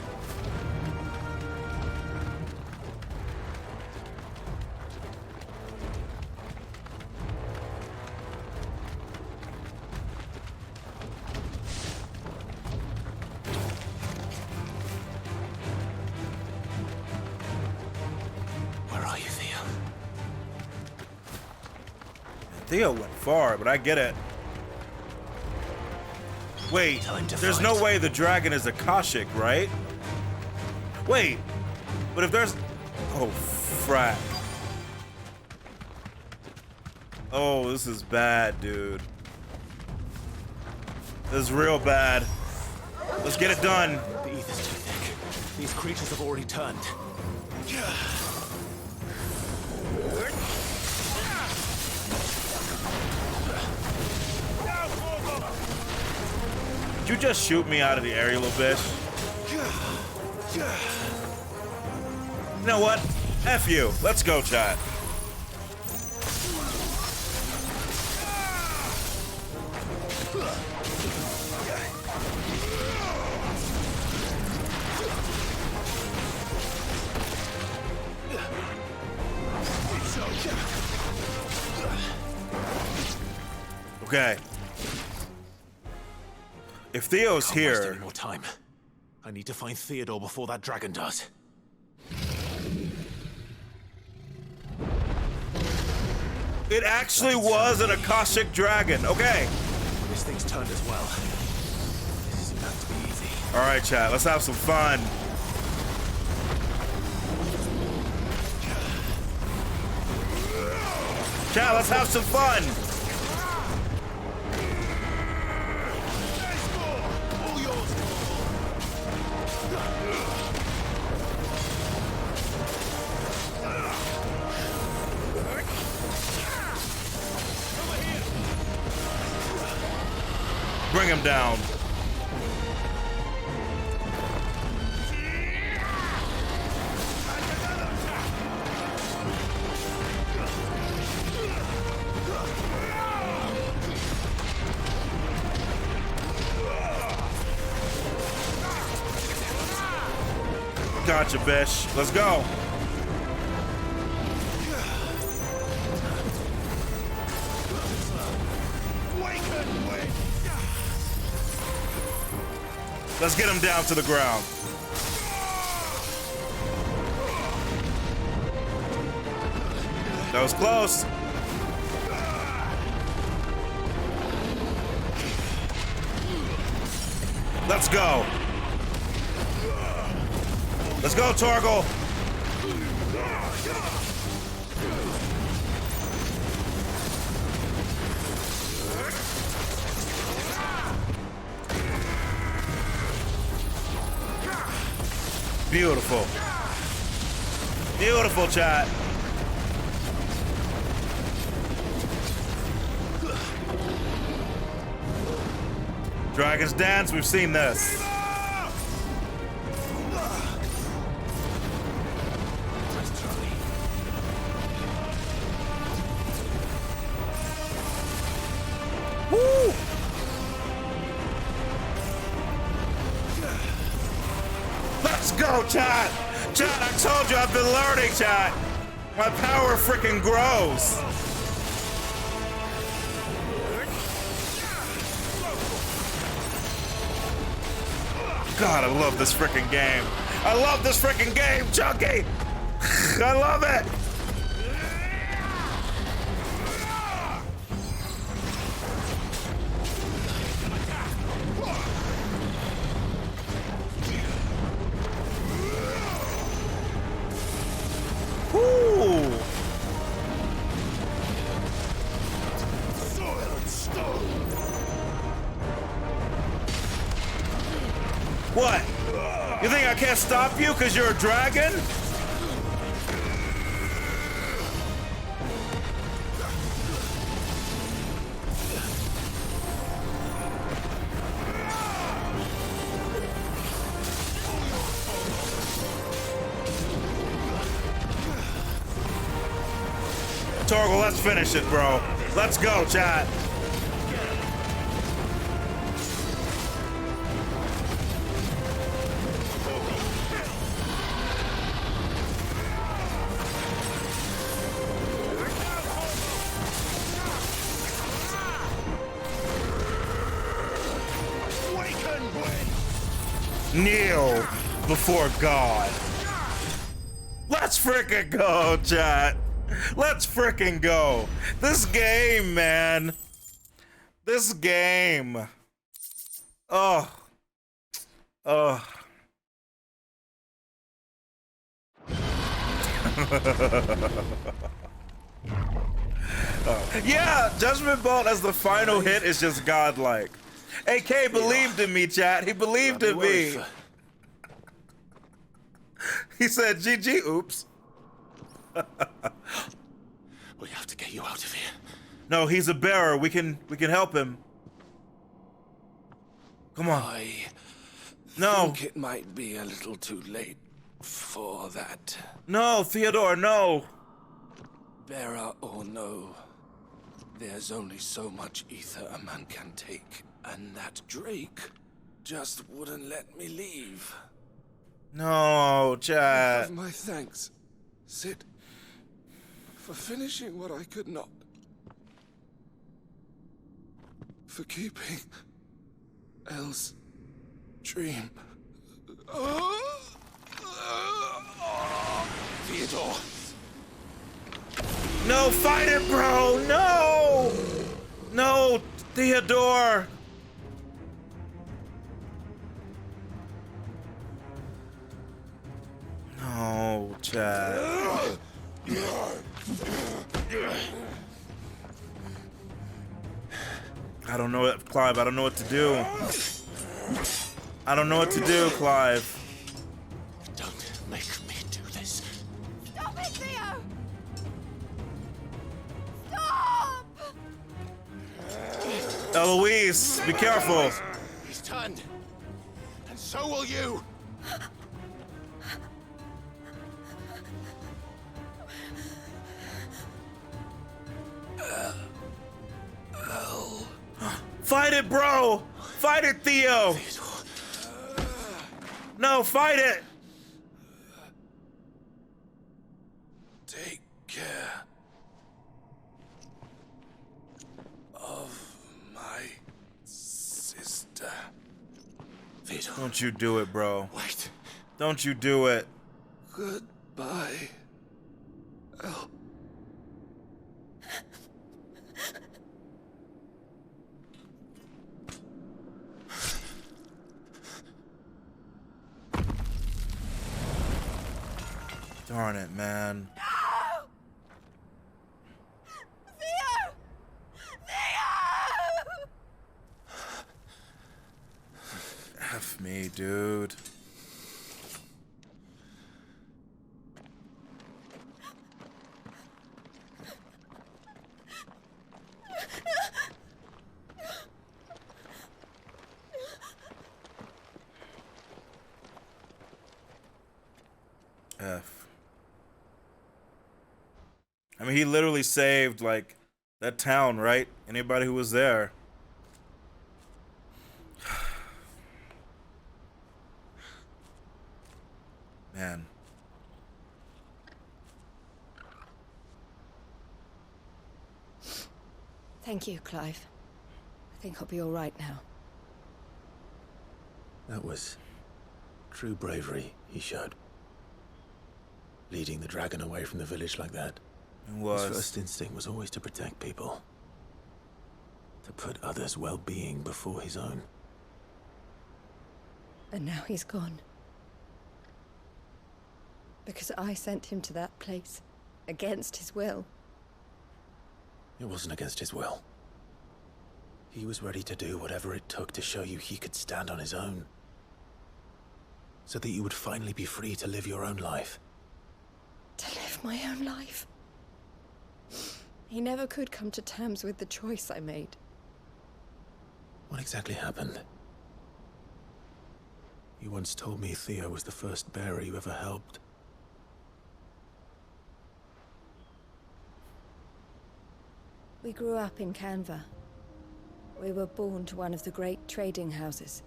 Where are you, Theo? Theo went far, but I get it. Wait, there's no way the dragon is Akashic, right? Wait, but if there's... Oh, frack. Oh, this is bad, dude. This is real bad. Let's get it done. The ether's too thick. These creatures have already turned. Did you just shoot me out of the area, little bitch? You know what? F you. Let's go, chat. Okay. If Theo's Can't waste here, any more time. I need to find Theodore before that dragon does. it actually was an Akashic dragon. Okay. This thing's turned as well. This isn't going to be easy. All right, chat. Let's have some fun. Chat, let's have some fun. him down. Gotcha, Bish. Let's go. Let's get him down to the ground. That was close. Let's go. Let's go, Torgal. Beautiful. Beautiful, chat. Dragon's Dance, we've seen this. Woo! Let's go, chat! Chat, I told you I've been learning, chat! My power freaking grows! God, I love this freaking game. I love this freaking game, Chunky! I love it! What? You think I can't stop you because you're a dragon? Torgal, let's finish it, bro. Let's go, chat. Kneel before God. Let's frickin' go, chat. Let's frickin' go. This game, man. This game. Oh. Oh. Yeah, Judgment Bolt as the final hit is just godlike. AK believed in me, chat. He believed in me. He said, GG, oops. We have to get you out of here. No, he's a bearer. We can help him. Come on. I think it might be a little too late for that. No, Theodore, no. Bearer or no, there's only so much ether a man can take. And that Drake just wouldn't let me leave. No, chat. Have my thanks, Sid, for finishing what I could not. For keeping Elle's dream. Theodore. No, fight it, bro. No. No, Theodore. No, chat. I don't know what, Clive. I don't know what to do. I don't know what to do, Clive. Don't make me do this. Stop it, Theo! Stop! Eloise, be careful. He's turned. And so will you. Fight it, bro! Fight it, Theo! No, fight it! Take care of my sister. Vito. Don't you do it, bro. Wait. Don't you do it. Goodbye. El. Darn it, man. No! Theo! Theo! F me, dude. F. I mean, he literally saved, like, that town, right? Anybody who was there. Man. Thank you, Clive. I think I'll be all right now. That was true bravery he showed. Leading the dragon away from the village like that. It was. His first instinct was always to protect people. To put others' well-being before his own. And now he's gone. Because I sent him to that place, against his will. It wasn't against his will. He was ready to do whatever it took to show you he could stand on his own. So that you would finally be free to live your own life. To live my own life. He never could come to terms with the choice I made. What exactly happened? You once told me Theo was the first bearer you ever helped. We grew up in Canva. We were born to one of the great trading houses.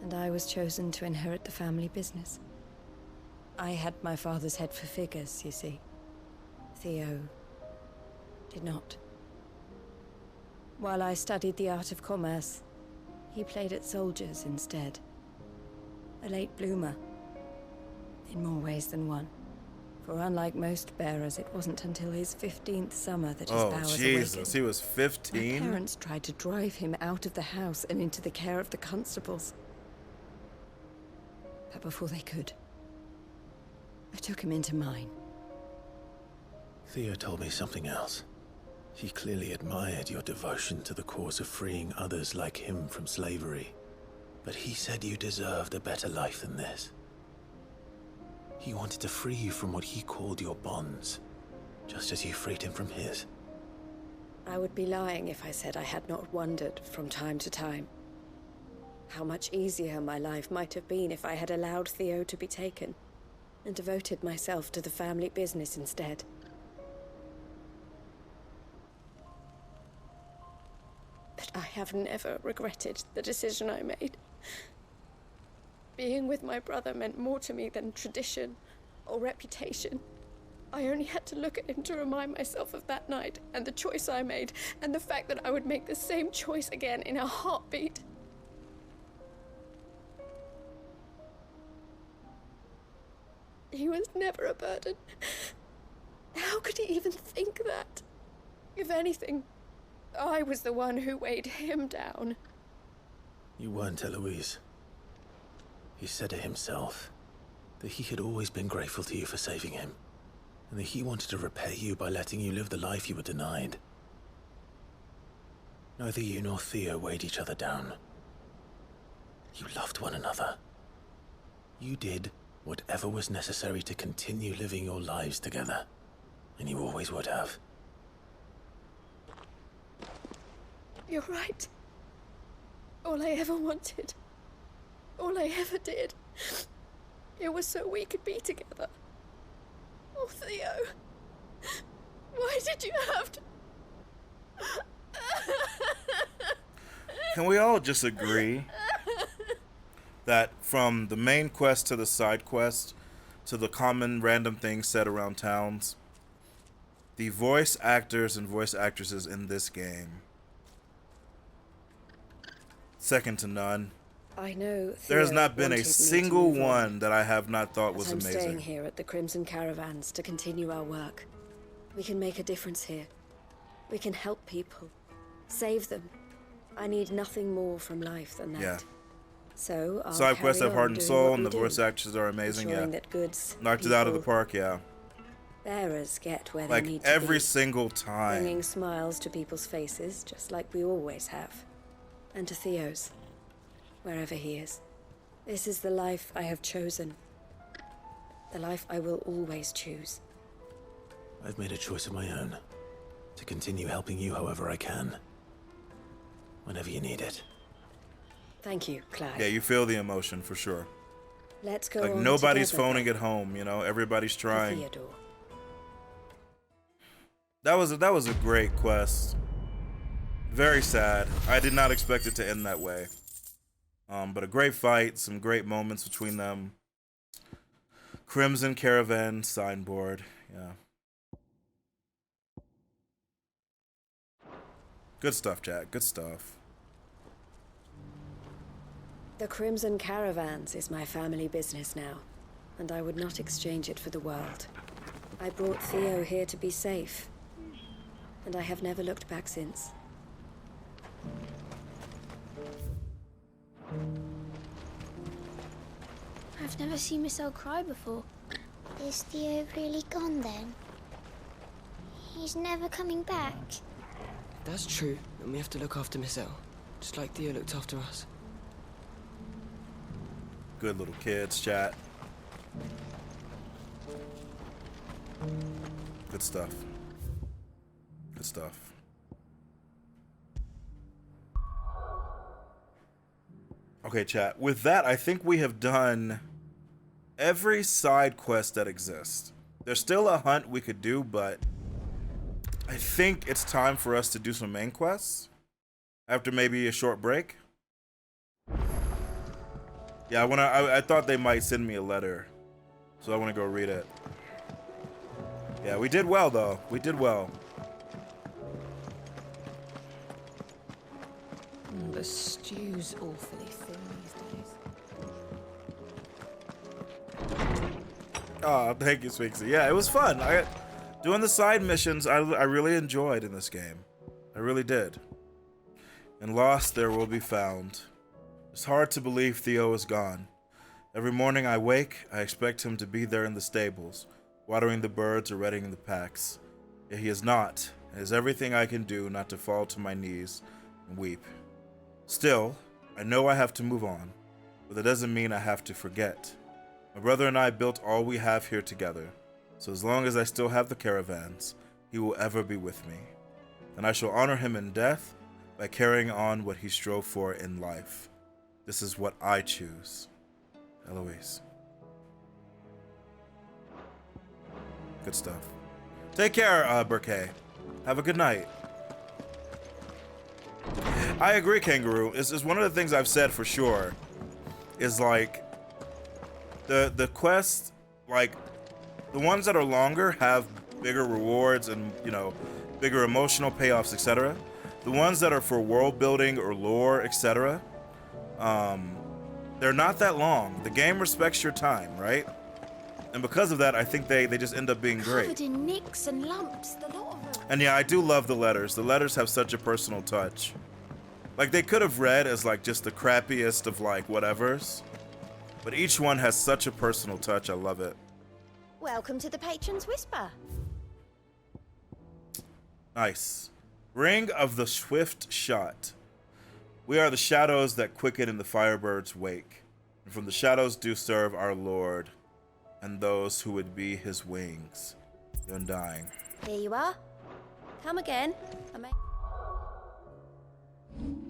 And I was chosen to inherit the family business. I had my father's head for figures, you see. Theo did not. While I studied the art of commerce, he played at soldiers instead. A late bloomer, in more ways than one. For unlike most bearers, it wasn't until his 15th summer that his powers awakened. Oh, Jesus, he was 15? My parents tried to drive him out of the house and into the care of the constables. But before they could, I took him into mine. Theo told me something else. He clearly admired your devotion to the cause of freeing others like him from slavery. But he said you deserved a better life than this. He wanted to free you from what he called your bonds, just as you freed him from his. I would be lying if I said I had not wondered from time to time how much easier my life might have been if I had allowed Theo to be taken and devoted myself to the family business instead. But I have never regretted the decision I made. Being with my brother meant more to me than tradition or reputation. I only had to look at him to remind myself of that night and the choice I made and the fact that I would make the same choice again in a heartbeat. He was never a burden. How could he even think that? If anything, I was the one who weighed him down. You weren't, Eloise. He said it himself, that he had always been grateful to you for saving him, and that he wanted to repay you by letting you live the life you were denied. Neither you nor Theo weighed each other down. You loved one another. You did whatever was necessary to continue living your lives together, and you always would have. You're right. All I ever wanted, all I ever did, it was so we could be together. Oh, Theo. Why did you have to... Can we all just agree that from the main quest to the side quest to the common random things said around towns, the voice actors and voice actresses in this game, second to none. I know There has Theo not been a wanted me to single move on, one that I have not thought but was I'm staying amazing. here at the Crimson Caravans to continue our work. We can make a difference here. We can help people. Save them. I need nothing more from life than that. Yeah. So I'll Side quests have carry heart on and doing soul, what and we the voice do, actors are amazing. Yeah. ensuring that goods, Knocked it out of the people, park. Yeah. bearers get where Like they need to every be. single time. Bringing smiles to people's faces, just like we always have. And to Theo's, wherever he is. This is the life I have chosen. The life I will always choose. I've made a choice of my own. To continue helping you however I can. Whenever you need it. Thank you, Clive. Yeah, you feel the emotion for sure. Let's go Like on nobody's together, phoning it home, you know. Everybody's to trying. Theodore. That was a great quest. Very sad. I did not expect it to end that way. But a great fight, some great moments between them. Crimson Caravan signboard, yeah. Good stuff, Jack. Good stuff. The Crimson Caravans is my family business now, and I would not exchange it for the world. I brought Theo here to be safe, and I have never looked back since. I've never seen Miss L cry before. Is Theo really gone then? He's never coming back. That's true, and we have to look after Miss L, just like Theo looked after us. Good little kids, chat. Good stuff. Good stuff. Okay, chat. With that, I think we have done every side quest that exists. There's still a hunt we could do, but I think it's time for us to do some main quests after maybe a short break. Yeah, I thought they might send me a letter, so I want to go read it. Yeah, we did well though. We did well. The stew's awfully thin these days. Oh, thank you, Sphinxy. Yeah, it was fun. Doing the side missions, I really enjoyed in this game. I really did. And lost there will be found. It's hard to believe Theo is gone. Every morning I wake, I expect him to be there in the stables, watering the birds or readying the packs. Yet he is not. It is everything I can do not to fall to my knees and weep. Still, I know I have to move on, but that doesn't mean I have to forget. My brother and I built all we have here together, so as long as I still have the caravans, he will ever be with me. And I shall honor him in death by carrying on what he strove for in life. This is what I choose. Eloise. Good stuff. Take care, Brooke. Have a good night. I agree, Kangaroo. It's one of the things I've said for sure. Is like the quests, like the ones that are longer have bigger rewards and, you know, bigger emotional payoffs, etc. The ones that are for world building or lore, etc. They're not that long. The game respects your time, right? And because of that, I think they just end up being great. Covered in nicks and lumps, the lot of them. And yeah, I do love the letters. The letters have such a personal touch. Like, they could have read as like just the crappiest of like whatevers, but each one has such a personal touch. I love it. Welcome to the Patron's Whisper. Nice. Ring of the Swift Shot. We are the shadows that quicken in the firebird's wake, and from the shadows do serve our Lord, and those who would be his wings. The Undying. Here you are. Come again.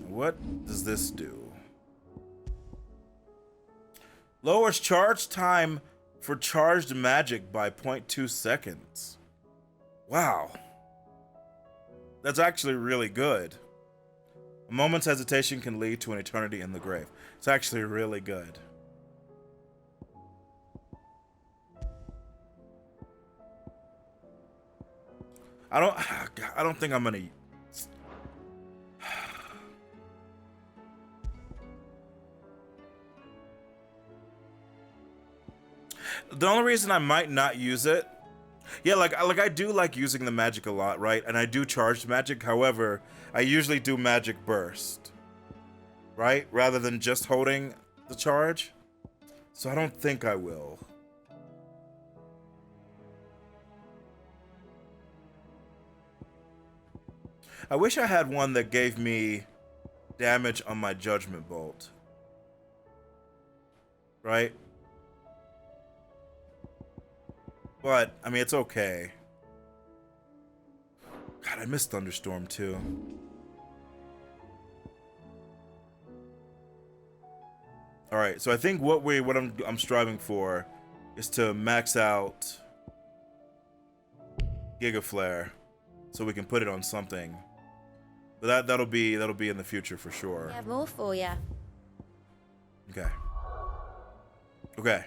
What does this do? Lowers charge time for charged magic by 0.2 seconds. Wow. That's actually really good. A moment's hesitation can lead to an eternity in the grave. It's actually really good. I don't think I'm gonna. The only reason I might not use it, yeah, like I do like using the magic a lot, right? And I do charged magic. However, I usually do magic burst, right? Rather than just holding the charge. So I don't think I will. I wish I had one that gave me damage on my judgment bolt. Right? But, I mean, it's okay. God, I miss Thunderstorm too. All right, so I think what I'm striving for is to max out Giga Flare, so we can put it on something. But that'll be in the future for sure. I have more for you. Okay. Okay.